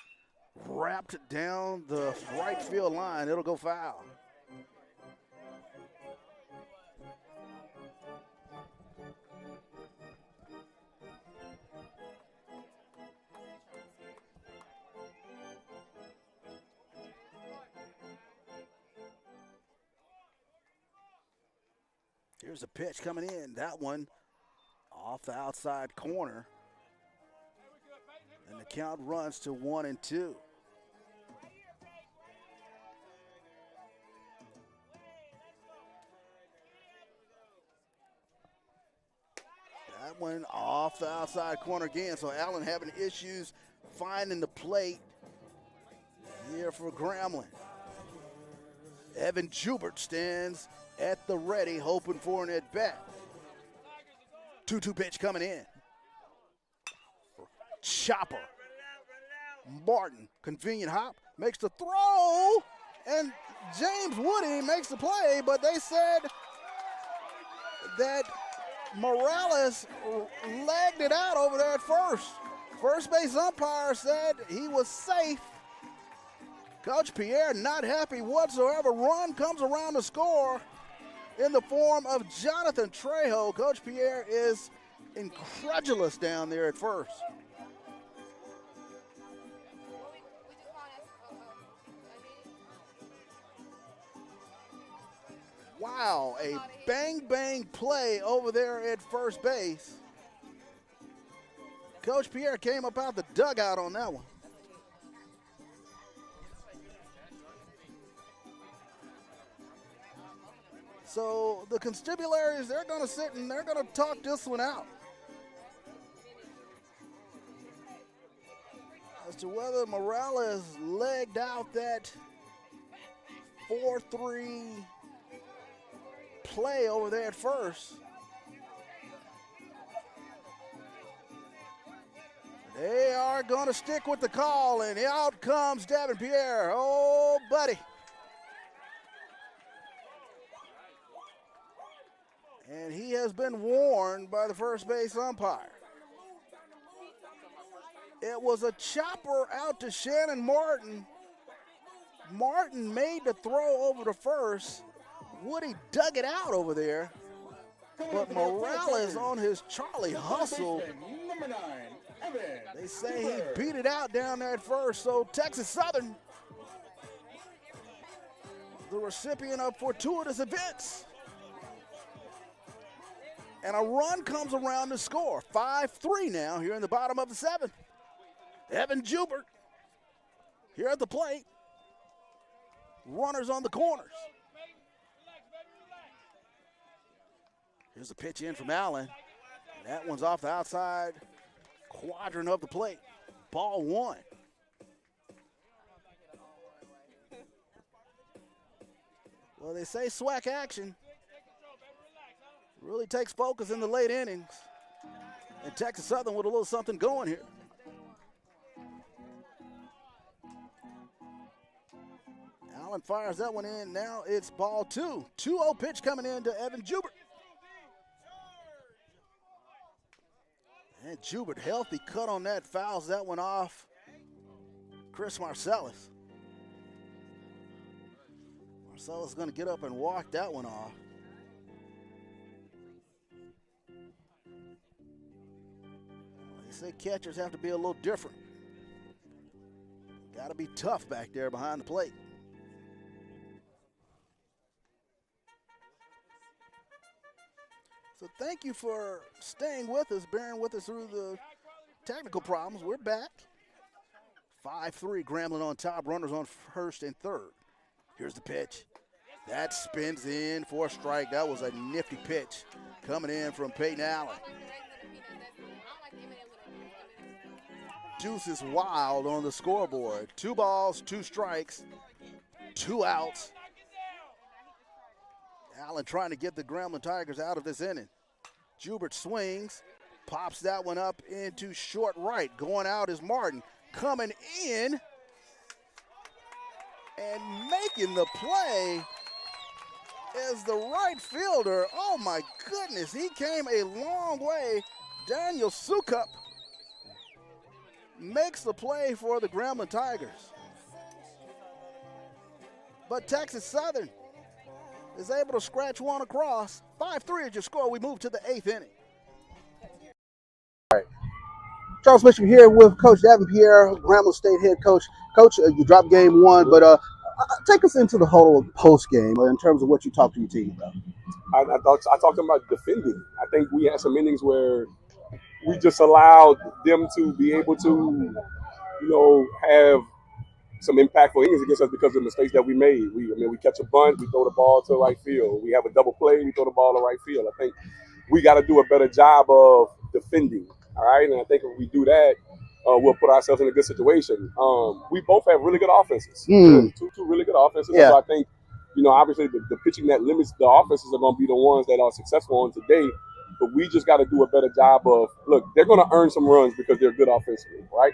Wrapped down the right field line. It'll go foul. Here's the pitch coming in. That one off the outside corner. And the count runs to 1-2. That one off the outside corner again. So Allen having issues finding the plate here for Grambling. Evan Jubert stands at the ready, hoping for an at-bat. 2-2 pitch coming in. Chopper. Martin, convenient hop, makes the throw, and James Woody makes the play, but they said that Morales legged it out over there at first. First base umpire said he was safe. Coach Pierre not happy whatsoever. Run comes around to score in the form of Jonathan Trejo. Coach Pierre is incredulous down there at first. Wow, a bang-bang play over there at first base. Coach Pierre came up out the dugout on that one. So the constabularies, they're going to sit and they're going to talk this one out as to whether Morales legged out that 4-3 play over there at first. They are going to stick with the call, and out comes Davin Pierre. Oh, buddy. And he has been warned by the first base umpire. It was a chopper out to Shannon Martin. Martin made the throw over to first. Woody dug it out over there. But Morales on his Charlie hustle. They say he beat it out down there at first. So Texas Southern, the recipient of fortuitous events. And a run comes around to score. 5-3 now here in the bottom of the seventh. Evan Jubert here at the plate. Runners on the corners. Here's a pitch in from Allen. That one's off the outside quadrant of the plate. Ball one. Well, they say SWAC action really takes focus in the late innings. And Texas Southern with a little something going here. Allen fires that one in. Now it's ball two. 2-0 pitch coming in to Evan Jubert. And Jubert, healthy cut on that, fouls that one off. Chris Marcellus. Marcellus is going to get up and walk that one off. They say catchers have to be a little different. Got to be tough back there behind the plate. So thank you for staying with us, bearing with us through the technical problems. We're back. 5-3, Grambling on top, runners on first and third. Here's the pitch. That spins in for a strike. That was a nifty pitch coming in from Peyton Allen. Deuce is wild on the scoreboard. 2 balls, 2 strikes, 2 outs. Allen trying to get the Grambling Tigers out of this inning. Jubert swings, pops that one up into short right. Going out is Martin. Coming in and making the play is the right fielder. Oh my goodness, he came a long way. Daniel Sukup makes the play for the Grambling Tigers. But Texas Southern is able to scratch one across. 5-3 is your score. We move to the 8th inning. All right. Charles Bishop here with Coach Davin Pierre, Grambling State head coach. Coach, you dropped game one, but take us into the whole post game in terms of what you talked to your team about. I talked to them about defending. I think we had some innings where we just allowed them to be able to, have some impactful innings against us because of the mistakes that we made. We catch a bunt, we throw the ball to right field. We have a double play, we throw the ball to right field. I think we got to do a better job of defending. All right, and I think if we do that, we'll put ourselves in a good situation. We both have really good offenses, two really good offenses. Yeah. So I think, obviously the pitching that limits the offenses are going to be the ones that are successful on today. But we just got to do a better job of, look, they're going to earn some runs because they're good offensively, right?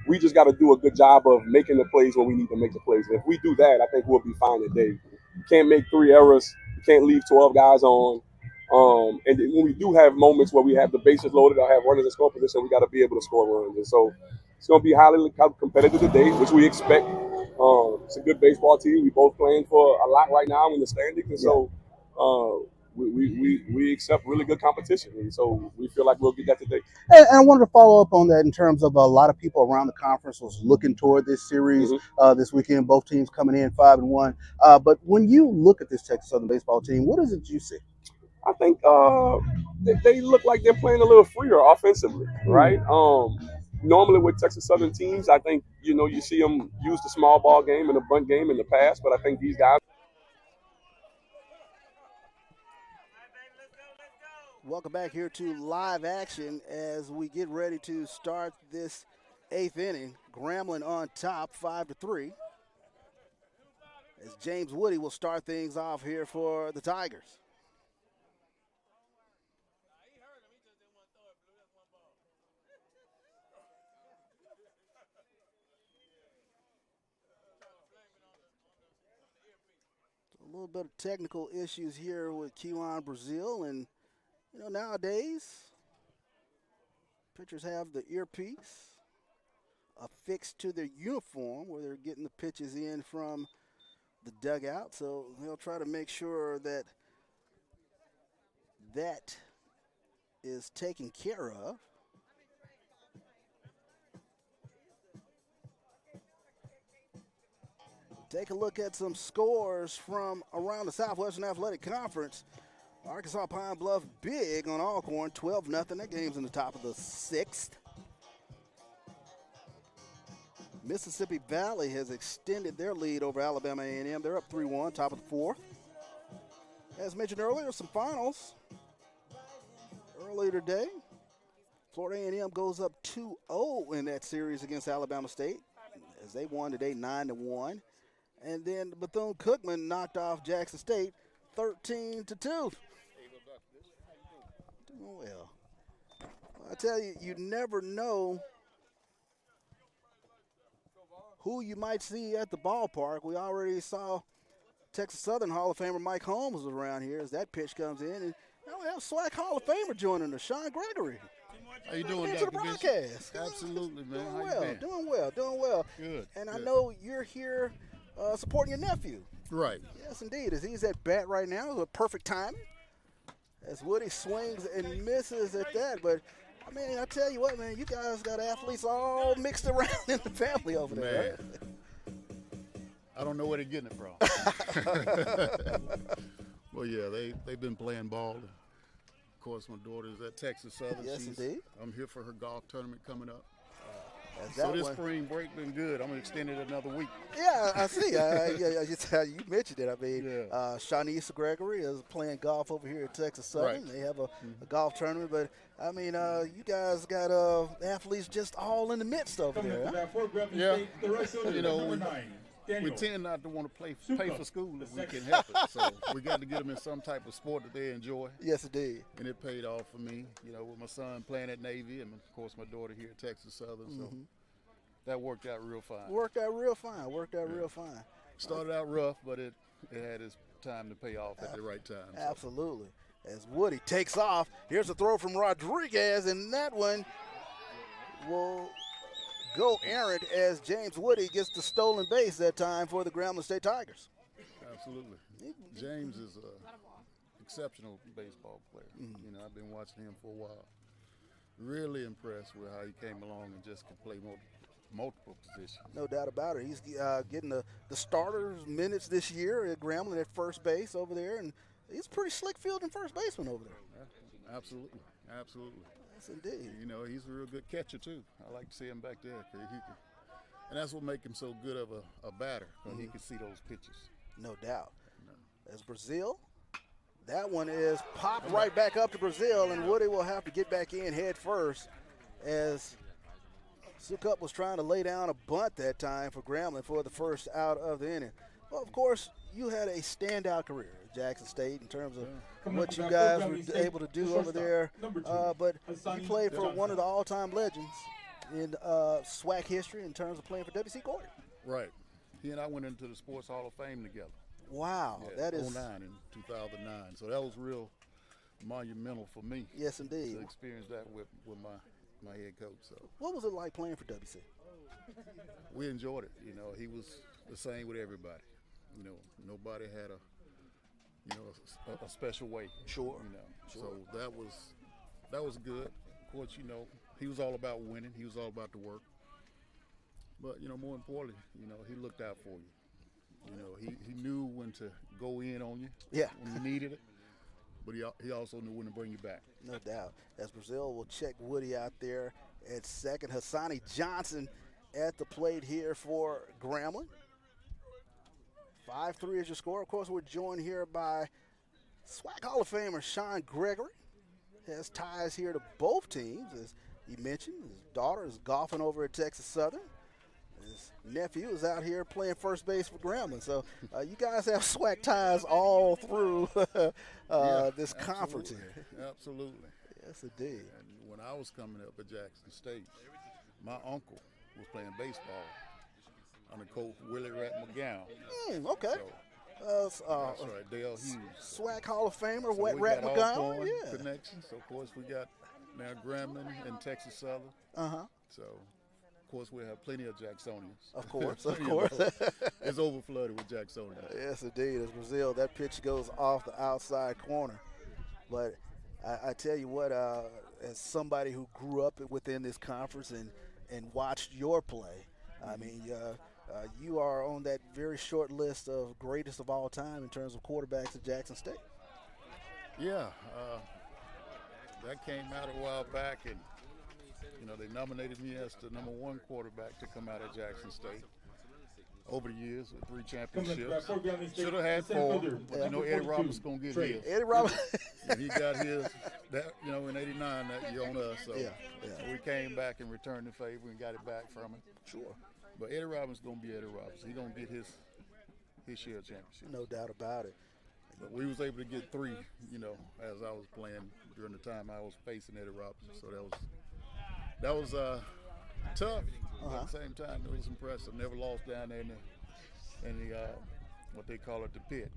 We just got to do a good job of making the plays when we need to make the plays. And if we do that, I think we'll be fine today. You can't make 3 errors. You can't leave 12 guys on. And then when we do have moments where we have the bases loaded or have runners in score position, we got to be able to score runs. And so it's going to be highly competitive today, which we expect. It's a good baseball team. We both playing for a lot right now in the standings. And so we accept really good competition. And so we feel like we'll get that today. And I wanted to follow up on that in terms of a lot of people around the conference was looking toward this series this weekend, both teams coming in 5-1. But when you look at this Texas Southern baseball team, what is it you see? I think they look like they're playing a little freer offensively, right? Normally with Texas Southern teams, I think, you see them use the small ball game and the bunt game in the past, but I think these guys. Welcome back here to live action as we get ready to start this 8th inning. Grambling on top, 5-3. As James Woody will start things off here for the Tigers. A little bit of technical issues here with Kewan Brazil, and nowadays pitchers have the earpiece affixed to their uniform where they're getting the pitches in from the dugout, so they'll try to make sure that that is taken care of. Take a look at some scores from around the Southwestern Athletic Conference. Arkansas Pine Bluff big on Alcorn, 12-0. That game's in the top of the 6th. Mississippi Valley has extended their lead over Alabama A&M. They're up 3-1, top of the 4th. As mentioned earlier, some finals earlier today. Florida A&M goes up 2-0 in that series against Alabama State as they won today 9-1. And then Bethune-Cookman knocked off Jackson State 13-2. Doing well. I tell you, you never know who you might see at the ballpark. We already saw Texas Southern Hall of Famer Mike Holmes was around here as that pitch comes in. And now we have SWAC Hall of Famer joining us, Sean Gregory. How you doing, Dr. Dr. the Bishop? broadcast. Absolutely, man. Doing well. Good. And I good. know you're here supporting your nephew. Right. Yes, indeed. As he's at bat right now, with perfect timing. As Woody swings and misses at that. But, I mean, I tell you what, man, you guys got athletes all mixed around in the family over there, right? I don't know where they're getting it from. Well, yeah, they've been playing ball. Of course, my daughter's at Texas Southern. Yes, indeed. I'm here for her golf tournament coming up. So this spring break been good. I'm going to extend it another week. Yeah, I see. You mentioned it. I mean, Shanice Gregory is playing golf over here at Texas Southern. Right. They have a golf tournament. But, I mean, you guys got athletes just all in the midst over there. Yeah. We tend not to want to pay for school if we can help it. So we got to get them in some type of sport that they enjoy. Yes, indeed. And it paid off for me, with my son playing at Navy and, of course, my daughter here at Texas Southern. So that worked out real fine. Worked out real fine. Started out rough, but it had its time to pay off at the right time. So. Absolutely. As Woody takes off, here's a throw from Rodriguez, and that one will go errant as James Woody gets the stolen base that time for the Grambling State Tigers. Absolutely. James is an exceptional baseball player. I've been watching him for a while. Really impressed with how he came along and just could play multiple positions. No doubt about it. He's getting the starters minutes this year at Grambling at first base over there, and he's pretty slick fielding first baseman over there. Absolutely. Yes, indeed. You know, he's a real good catcher too. I like to see him back there, 'cause and that's what makes him so good of a batter, because he can see those pitches. No doubt. As Brazil, that one is popped right back up to Brazil, and Woody will have to get back in head first as Sukup was trying to lay down a bunt that time for Grambling for the first out of the inning. Well, of course, you had a standout career at Jackson State in terms of what you guys were able to do over there, but you played for one of the all-time legends in SWAC history in terms of playing for W.C. Gordon. Right. He and I went into the Sports Hall of Fame together. Wow, Yeah, that is 09 in 2009. So that was real monumental for me. Yes, indeed. To experience that with my head coach. So what was it like playing for WC? We enjoyed it. You know, he was the same with everybody. You know, nobody had a special way. Sure. You know, so that was good. Of course, you know, he was all about winning. He was all about the work. But, you know, more importantly, you know, he looked out for you. You know, he knew when to go in on you. Yeah. When you needed it. But he also knew when to bring you back. No doubt. As Brazil will check Woody out there at second. Hassani Johnson at the plate here for Grambling. 5-3 is your score. Of course, we're joined here by SWAC Hall of Famer Sean Gregory. Has ties here to both teams. As he mentioned, his daughter is golfing over at Texas Southern. His nephew is out here playing first base for Grambling. So you guys have SWAC ties all through this conference here. Absolutely. Yes, indeed. And when I was coming up at Jackson State, my uncle was playing baseball under Coach Willie Rat McGowan. Okay. So, that's right, Dale Hughes. SWAC Hall of Famer, So Wet we Rat got McGowan. Yeah. Connections. So, of course, we got now Grambling and Texas Southern. So, of course, we have plenty of Jacksonians. Of course, Plenty of course. It's overflooded with Jacksonians. Yes, indeed. As Brazil, that pitch goes off the outside corner. But I tell you what, as somebody who grew up within this conference and watched your play, I mean, you are on that very short list of greatest of all time in terms of quarterbacks at Jackson State. Yeah, that came out a while back, and you know, they nominated me as the #1 quarterback to come out of Jackson State. Over the years, with 3 championships. Should have had 4, but you know Eddie Roberts gonna get his. Eddie Roberts. And he got his, that you know, in '89 that year on us. So we came back and returned the favor and got it back from him. Sure. But Eddie Roberts gonna be Eddie Roberts. He gonna get his share of championships. No doubt about it. But we was able to get 3, you know, as I was playing during the time I was facing Eddie Roberts. So that was tough. But at the same time, it was impressive. Never lost down there in the what they call it, the pit.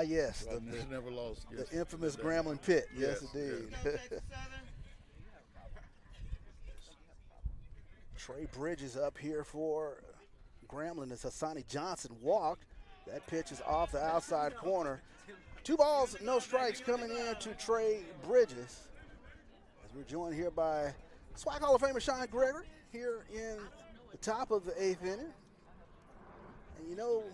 Yes. So never lost. The infamous Grambling pit. Yes, indeed. Yes. Trey Bridges up here for Grambling as Hassani Johnson walked. That pitch is off the outside corner. 2 balls, no strikes coming in to Trey Bridges. As we're joined here by SWAC Hall of Famer Sean Gregory here in the top of the 8th inning. And you know,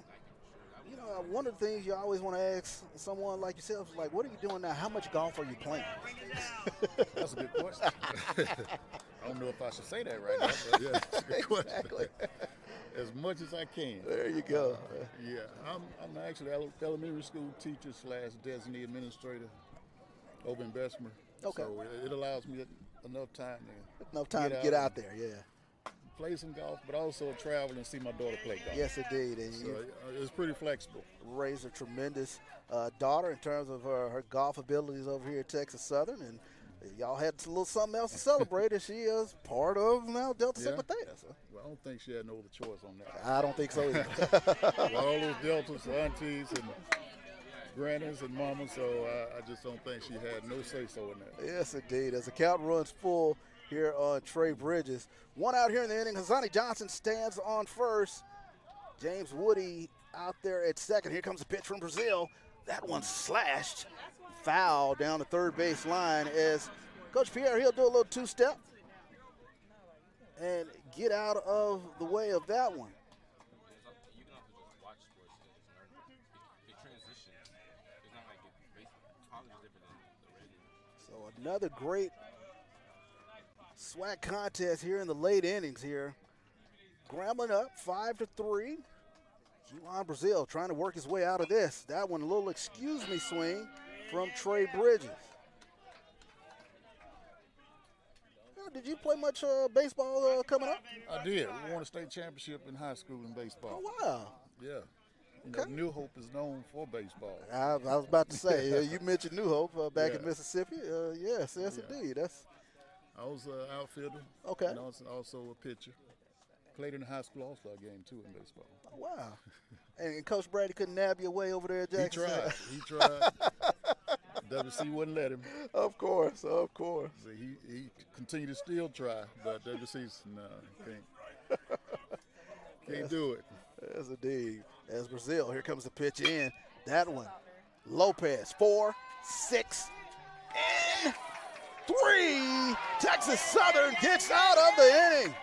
one of the things you always want to ask someone like yourself is like, what are you doing now? How much golf are you playing? That's a good question. I don't know if I should say that right now, but yeah, that's a good question. As much as I can. There you go. Yeah, I'm actually elementary school teacher / designee administrator over in Bessemer. Okay. So it allows me enough time to get out there, yeah. Play some golf, but also travel and see my daughter play golf. Yes, indeed. And so it's pretty flexible. Raised a tremendous daughter in terms of her golf abilities over here at Texas Southern, and y'all had a little something else to celebrate as she is part of now Delta Sigma Theta. So. Well, I don't think she had no other choice on that. I don't think so either. All those Deltas, aunties, and grannies and mamas, so I just don't think she had no say-so in that. Yes, indeed. As the count runs full here on Trey Bridges. 1 out here in the inning. Hassani Johnson stands on first. James Woody out there at second. Here comes a pitch from Brazil. That one slashed. Foul down the third base line as Coach Pierre, he'll do a little 2-step and get out of the way of that one. You can also just watch sports and just learn it transitions. It's not like it's baseball. College is different than the regular. So another great SWAC contest here in the late innings here. Grambling up 5-3. Juan Brazil trying to work his way out of this. That one, a little excuse me swing from Trey Bridges. Did you play much baseball coming up? I did. We won a state championship in high school in baseball. Oh, wow. Yeah. You Okay. know, New Hope is known for baseball. I was about to say, you mentioned New Hope back in Mississippi. Yes, indeed. I was an outfielder. Okay. And also a pitcher. Played in the high school all-star game, too, in baseball. Oh, wow. And Coach Brady couldn't nab your way over there at Jackson. He tried. WC wouldn't let him. Of course. So he continued to still try, but WC's, can't do it. Yes, indeed. As Brazil, here comes the pitch in. That one. Lopez, 4, 6, and 3. Texas Southern gets out of the inning.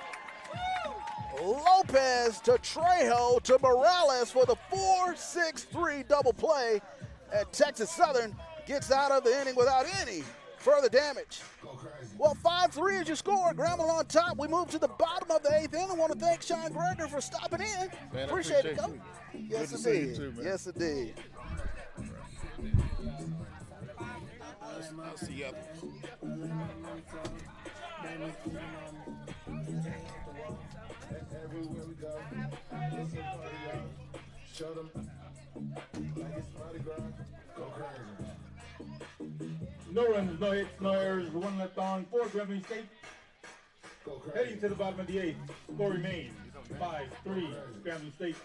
Lopez to Trejo to Morales for the 4-6-3 double play. And Texas Southern gets out of the inning without any further damage. Well, 5-3 is your score. Grambling on top. We move to the bottom of the 8th inning. I want to thank Sean Greger for stopping in. Man, appreciate it, you. Coach. Yes, Good to see you indeed. too, man. Yes, indeed. I'll see you. Everywhere we go, it's a party, y'all. Show them like it's Mardi Gras. Go crazy. No runs, no hits, no errors, 1 left on for Grambling State. Go crazy. Heading to the bottom of the 8th. Score remains 5-3 Grambling State.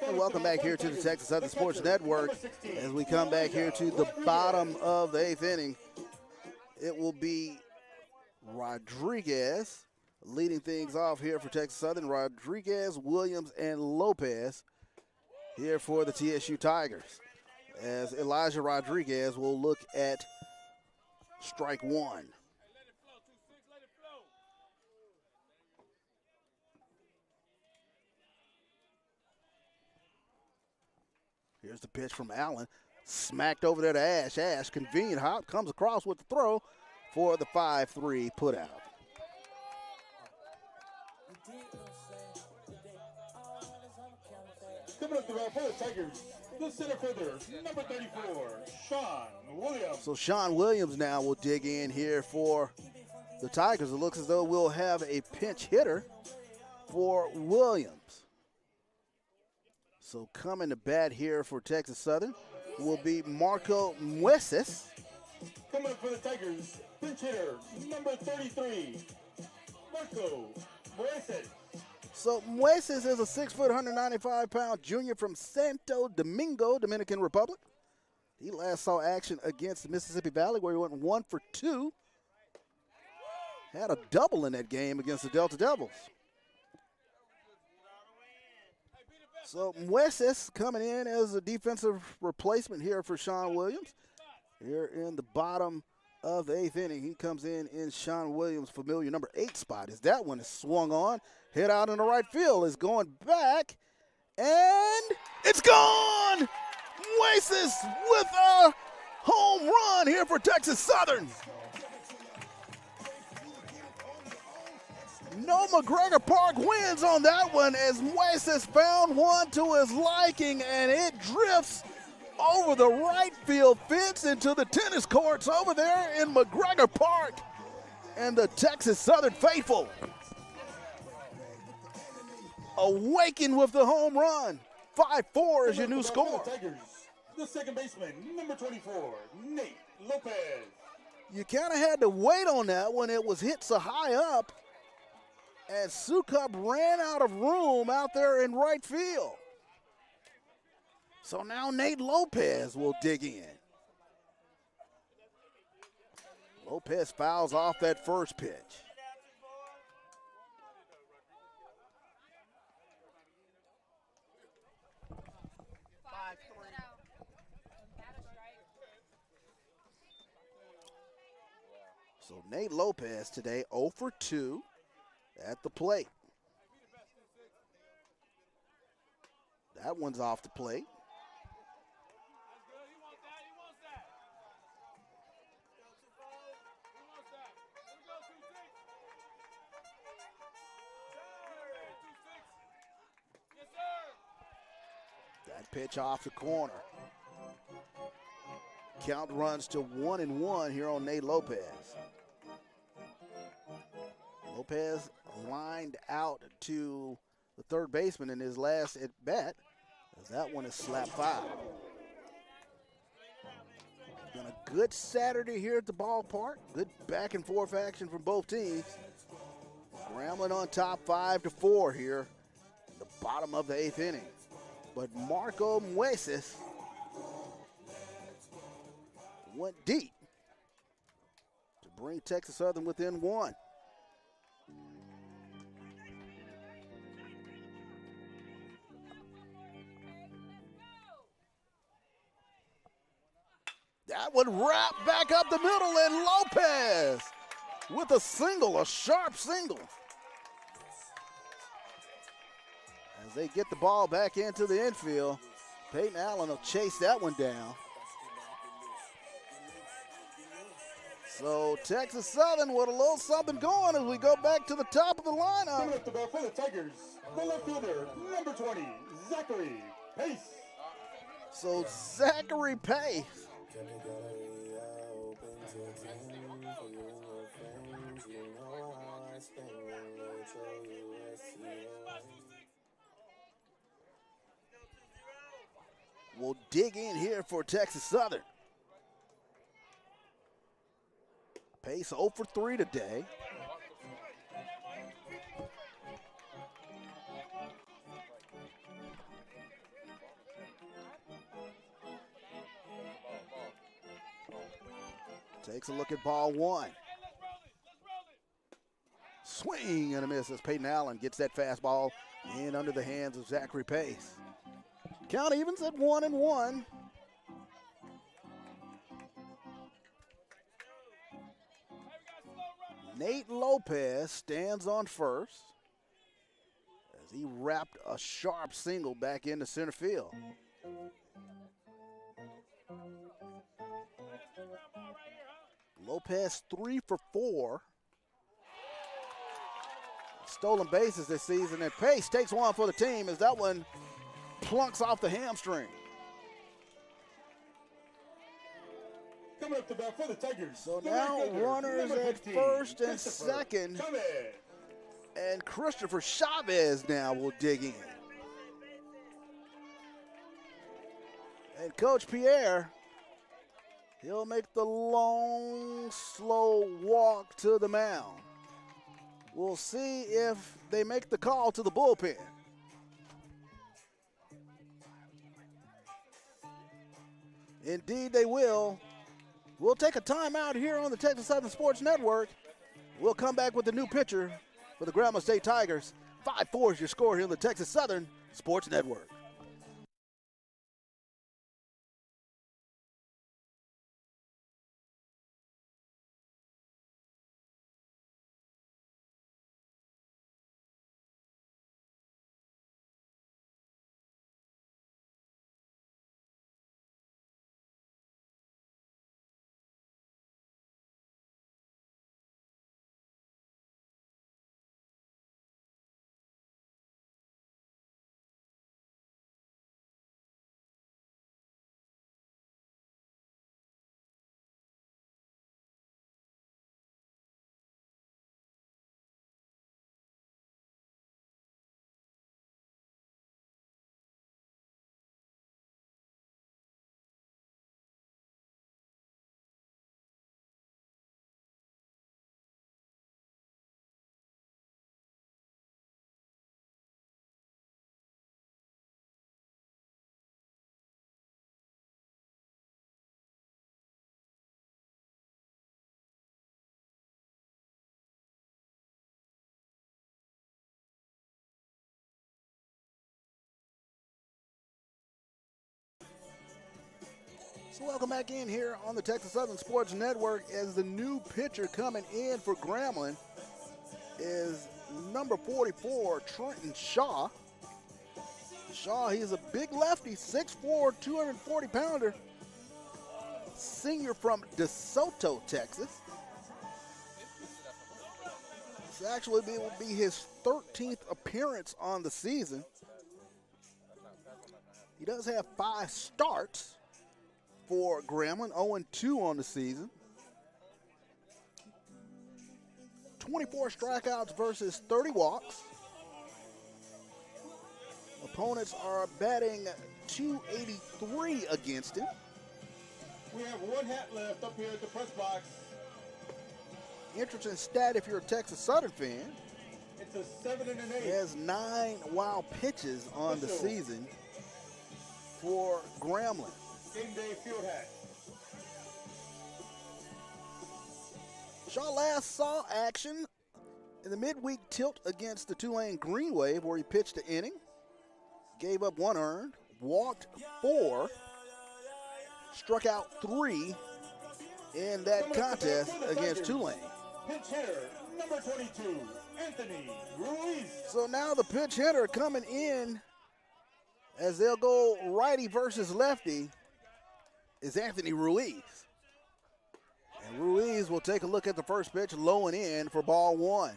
And welcome back here to the Texas Southern Sports Network. As we come back here to the bottom of the 8th inning, it will be Rodriguez leading things off here for Texas Southern. Rodriguez, Williams, and Lopez here for the TSU Tigers. As Elijah Rodriguez will look at strike 1. Here's the pitch from Allen. Smacked over there to Ash. Ash, convenient hop, comes across with the throw for the 5-3 putout. Coming up the round for the Tigers, the center fielder, number 34, Sean Williams. So Sean Williams now will dig in here for the Tigers. It looks as though we'll have a pinch hitter for Williams. So coming to bat here for Texas Southern will be Marco Mueces. Coming up for the Tigers, pinch hitter, number 33, Marco Moises. So Mueces is a 6 foot, 195-pound junior from Santo Domingo, Dominican Republic. He last saw action against Mississippi Valley where he went 1 for 2. Had a double in that game against the Delta Devils. So Mueces coming in as a defensive replacement here for Sean Williams. Here in the bottom of the 8th inning, he comes in Sean Williams' familiar number 8 spot. As that one is swung on, hit out in the right field, is going back, and it's gone! Mueces with a home run here for Texas Southern. No, McGregor Park wins on that one as Moises found one to his liking, and it drifts over the right field fence into the tennis courts over there in McGregor Park. And the Texas Southern faithful awaken with the home run. 5-4 is your new score. Tigers, the second baseman, number 24, Nate Lopez. You kind of had to wait on that when it was hit so high up as Sukup ran out of room out there in right field. So now Nate Lopez will dig in. Lopez fouls off that first pitch. So Nate Lopez today 0 for 2 at the plate. That one's off the plate. That pitch off the corner. Count runs to 1-1 here on Nate Lopez. Lopez lined out to the third baseman in his last at bat, as that one is slap foul. Been a good Saturday here at the ballpark. Good back and forth action from both teams. Grambling on top 5-4 here in the bottom of the 8th inning. But Marco Moises went deep to bring Texas Southern within 1. That would wrap back up the middle, and Lopez with a single, a sharp single. As they get the ball back into the infield, Peyton Allen will chase that one down. So Texas Southern with a little something going as we go back to the top of the lineup. Coming up to bat for the Tigers, the left fielder, number 20, Zachary Pace. So Zachary Pace will dig in here for Texas Southern. Pace 0 for 3 today. Takes a look at ball 1. Swing and a miss as Peyton Allen gets that fastball in under the hands of Zachary Pace. Count evens at 1-1. Nate Lopez stands on first as he wrapped a sharp single back into center field. Lopez 3 for 4. Stolen bases this season, and Pace takes one for the team as that one plunks off the hamstring. Coming up to bat for the Tigers. So the now right fielder, runners number at 15, first and Christopher second, Chavez. and Christopher Chavez now will dig in. And Coach Pierre, he'll make the long, slow walk to the mound. We'll see if they make the call to the bullpen. Indeed, they will. We'll take a timeout here on the Texas Southern Sports Network. We'll come back with a new pitcher for the Grambling State Tigers. 5-4 is your score here on the Texas Southern Sports Network. So welcome back in here on the Texas Southern Sports Network as the new pitcher coming in for Grambling is number 44, Trenton Shaw. Shaw, he's a big lefty, 6'4", 240-pounder, senior from DeSoto, Texas. This actually will be his 13th appearance on the season. He does have 5 starts for Grambling, 0-2 on the season. 24 strikeouts versus 30 walks. Opponents are batting .283 against him. We have 1 hat left up here at the press box. Interesting stat if you're a Texas Southern fan. It's a 7 and an 8. He has 9 wild pitches on the season for Grambling. Game day field hat. Shaw last saw action in the midweek tilt against the Tulane Green Wave where he pitched an inning, gave up 1 earned, walked 4, struck out 3 in that contest against Tulane. Pinch hitter, number 22, Anthony Ruiz. So now the pinch hitter coming in as they'll go righty versus lefty is Anthony Ruiz. And Ruiz will take a look at the first pitch, low and in for ball 1.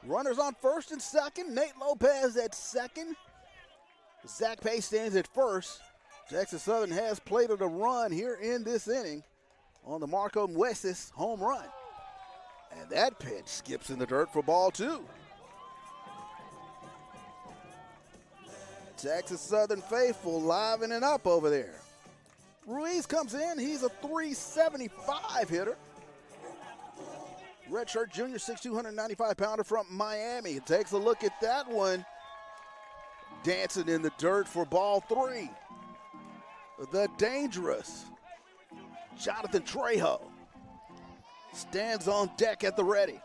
Runners on first and second. Nate Lopez at second. Zach Pace stands at first. Texas Southern has plated a run here in this inning on the Marco Mueces home run. And that pitch skips in the dirt for ball 2. Texas Southern faithful livening up over there. Ruiz comes in. He's a .375 hitter. Redshirt junior, 6'2", 195-pounder from Miami. Takes a look at that one. Dancing in the dirt for ball 3. The dangerous Jonathan Trejo stands on deck at the ready.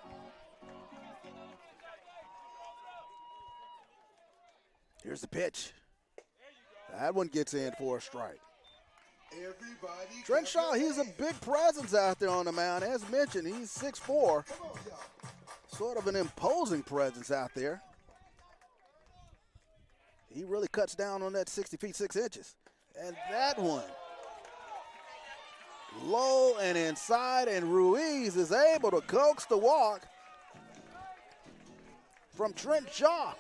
Here's the pitch. That one gets in for a strike. Trent Shaw, he's a big presence out there on the mound. As mentioned, he's 6'4", sort of an imposing presence out there. He really cuts down on that 60 feet 6 inches. And that one, low and inside, and Ruiz is able to coax the walk from Trent Shaw.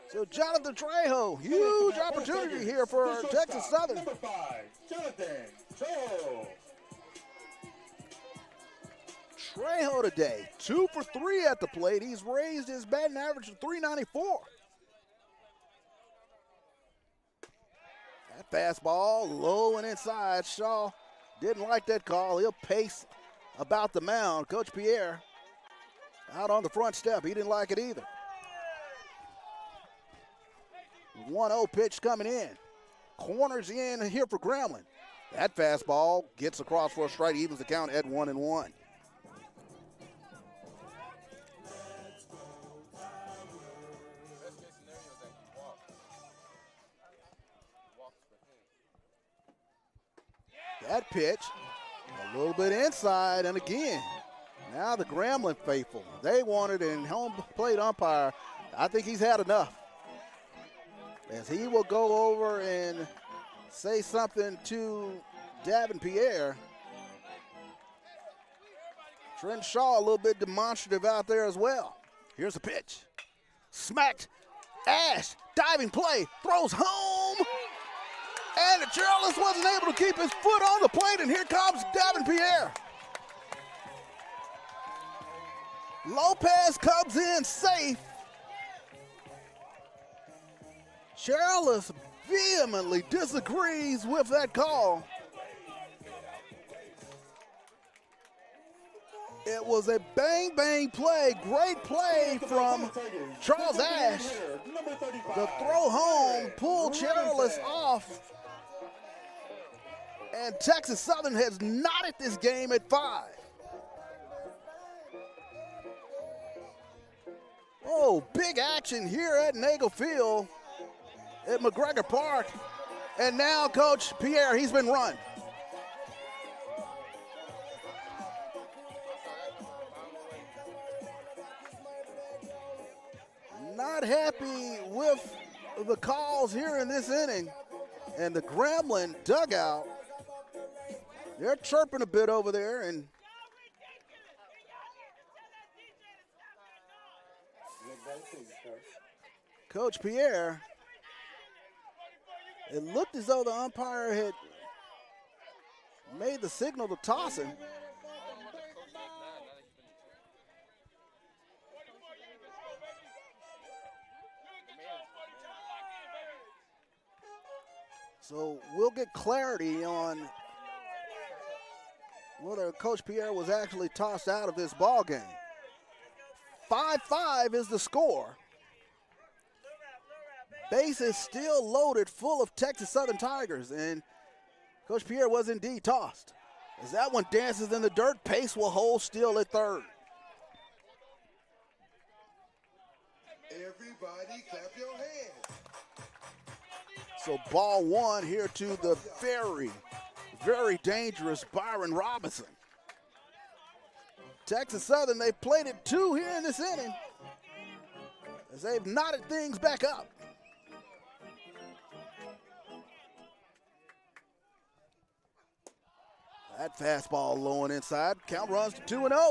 So Jonathan Trejo, huge opportunity here for Texas Southern. Number 5, Jonathan Trejo. Trejo today, 2 for 3 at the plate. He's raised his batting average to .394. That fastball, low and inside. Shaw didn't like that call. He'll pace about the mound. Coach Pierre out on the front step. He didn't like it either. 1-0 pitch coming in. Corners in here for Grambling. That fastball gets across for a strike, evens the count at 1-1. That pitch, a little bit inside, and again, now the Grambling faithful. They wanted it, and home plate umpire, I think he's had enough. As he will go over and say something to Davin Pierre. Trent Shaw a little bit demonstrative out there as well. Here's a pitch. Smacked. Ash, diving play, throws home. And Charles wasn't able to keep his foot on the plate, and here comes Davin Pierre. Lopez comes in safe. Charles vehemently disagrees with that call. It was a bang-bang play, great play from Charles Ash. The throw home pulled Charles off. And Texas Southern has knotted this game at 5. Oh, big action here at Nagel Field at McGregor Park. And now Coach Pierre, he's been run. Not happy with the calls here in this inning. And the Grambling dugout, they're chirping a bit over there. And Coach Pierre, it looked as though the umpire had made the signal to toss him. So we'll get clarity on whether Coach Pierre was actually tossed out of this ball game. 5-5 is the score. Bases still loaded full of Texas Southern Tigers, and Coach Pierre was indeed tossed. As that one dances in the dirt, Pace will hold still at third. Everybody clap your hands. So ball one here to the very, very dangerous Byron Robinson. Texas Southern, they played it 2 here in this inning as they've knotted things back up. That fastball low and inside. Count runs to 2-0. A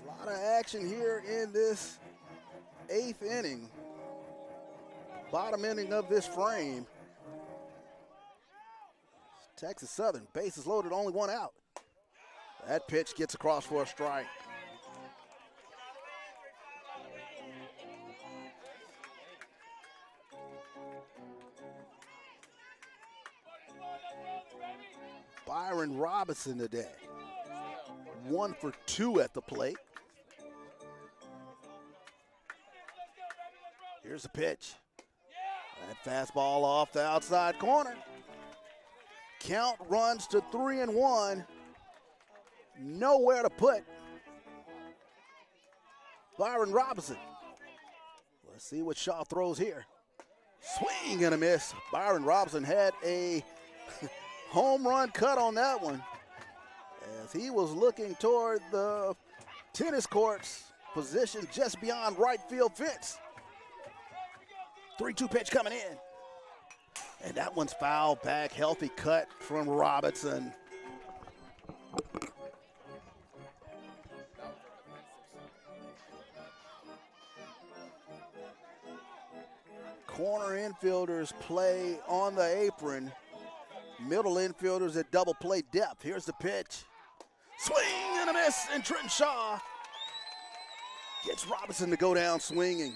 lot of action here in this 8th inning. Bottom inning of this frame. Texas Southern, bases loaded, only 1 out. That pitch gets across for a strike. Byron Robinson today, 1 for 2 at the plate. Here's the pitch. That fastball off the outside corner. Count runs to 3-1. Nowhere to put Byron Robinson. Let's see what Shaw throws here. Swing and a miss. Byron Robinson had a home run cut on that one as he was looking toward the tennis courts, positioned just beyond right field fence. 3-2 pitch coming in. And that one's foul back, healthy cut from Robinson. Corner infielders play on the apron. Middle infielders at double play depth. Here's the pitch. Swing and a miss, and Trenton Shaw gets Robinson to go down swinging.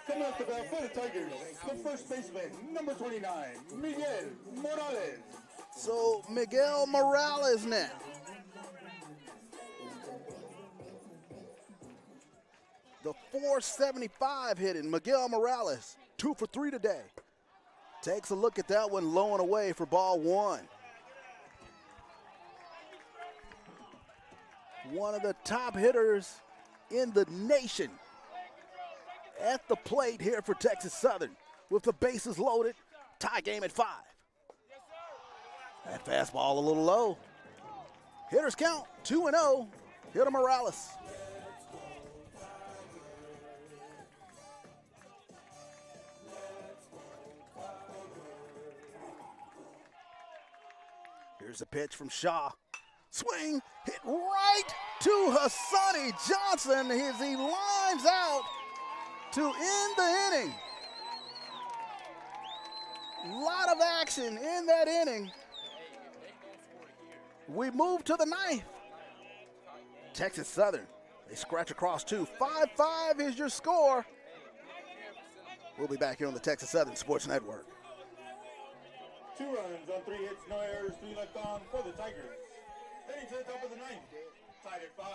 Coming up to bat for the Tigers, the first baseman, number 29, Miguel Morales. So Miguel Morales now. The .475 hitting Miguel Morales, 2 for 3 today. Takes a look at that one, low and away for ball 1. One of the top hitters in the nation at the plate here for Texas Southern with the bases loaded, tie game at 5. That fastball a little low. Hitters count 2-0. Hitter Morales. Here's a pitch from Shaw. Swing, hit right to Hassani Johnson as he lines out to end the inning. Lot of action in that inning. We move to the 9th. Texas Southern, they scratch across 2. 5-5 is your score. We'll be back here on the Texas Southern Sports Network. 2 runs on 3 hits, no errors, 3 left on for the Tigers. Heading to the top of the 9th, tied at 5.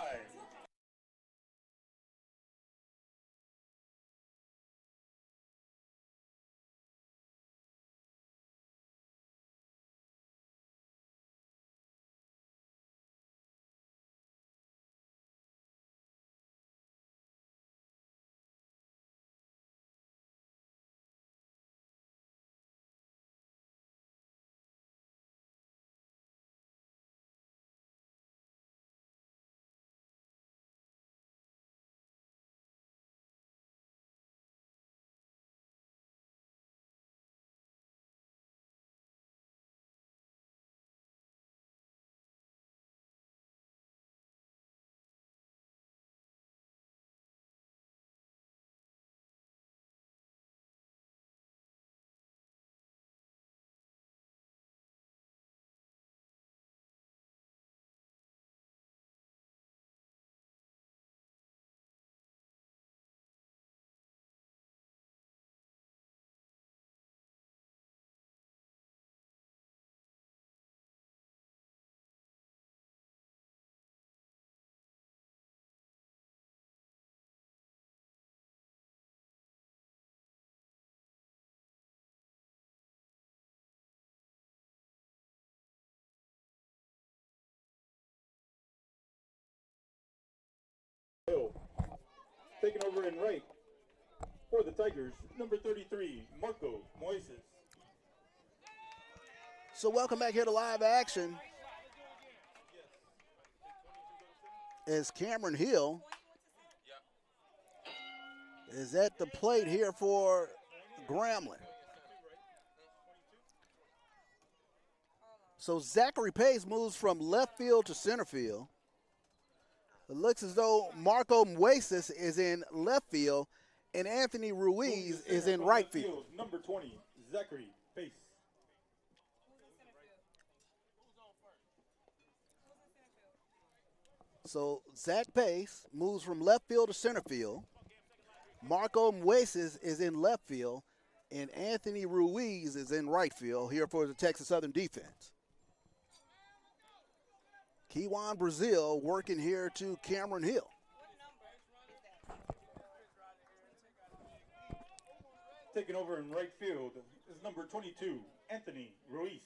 Taking over in right for the Tigers, number 33, Marco Moises. So welcome back here to live action. As Cameron Hill is at the plate here for Grambling. So Zachary Pace moves from left field to center field. It looks as though Marco Mueces is in left field and Anthony Ruiz is in right field. Number 20, Zachary Pace. So Zach Pace moves from left field to center field. Marco Mueces is in left field, and Anthony Ruiz is in right field here for the Texas Southern defense. Kiwan Brazil working here to Cameron Hill. Taking over in right field is number 22, Anthony Ruiz.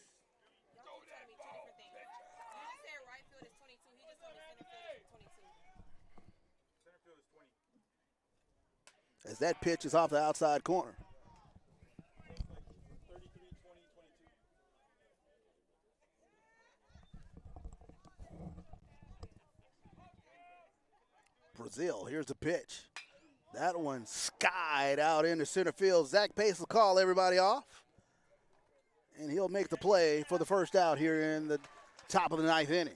As that pitch is off the outside corner. Brazil, here's the pitch. That one skied out into center field. Zach Pace will call everybody off. And he'll make the play for the first out here in the top of the ninth inning.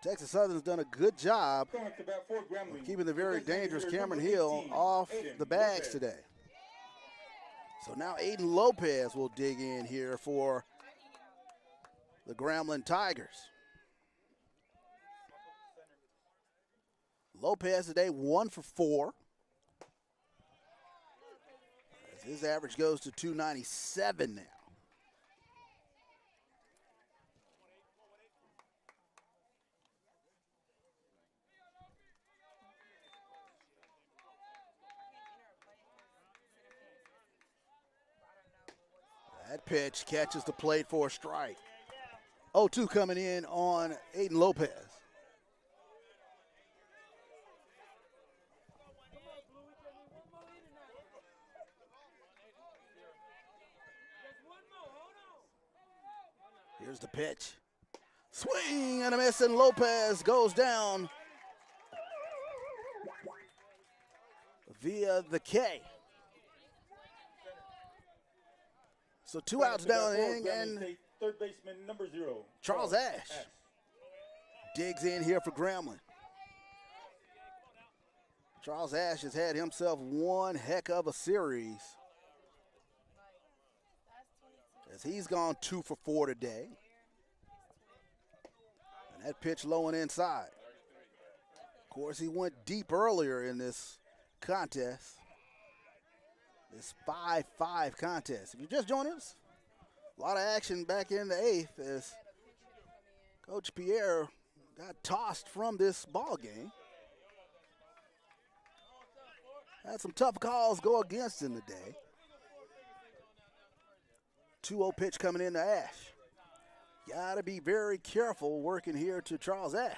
Texas Southern's done a good job of keeping the very dangerous Cameron Hill off the bags today. So now Aiden Lopez will dig in here for the Grambling Tigers. Lopez today 1 for 4. As his average goes to 297 now. That pitch catches the plate for a strike. 0-2 coming in on Aiden Lopez. Here's the pitch. Swing and a miss, and Lopez goes down via the K. So 2 outs down the inning, and third baseman number 0, Charles Ash digs in here for Grambling. Charles Ash has had himself one heck of a series, as he's gone 2 for 4 today. And that pitch low and inside. Of course, he went deep earlier in this contest. This 5-5 contest. If you're just joining us, a lot of action back in the 8th as Coach Pierre got tossed from this ball game. Had some tough calls go against him today. 2-0 pitch coming in to Ash. Got to be very careful working here to Charles Ash.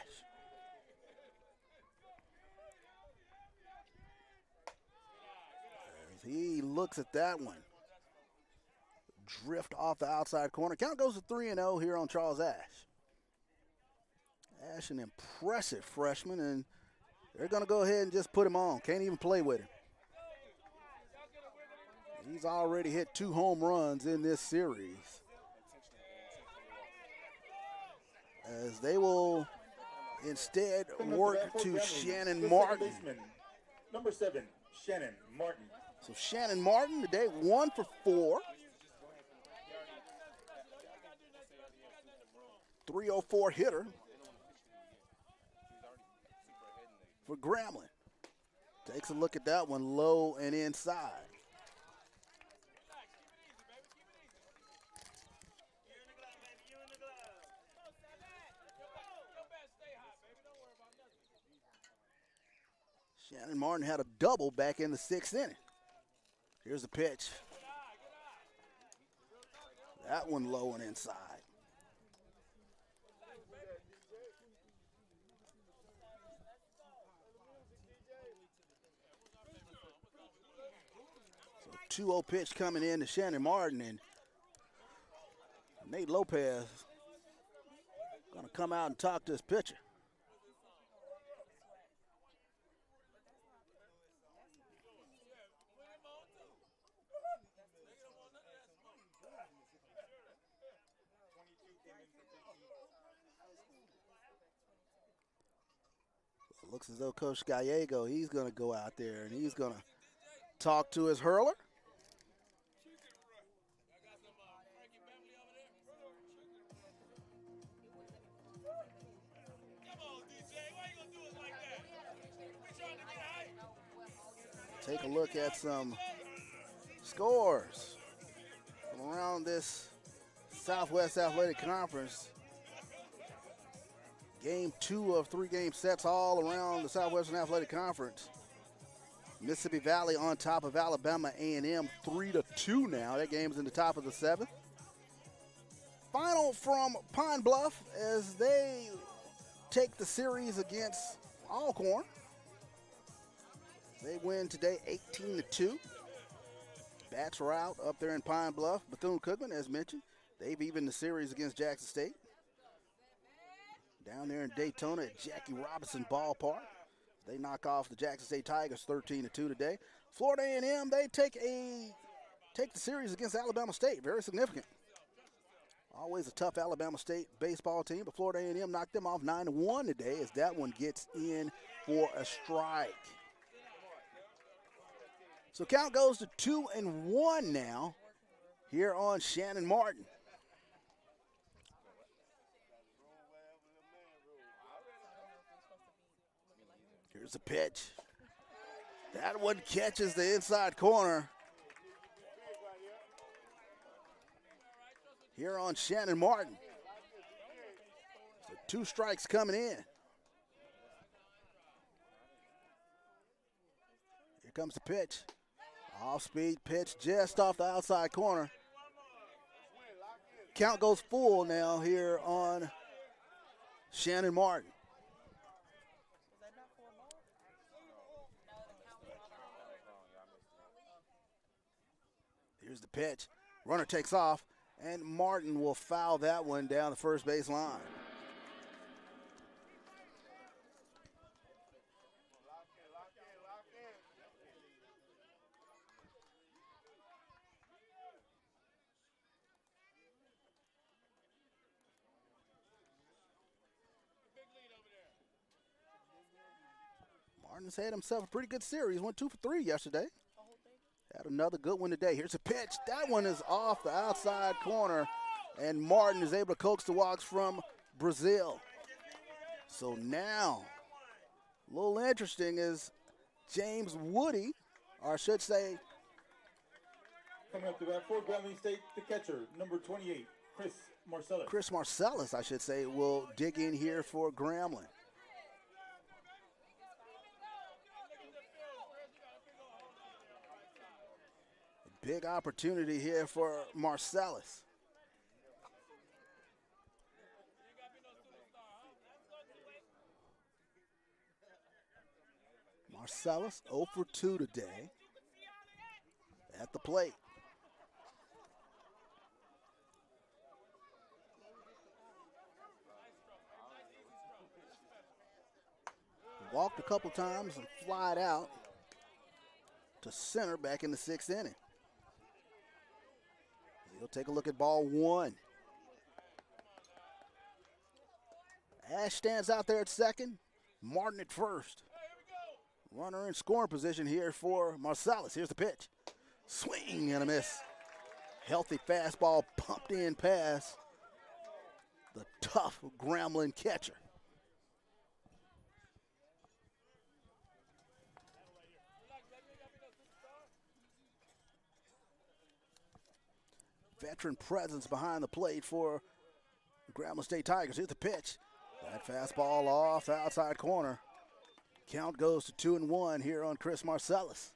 As he looks at that one. Drift off the outside corner. Count goes to 3-0 here on Charles Ash. Ash, an impressive freshman, and they're going to go ahead and just put him on. Can't even play with him. He's already hit 2 home runs in this series. As they will instead work to Shannon Martin. Number 7, Shannon Martin. So Shannon Martin today 1 for 4. 304 hitter for Grambling. Takes a look at that one low and inside. Shannon Martin had a double back in the 6th inning. Here's the pitch. That one low and inside. 2-0 pitch coming in to Shannon Martin, and Nate Lopez going to come out and talk to his pitcher. Looks as though Coach Gallego, he's going to go out there and he's going to talk to his hurler. Take a look at some scores from around this Southwest Athletic Conference. Game 2 of 3 game sets all around the Southwestern Athletic Conference. Mississippi Valley on top of Alabama A&M 3-2 now. That game's in the top of the 7th. Final from Pine Bluff as they take the series against Alcorn. They win today 18-2. Bats are out up there in Pine Bluff. Bethune-Cookman, as mentioned, they've evened the series against Jackson State. Down there in Daytona at Jackie Robinson Ballpark, they knock off the Jackson State Tigers 13-2 today. Florida A&M, they take the series against Alabama State. Very significant. Always a tough Alabama State baseball team, but Florida A&M knocked them off 9-1 today as that one gets in for a strike. So count goes to 2-1 now here on Shannon Martin. Here's the pitch. That one catches the inside corner. Here on Shannon Martin. So 2 strikes coming in. Here comes the pitch. Off-speed pitch just off the outside corner. Count goes full now here on Shannon Martin. Here's the pitch. Runner takes off, and Martin will foul that one down the first base line. Martin's had himself a pretty good series. Went 2 for 3 yesterday. Had another good one today. Here's a pitch. That one is off the outside corner, and Martin is able to coax the walks from Brazil. So now, a little interesting is James Woody, or I should say, coming up to bat for Grambling State, the catcher, number 28, Chris Marcellus. Chris Marcellus, I should say, will dig in here for Grambling. Big opportunity here for Marcellus. Marcellus 0 for 2 today at the plate. Walked a couple times and flied out to center back in the 6th inning. He'll take a look at ball 1. Ash stands out there at second. Martin at first. Runner in scoring position here for Marcellus. Here's the pitch. Swing and a miss. Healthy fastball pumped in past the tough Grambling catcher. Veteran presence behind the plate for Grambling State Tigers. Here's the pitch. That fastball off the outside corner. Count goes to 2-1 here on Chris Marcellus.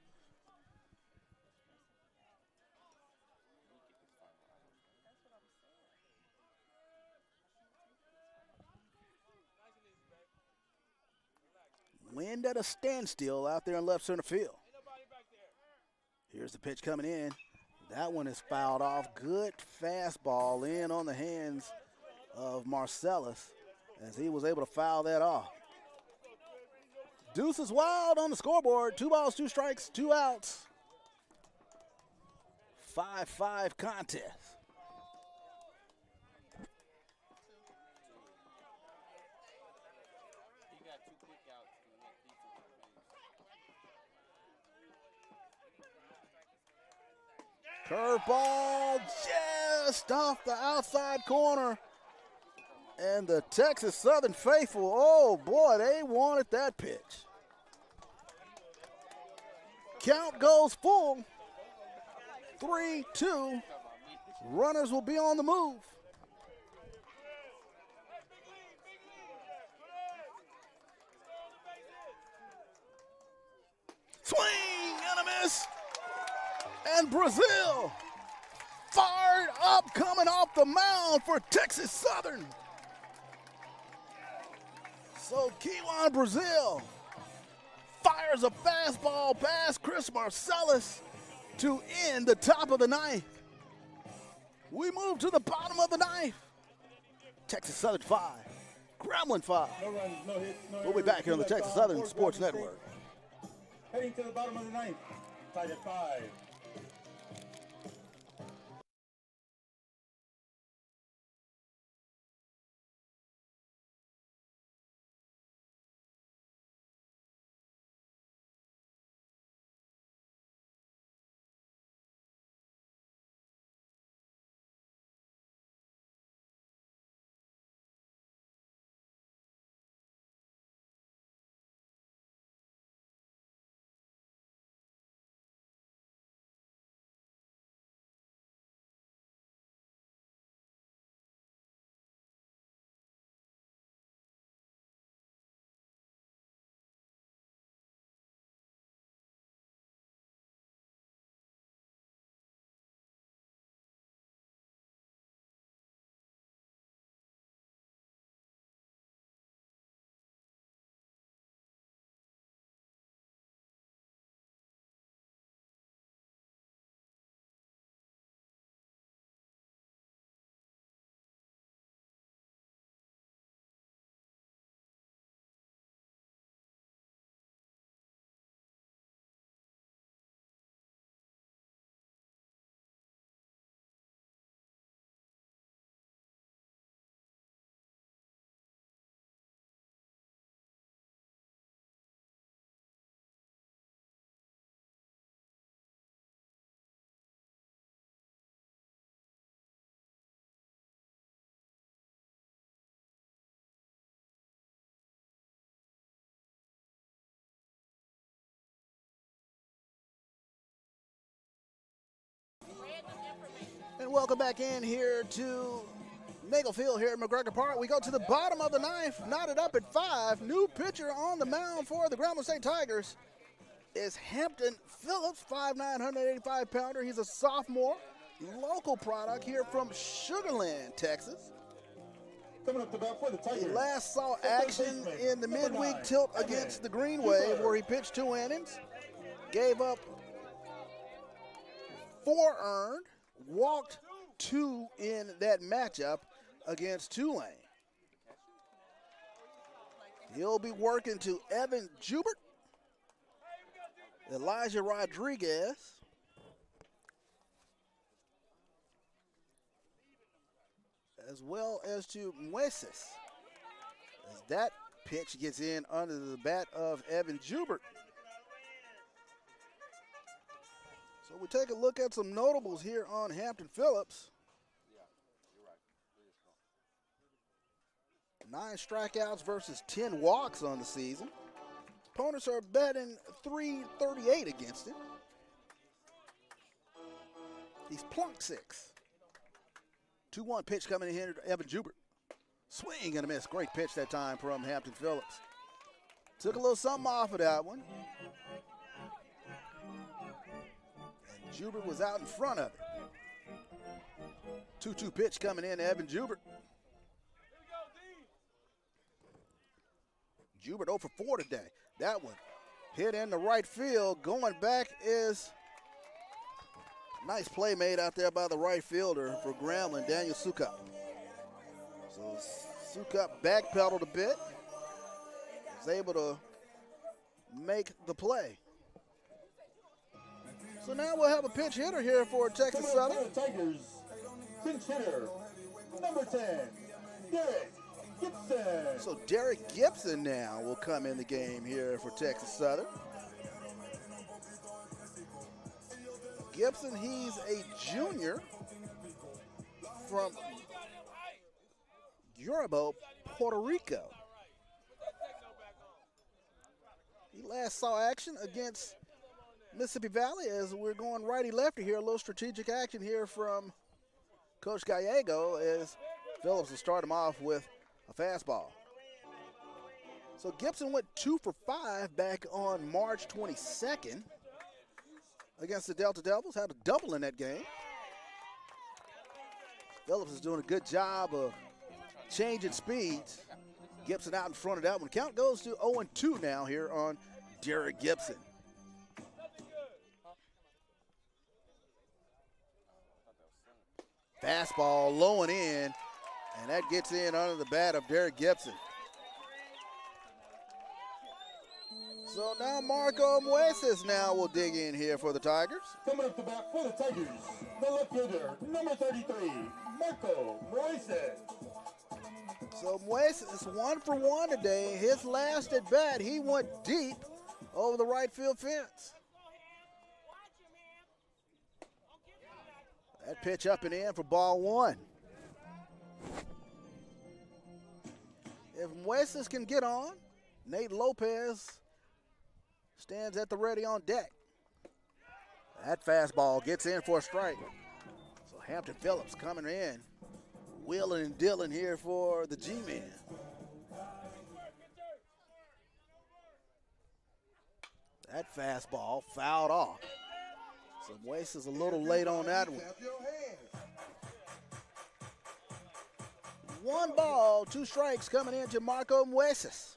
Wind at a standstill out there in left center field. Here's the pitch coming in. That one is fouled off. Good fastball in on the hands of Marcellus as he was able to foul that off. Deuce is wild on the scoreboard. 2 balls, 2 strikes, 2 outs. 5-5 contest. Curveball just off the outside corner. And the Texas Southern faithful, oh boy, they wanted that pitch. Count goes full. 3-2. Runners will be on the move. Swing and a miss. And Brazil fired up coming off the mound for Texas Southern. So Kiwan Brazil fires a fastball past Chris Marcellus to end the top of the 9th. We move to the bottom of the 9th. Texas Southern 5, Grambling 5. No runs, no hits, no We'll be errors, back here on the two Texas left on, Southern 4 Sports Grambling Network. State. Heading to the bottom of the 9th, tied at 5. And welcome back in here to Nagel Field here at McGregor Park. We go to the bottom of the 9th, knotted up at 5. New pitcher on the mound for the Grambling State Tigers is Hampton Phillips, 5'9", 185-pounder. He's a sophomore, local product here from Sugar Land, Texas. Coming up to bat for the Tigers. He last saw action in the midweek tilt against the Green Wave where he pitched 2 innings, gave up 4 earned, walked 2 in that matchup against Tulane. He'll be working to Evan Jubert, Elijah Rodriguez, as well as to Mueces, as that pitch gets in under the bat of Evan Jubert. So we take a look at some notables here on Hampton Phillips. 9 strikeouts versus 10 walks on the season. Opponents are batting .338 against him. He's plunked 6. 2-1 pitch coming in here to Evan Jubert. Swing and a miss. Great pitch that time from Hampton Phillips. Took a little something off of that one. And Jubert was out in front of it. 2-2 pitch coming in to Evan Jubert. Jubert 0 for 4 today. That one hit in the right field. Going back is Nice play made out there by the right fielder for Grambling, Daniel Sukup. So Sukup backpedaled a bit, was able to make the play. So now we'll have a pinch hitter here for Texas Southern. Tigers, pinch hitter, number 10, Derek Gibson. So Derek Gibson now will come in the game here for Texas Southern. Gibson, he's a junior from Yorba, Puerto Rico. He last saw action against Mississippi Valley as we're going righty-lefty here. A little strategic action here from Coach Gallego as Phillips will start him off with a fastball. So Gibson went 2 for 5 back on March 22nd against the Delta Devils. Had a double in that game. Phillips is doing a good job of changing speeds. Gibson out in front of that one. Count goes to 0-2 now here on Derek Gibson. Fastball low and in, and that gets in under the bat of Derek Gibson. So now Marco Mueces now will dig in here for the Tigers. Coming up the bat for the Tigers, the left fielder, number 33, Marco Moises. So Mueces is 1 for 1 today. His last at bat, he went deep over the right field fence. That pitch up and in for ball 1. If Mueces can get on, Nate Lopez stands at the ready on deck. That fastball gets in for a strike. So Hampton Phillips coming in, wheeling and dealing here for the G-Man. That fastball fouled off. So Mueces is a little late on that one. 1 ball, 2 strikes coming into Marco Mueces.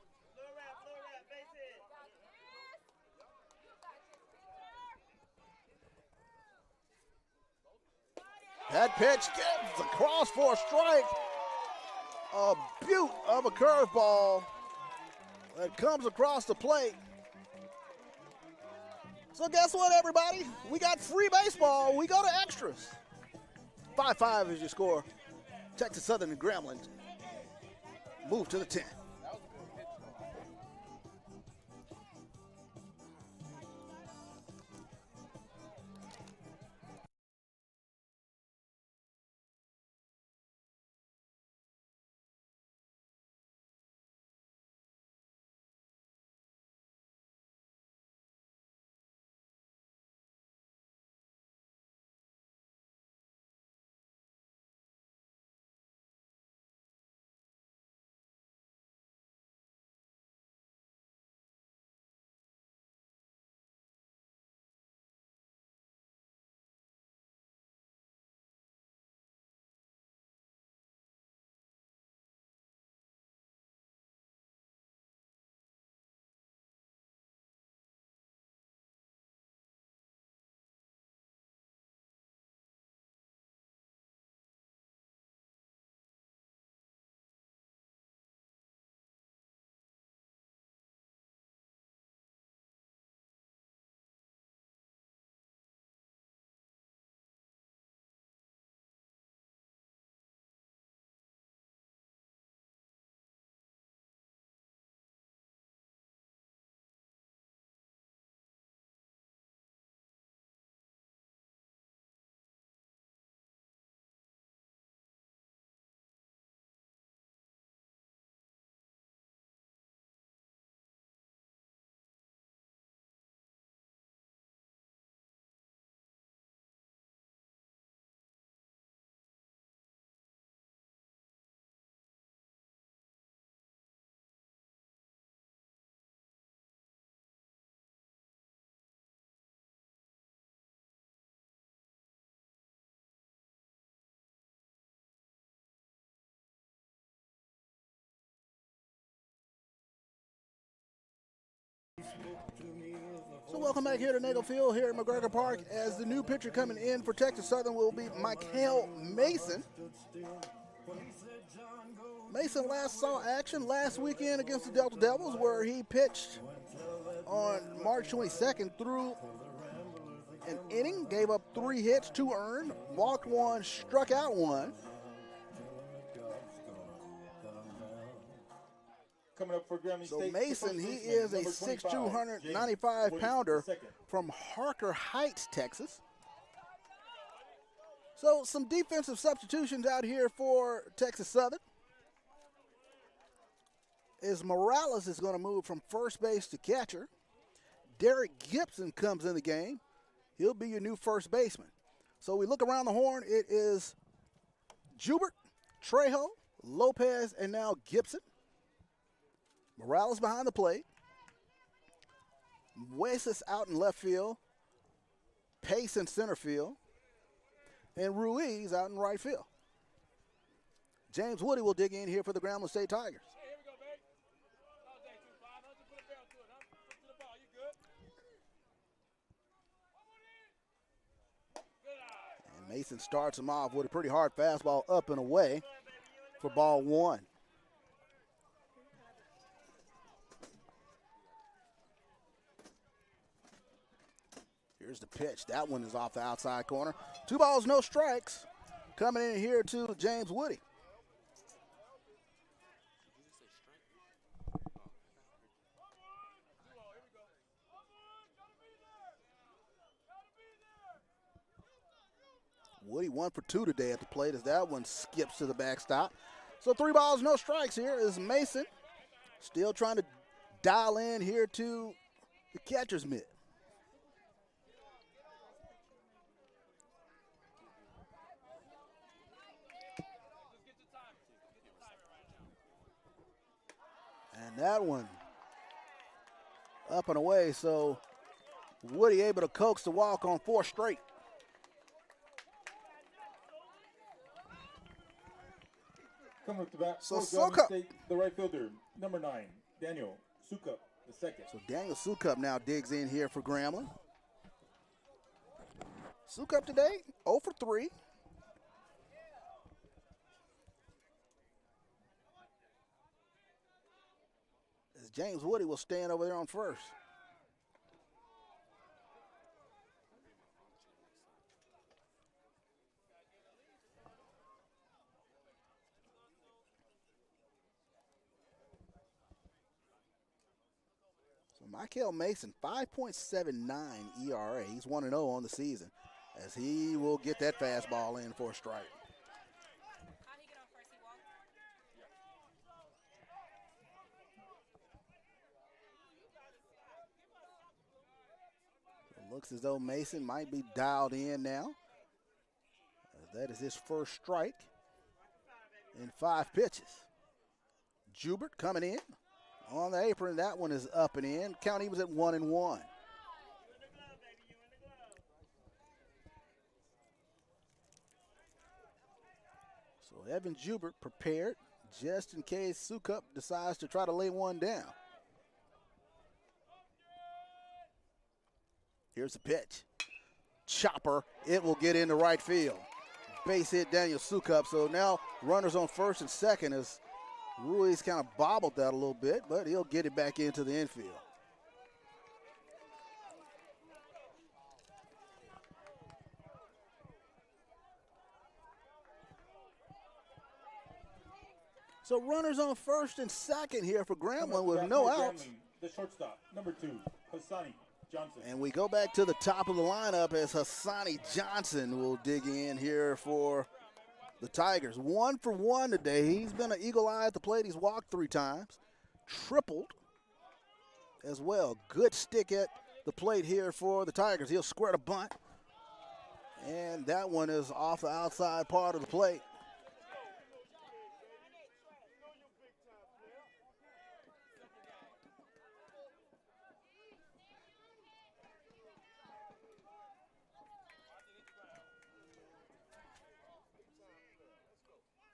That pitch gets across for a strike. A beaut of a curveball that comes across the plate. So guess what, everybody? We got free baseball. We go to extras. 5-5 is your score. Texas Southern and Grambling move to the 10. Spoke to me of a So welcome back here to Nagel Field here at McGregor Park, as the new pitcher coming in for Texas Southern will be Michael Mason. Mason last saw action last weekend against the Delta Devils, where he pitched on March 22nd through an inning, gave up 3 hits, 2 earned, walked 1, struck out 1. Coming up for Grambling So State, Mason, the he first baseman, is a number 6'2", 25, James 195-pounder Woody, second. from Harker Heights, Texas. So some defensive substitutions out here for Texas Southern. Is Morales is going to move from first base to catcher. Derek Gibson comes in the game. He'll be your new first baseman. So we look around the horn. It is Jubert, Trejo, Lopez, and now Gibson. Morales behind the plate. Mueces out in left field. Pace in center field. And Ruiz out in right field. James Woody will dig in here for the Grambling State Tigers. And Mason starts him off with a pretty hard fastball up and away for ball 1. Here's the pitch. That one is off the outside corner. 2 balls, no strikes. Coming in here to James Woody. Woody 1 for 2 today at the plate as that one skips to the backstop. So 3 balls, no strikes here is Mason. Still trying to dial in here to the catcher's mitt. And that one up and away, so Woody able to coax the walk on 4 straight. Coming up to bat, So for Grambling Sukup. State, the right fielder, number 9, Daniel Sukup, the second. So Daniel Sukup now digs in here for Grambling. Sukup today, 0 for 3. As James Woody will stand over there on first. So Michael Mason, 5.79 ERA. He's 1-0 on the season, as he will get that fastball in for a strike. It looks as though Mason might be dialed in now. That is his first strike in 5 pitches. Jubert coming in on the apron. That one is up and in. Count he was at 1-1. So Evan Jubert prepared just in case Sukup decides to try to lay one down. Here's the pitch. Chopper. It will get into right field. Base hit Daniel Sukup. So now runners on first and second as Ruiz kind of bobbled that a little bit, but he'll get it back into the infield. So runners on first and second here for Grambling with no outs. The shortstop, number 2, Hassani Johnson. And we go back to the top of the lineup as Hassani Johnson will dig in here for the Tigers. 1 for 1 today. He's been an eagle eye at the plate. He's walked 3 times, tripled as well. Good stick at the plate here for the Tigers. He'll square the bunt, and that one is off the outside part of the plate.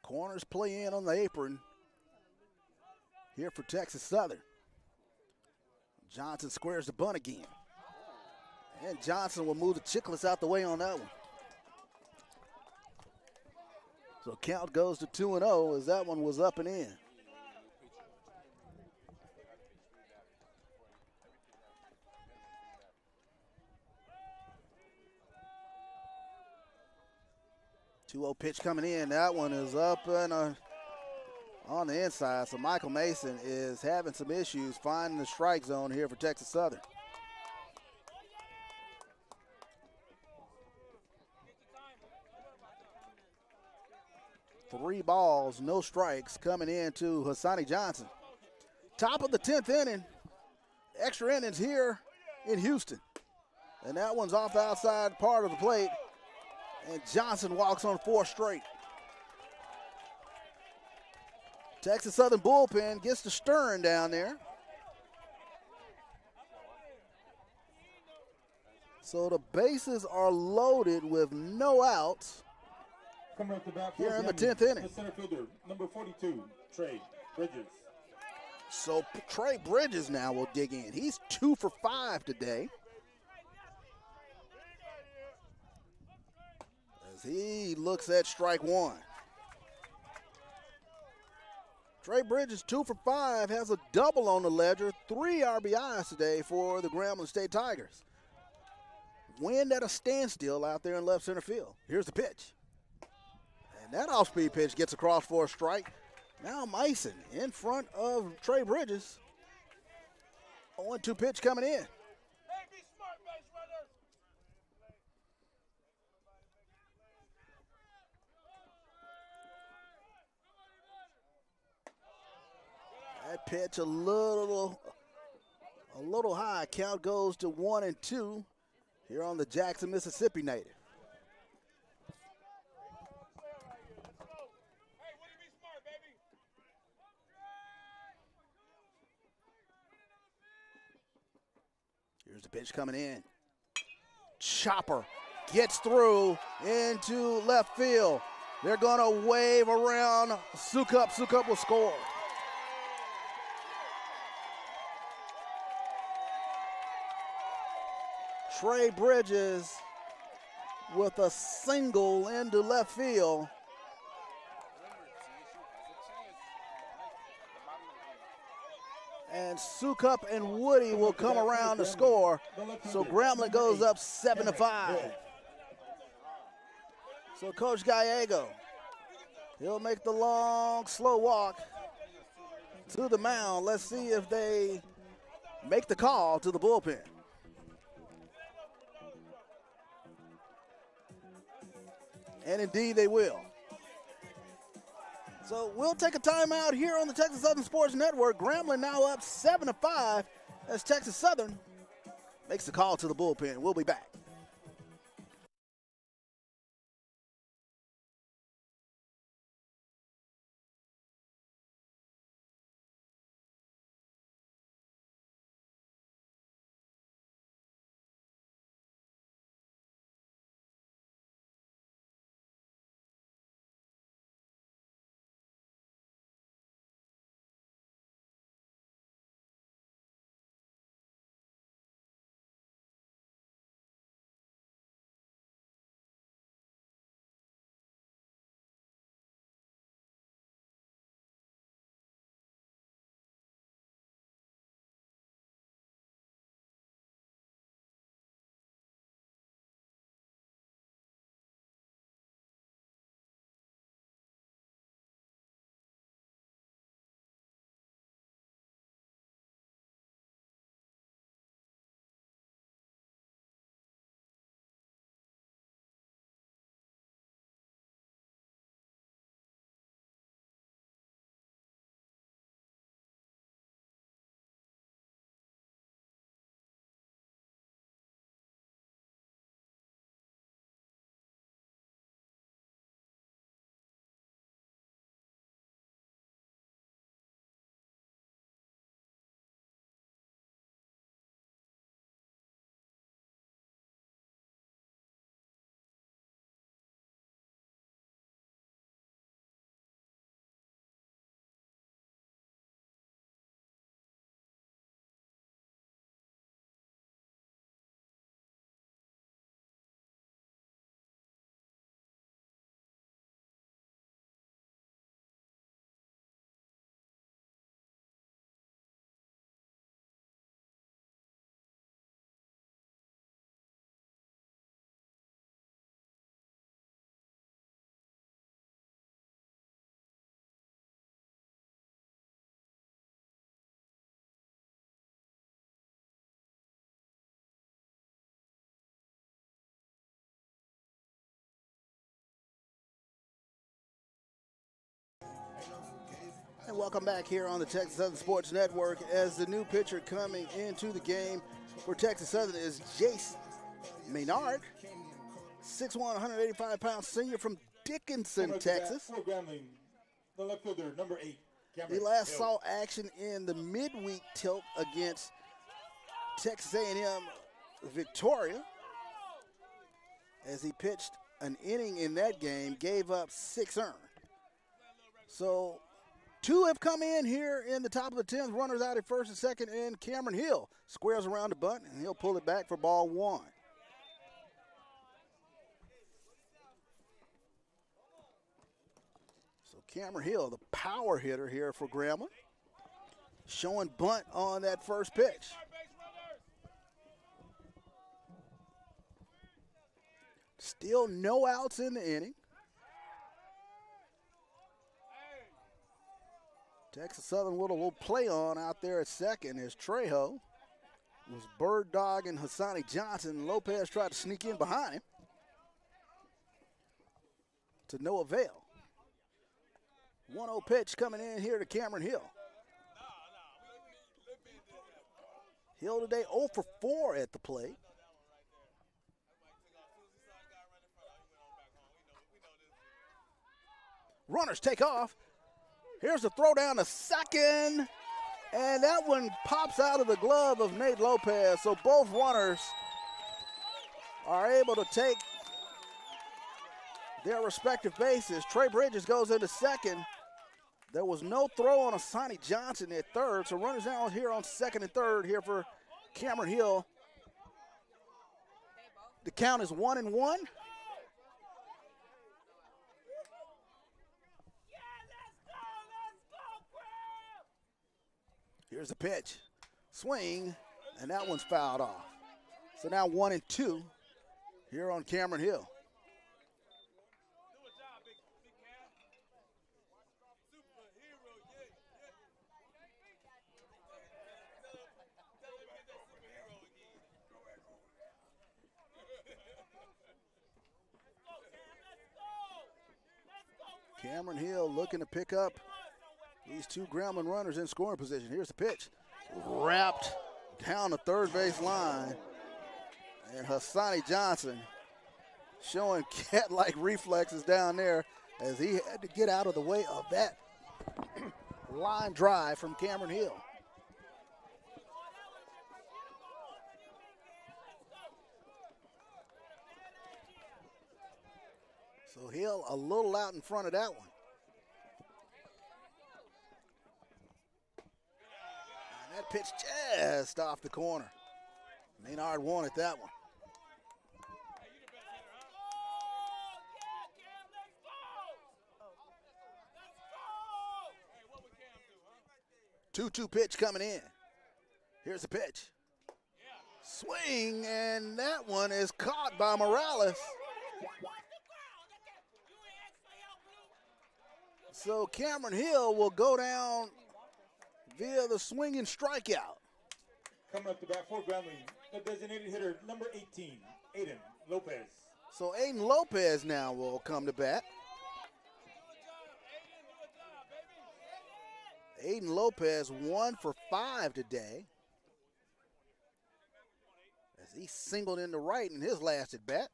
Corners play in on the apron here for Texas Southern. Johnson squares the bunt again. And Johnson will move the Chicklets out the way on that one. So count goes to 2-0 as that one was up and in. Two-0 pitch coming in. That one is up and on the inside. So Michael Mason is having some issues finding the strike zone here for Texas Southern. Three balls, no strikes coming into Hassani Johnson. Top of the 10th inning. Extra innings here in Houston. And that one's off the outside part of the plate. And Johnson walks on 4 straight. Texas Southern bullpen gets to stirring down there. So the bases are loaded with no outs. Coming up to bat here in the Hammond, 10th inning. The center fielder, number 42, Trey Bridges. So Trey Bridges now will dig in. He's 2 for 5 today. As he looks at strike one. Trey Bridges 2 for 5, has a double on the ledger, 3 RBIs today for the Grambling State Tigers. Wind at a standstill out there in left center field. Here's the pitch. And that off-speed pitch gets across for a strike. Now Mason in front of Trey Bridges. 0-2 pitch coming in. That pitch a little high. Count goes to 1-2 here on the Jackson, Mississippi native. Here's the pitch coming in. Chopper gets through into left field. They're going to wave around Sukup. Sukup will score. Trey Bridges with a single into left field. And Sukup and Woody will come around to score. So Grambling goes up 7-5. So Coach Gallego, he'll make the long, slow walk to the mound. Let's see if they make the call to the bullpen. And indeed they will. So we'll take a timeout here on the Texas Southern Sports Network. Grambling now up 7-5 as Texas Southern makes the call to the bullpen. We'll be back. And welcome back here on the Texas Southern Sports Network as the new pitcher coming into the game for Texas Southern is Jace Maynard, 6'1", 185-pound senior from Dickinson, Texas. For Grambling, the left fielder, number 8. He last saw action in the midweek tilt against Texas A&M Victoria as he pitched an inning in that game, gave up 6 earned. So 2 have come in here in the top of the 10th, runners out at first and second, and Cameron Hill squares around the bunt, and he'll pull it back for ball 1. So Cameron Hill, the power hitter here for Grambling, showing bunt on that first pitch. Still no outs in the inning. Texas Southern with a little play on out there at second as Trejo was bird dogging Hassani Johnson. Lopez tried to sneak in behind him to no avail. 1-0 pitch coming in here to Cameron Hill. Hill today 0 for 4 at the plate. Runners take off. Here's the throw down to second. And that one pops out of the glove of Nate Lopez. So both runners are able to take their respective bases. Trey Bridges goes into second. There was no throw on Asani Johnson at third. So runners now here on second and third here for Cameron Hill. The count is 1-1. Here's the pitch. Swing, and that one's fouled off. So now 1-2 here on Cameron Hill. Cameron Hill looking to pick up these 2 Grambling runners in scoring position. Here's the pitch. Wrapped down the third base line. And Hassani Johnson showing cat-like reflexes down there as he had to get out of the way of that line drive from Cameron Hill. So Hill a little out in front of that one. That pitch just off the corner. Maynard wanted that one. Two-two pitch coming in. Here's the pitch. Swing, and that one is caught by Morales. So Cameron Hill will go down via the swinging strikeout. Coming up to bat for Grambling, the designated hitter, number 18, Aiden Lopez. So Aiden Lopez now will come to bat. Aiden Lopez 1 for 5 today, as he singled into right in his last at bat.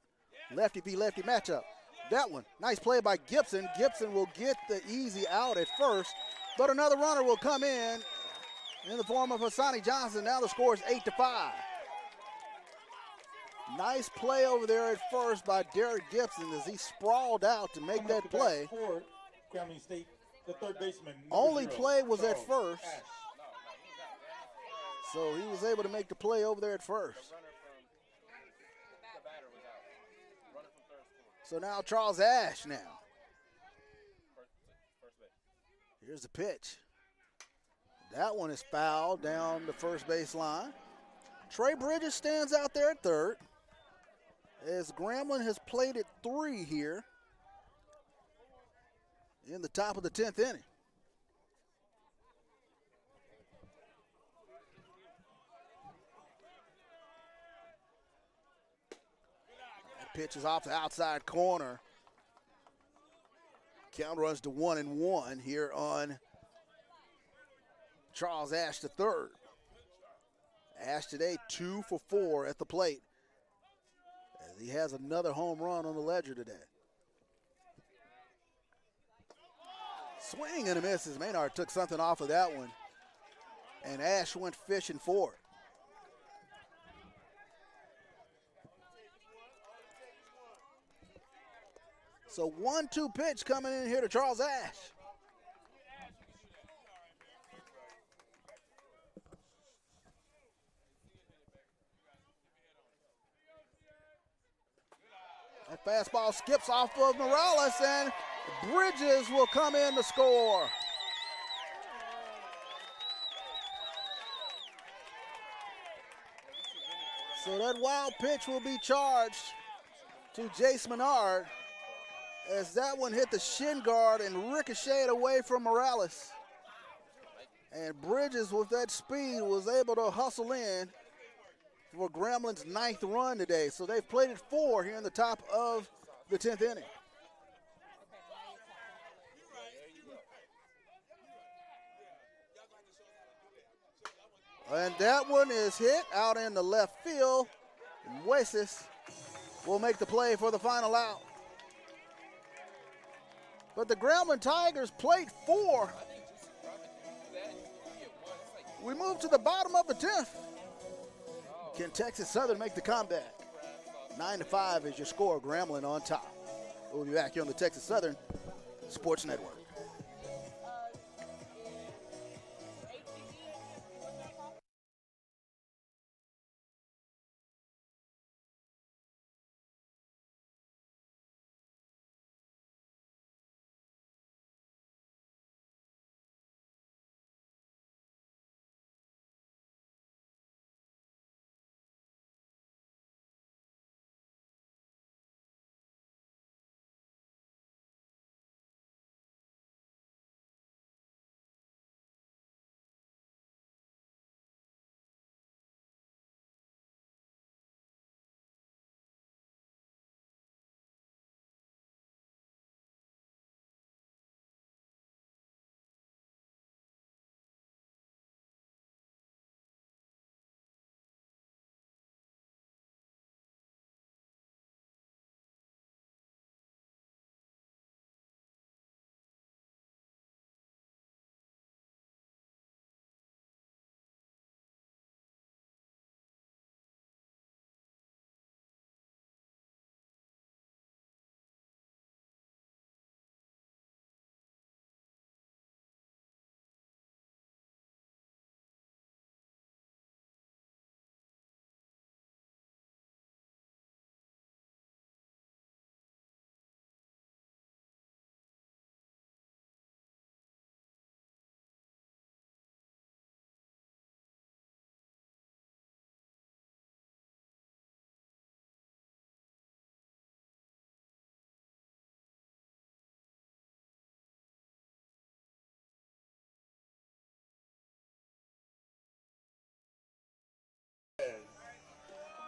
Lefty v lefty matchup. That one, nice play by Gibson. Gibson will get the easy out at first, but another runner will come in the form of Hassani Johnson. Now the score is 8-5. Nice play over there at first by Derek Gibson as he sprawled out to make that play. For Grambling State, the third baseman. Only play was at first. So he was able to make the play over there at first. So now Charles Ash now. Here's the pitch. That one is fouled down the first base line. Trey Bridges stands out there at third, as Grambling has played at 3 here in the top of the 10th inning. That pitch is off the outside corner. Count runs to 1-1 here on Charles Ash the third. Ash today 2 for 4 at the plate, as he has another home run on the ledger today. Swing and a miss as Maynard took something off of that one, and Ash went fishing for it. So 1-2 pitch coming in here to Charles Ash. That fastball skips off of Morales, and Bridges will come in to score. So that wild pitch will be charged to Jace Menard, as that one hit the shin guard and ricocheted away from Morales. And Bridges, with that speed, was able to hustle in for Grambling's 9th run today. So they've played it 4 here in the top of the 10th inning. And that one is hit out in the left field. And Wesis will make the play for the final out. But the Grambling Tigers played 4. We move to the bottom of the 10th. Can Texas Southern make the comeback? 9-5 is your score. Grambling on top. We'll be back here on the Texas Southern Sports Network.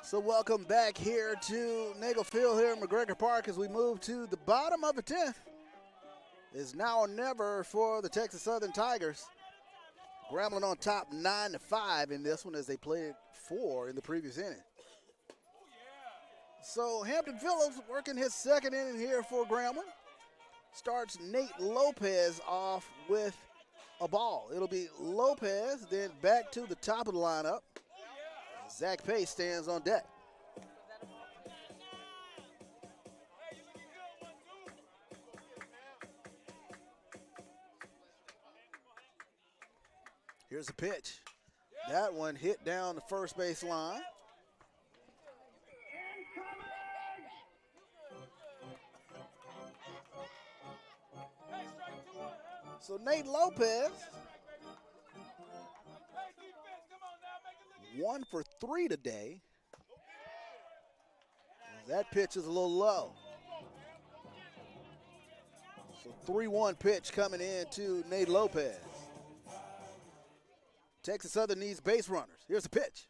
So welcome back here to Nagel Field here in McGregor Park as we move to the bottom of the 10th. It's now or never for the Texas Southern Tigers. Grambling on top 9-5 in this one as they played 4 in the previous inning. So Hampton Phillips working his second inning here for Grambling. Starts Nate Lopez off with a ball. It'll be Lopez, then back to the top of the lineup. Zach Pace stands on deck. Here's a pitch. That one hit down the first base line. So Nate Lopez, 1 for 3 today. That pitch is a little low. So 3-1 pitch coming in to Nate Lopez. Texas Southern needs base runners. Here's a pitch.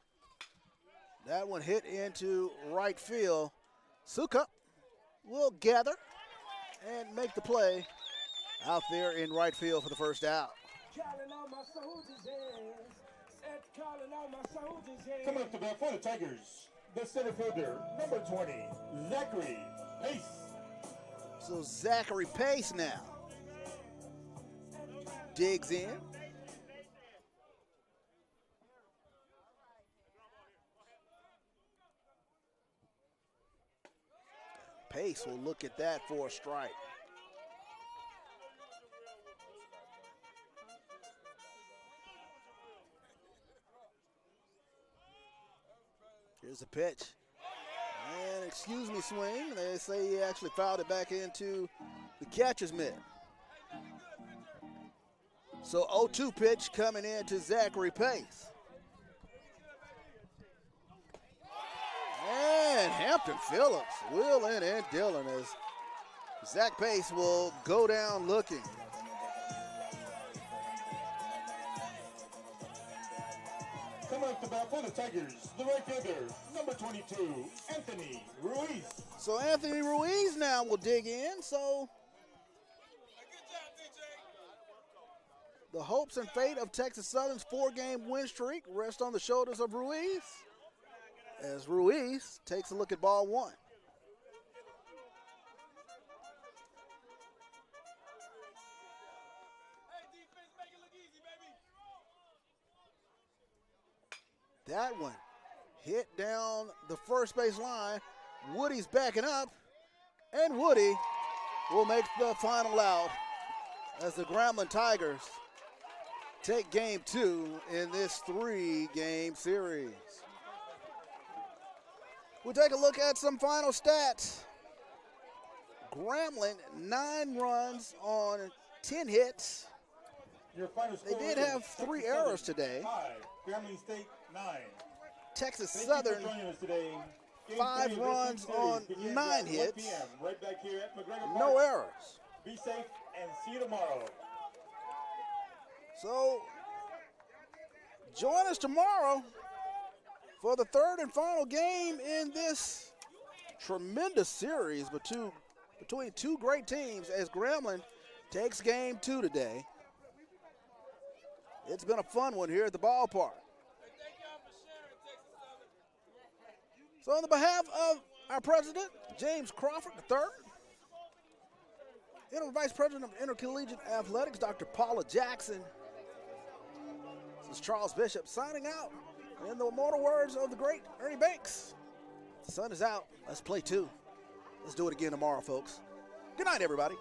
That one hit into right field. Sukup will gather and make the play out there in right field for the first out. calling all my soldiers, yes. Set calling all my soldiers, yes. Coming up to bat for the Tigers, the center fielder, number 20, Zachary Pace. So Zachary Pace now digs in. Pace will look at that for a strike. Here's the pitch. And excuse me, swing. They say he actually fouled it back into the catcher's mitt. So 0-2 pitch coming in to Zachary Pace. And Hampton Phillips, wheeling and dealing as Zach Pace will go down looking. Coming up to bat for the Tigers, the right fielder, number 22, Anthony Ruiz. So Anthony Ruiz now will dig in. So the hopes and fate of Texas Southern's 4-game win streak rest on the shoulders of Ruiz, as Ruiz takes a look at ball one. That one hit down the first base line. Woody's backing up, and Woody will make the final out as the Grambling Tigers take game 2 in this 3-game series. We'll take a look at some final stats. Grambling, 9 runs on 10 hits. Your final They score did is have 3 Texas errors Southern today. 5, Grambling State 9. Texas Thank Southern, you for joining us today. Game 5 3 of this runs series on begins 9 at 1 hits. p.m. right back here at McGregor No Park. errors. Be safe and see you tomorrow. So join us tomorrow for the 3rd and final game in this tremendous series between 2 great teams as Grambling takes game 2 today. It's been a fun one here at the ballpark. So on the behalf of our president, James Crawford III, Interim Vice President of Intercollegiate Athletics, Dr. Paula Jackson, this is Charles Bishop signing out in the immortal words of the great Ernie Banks. The sun is out. Let's play 2. Let's do it again tomorrow, folks. Good night, everybody.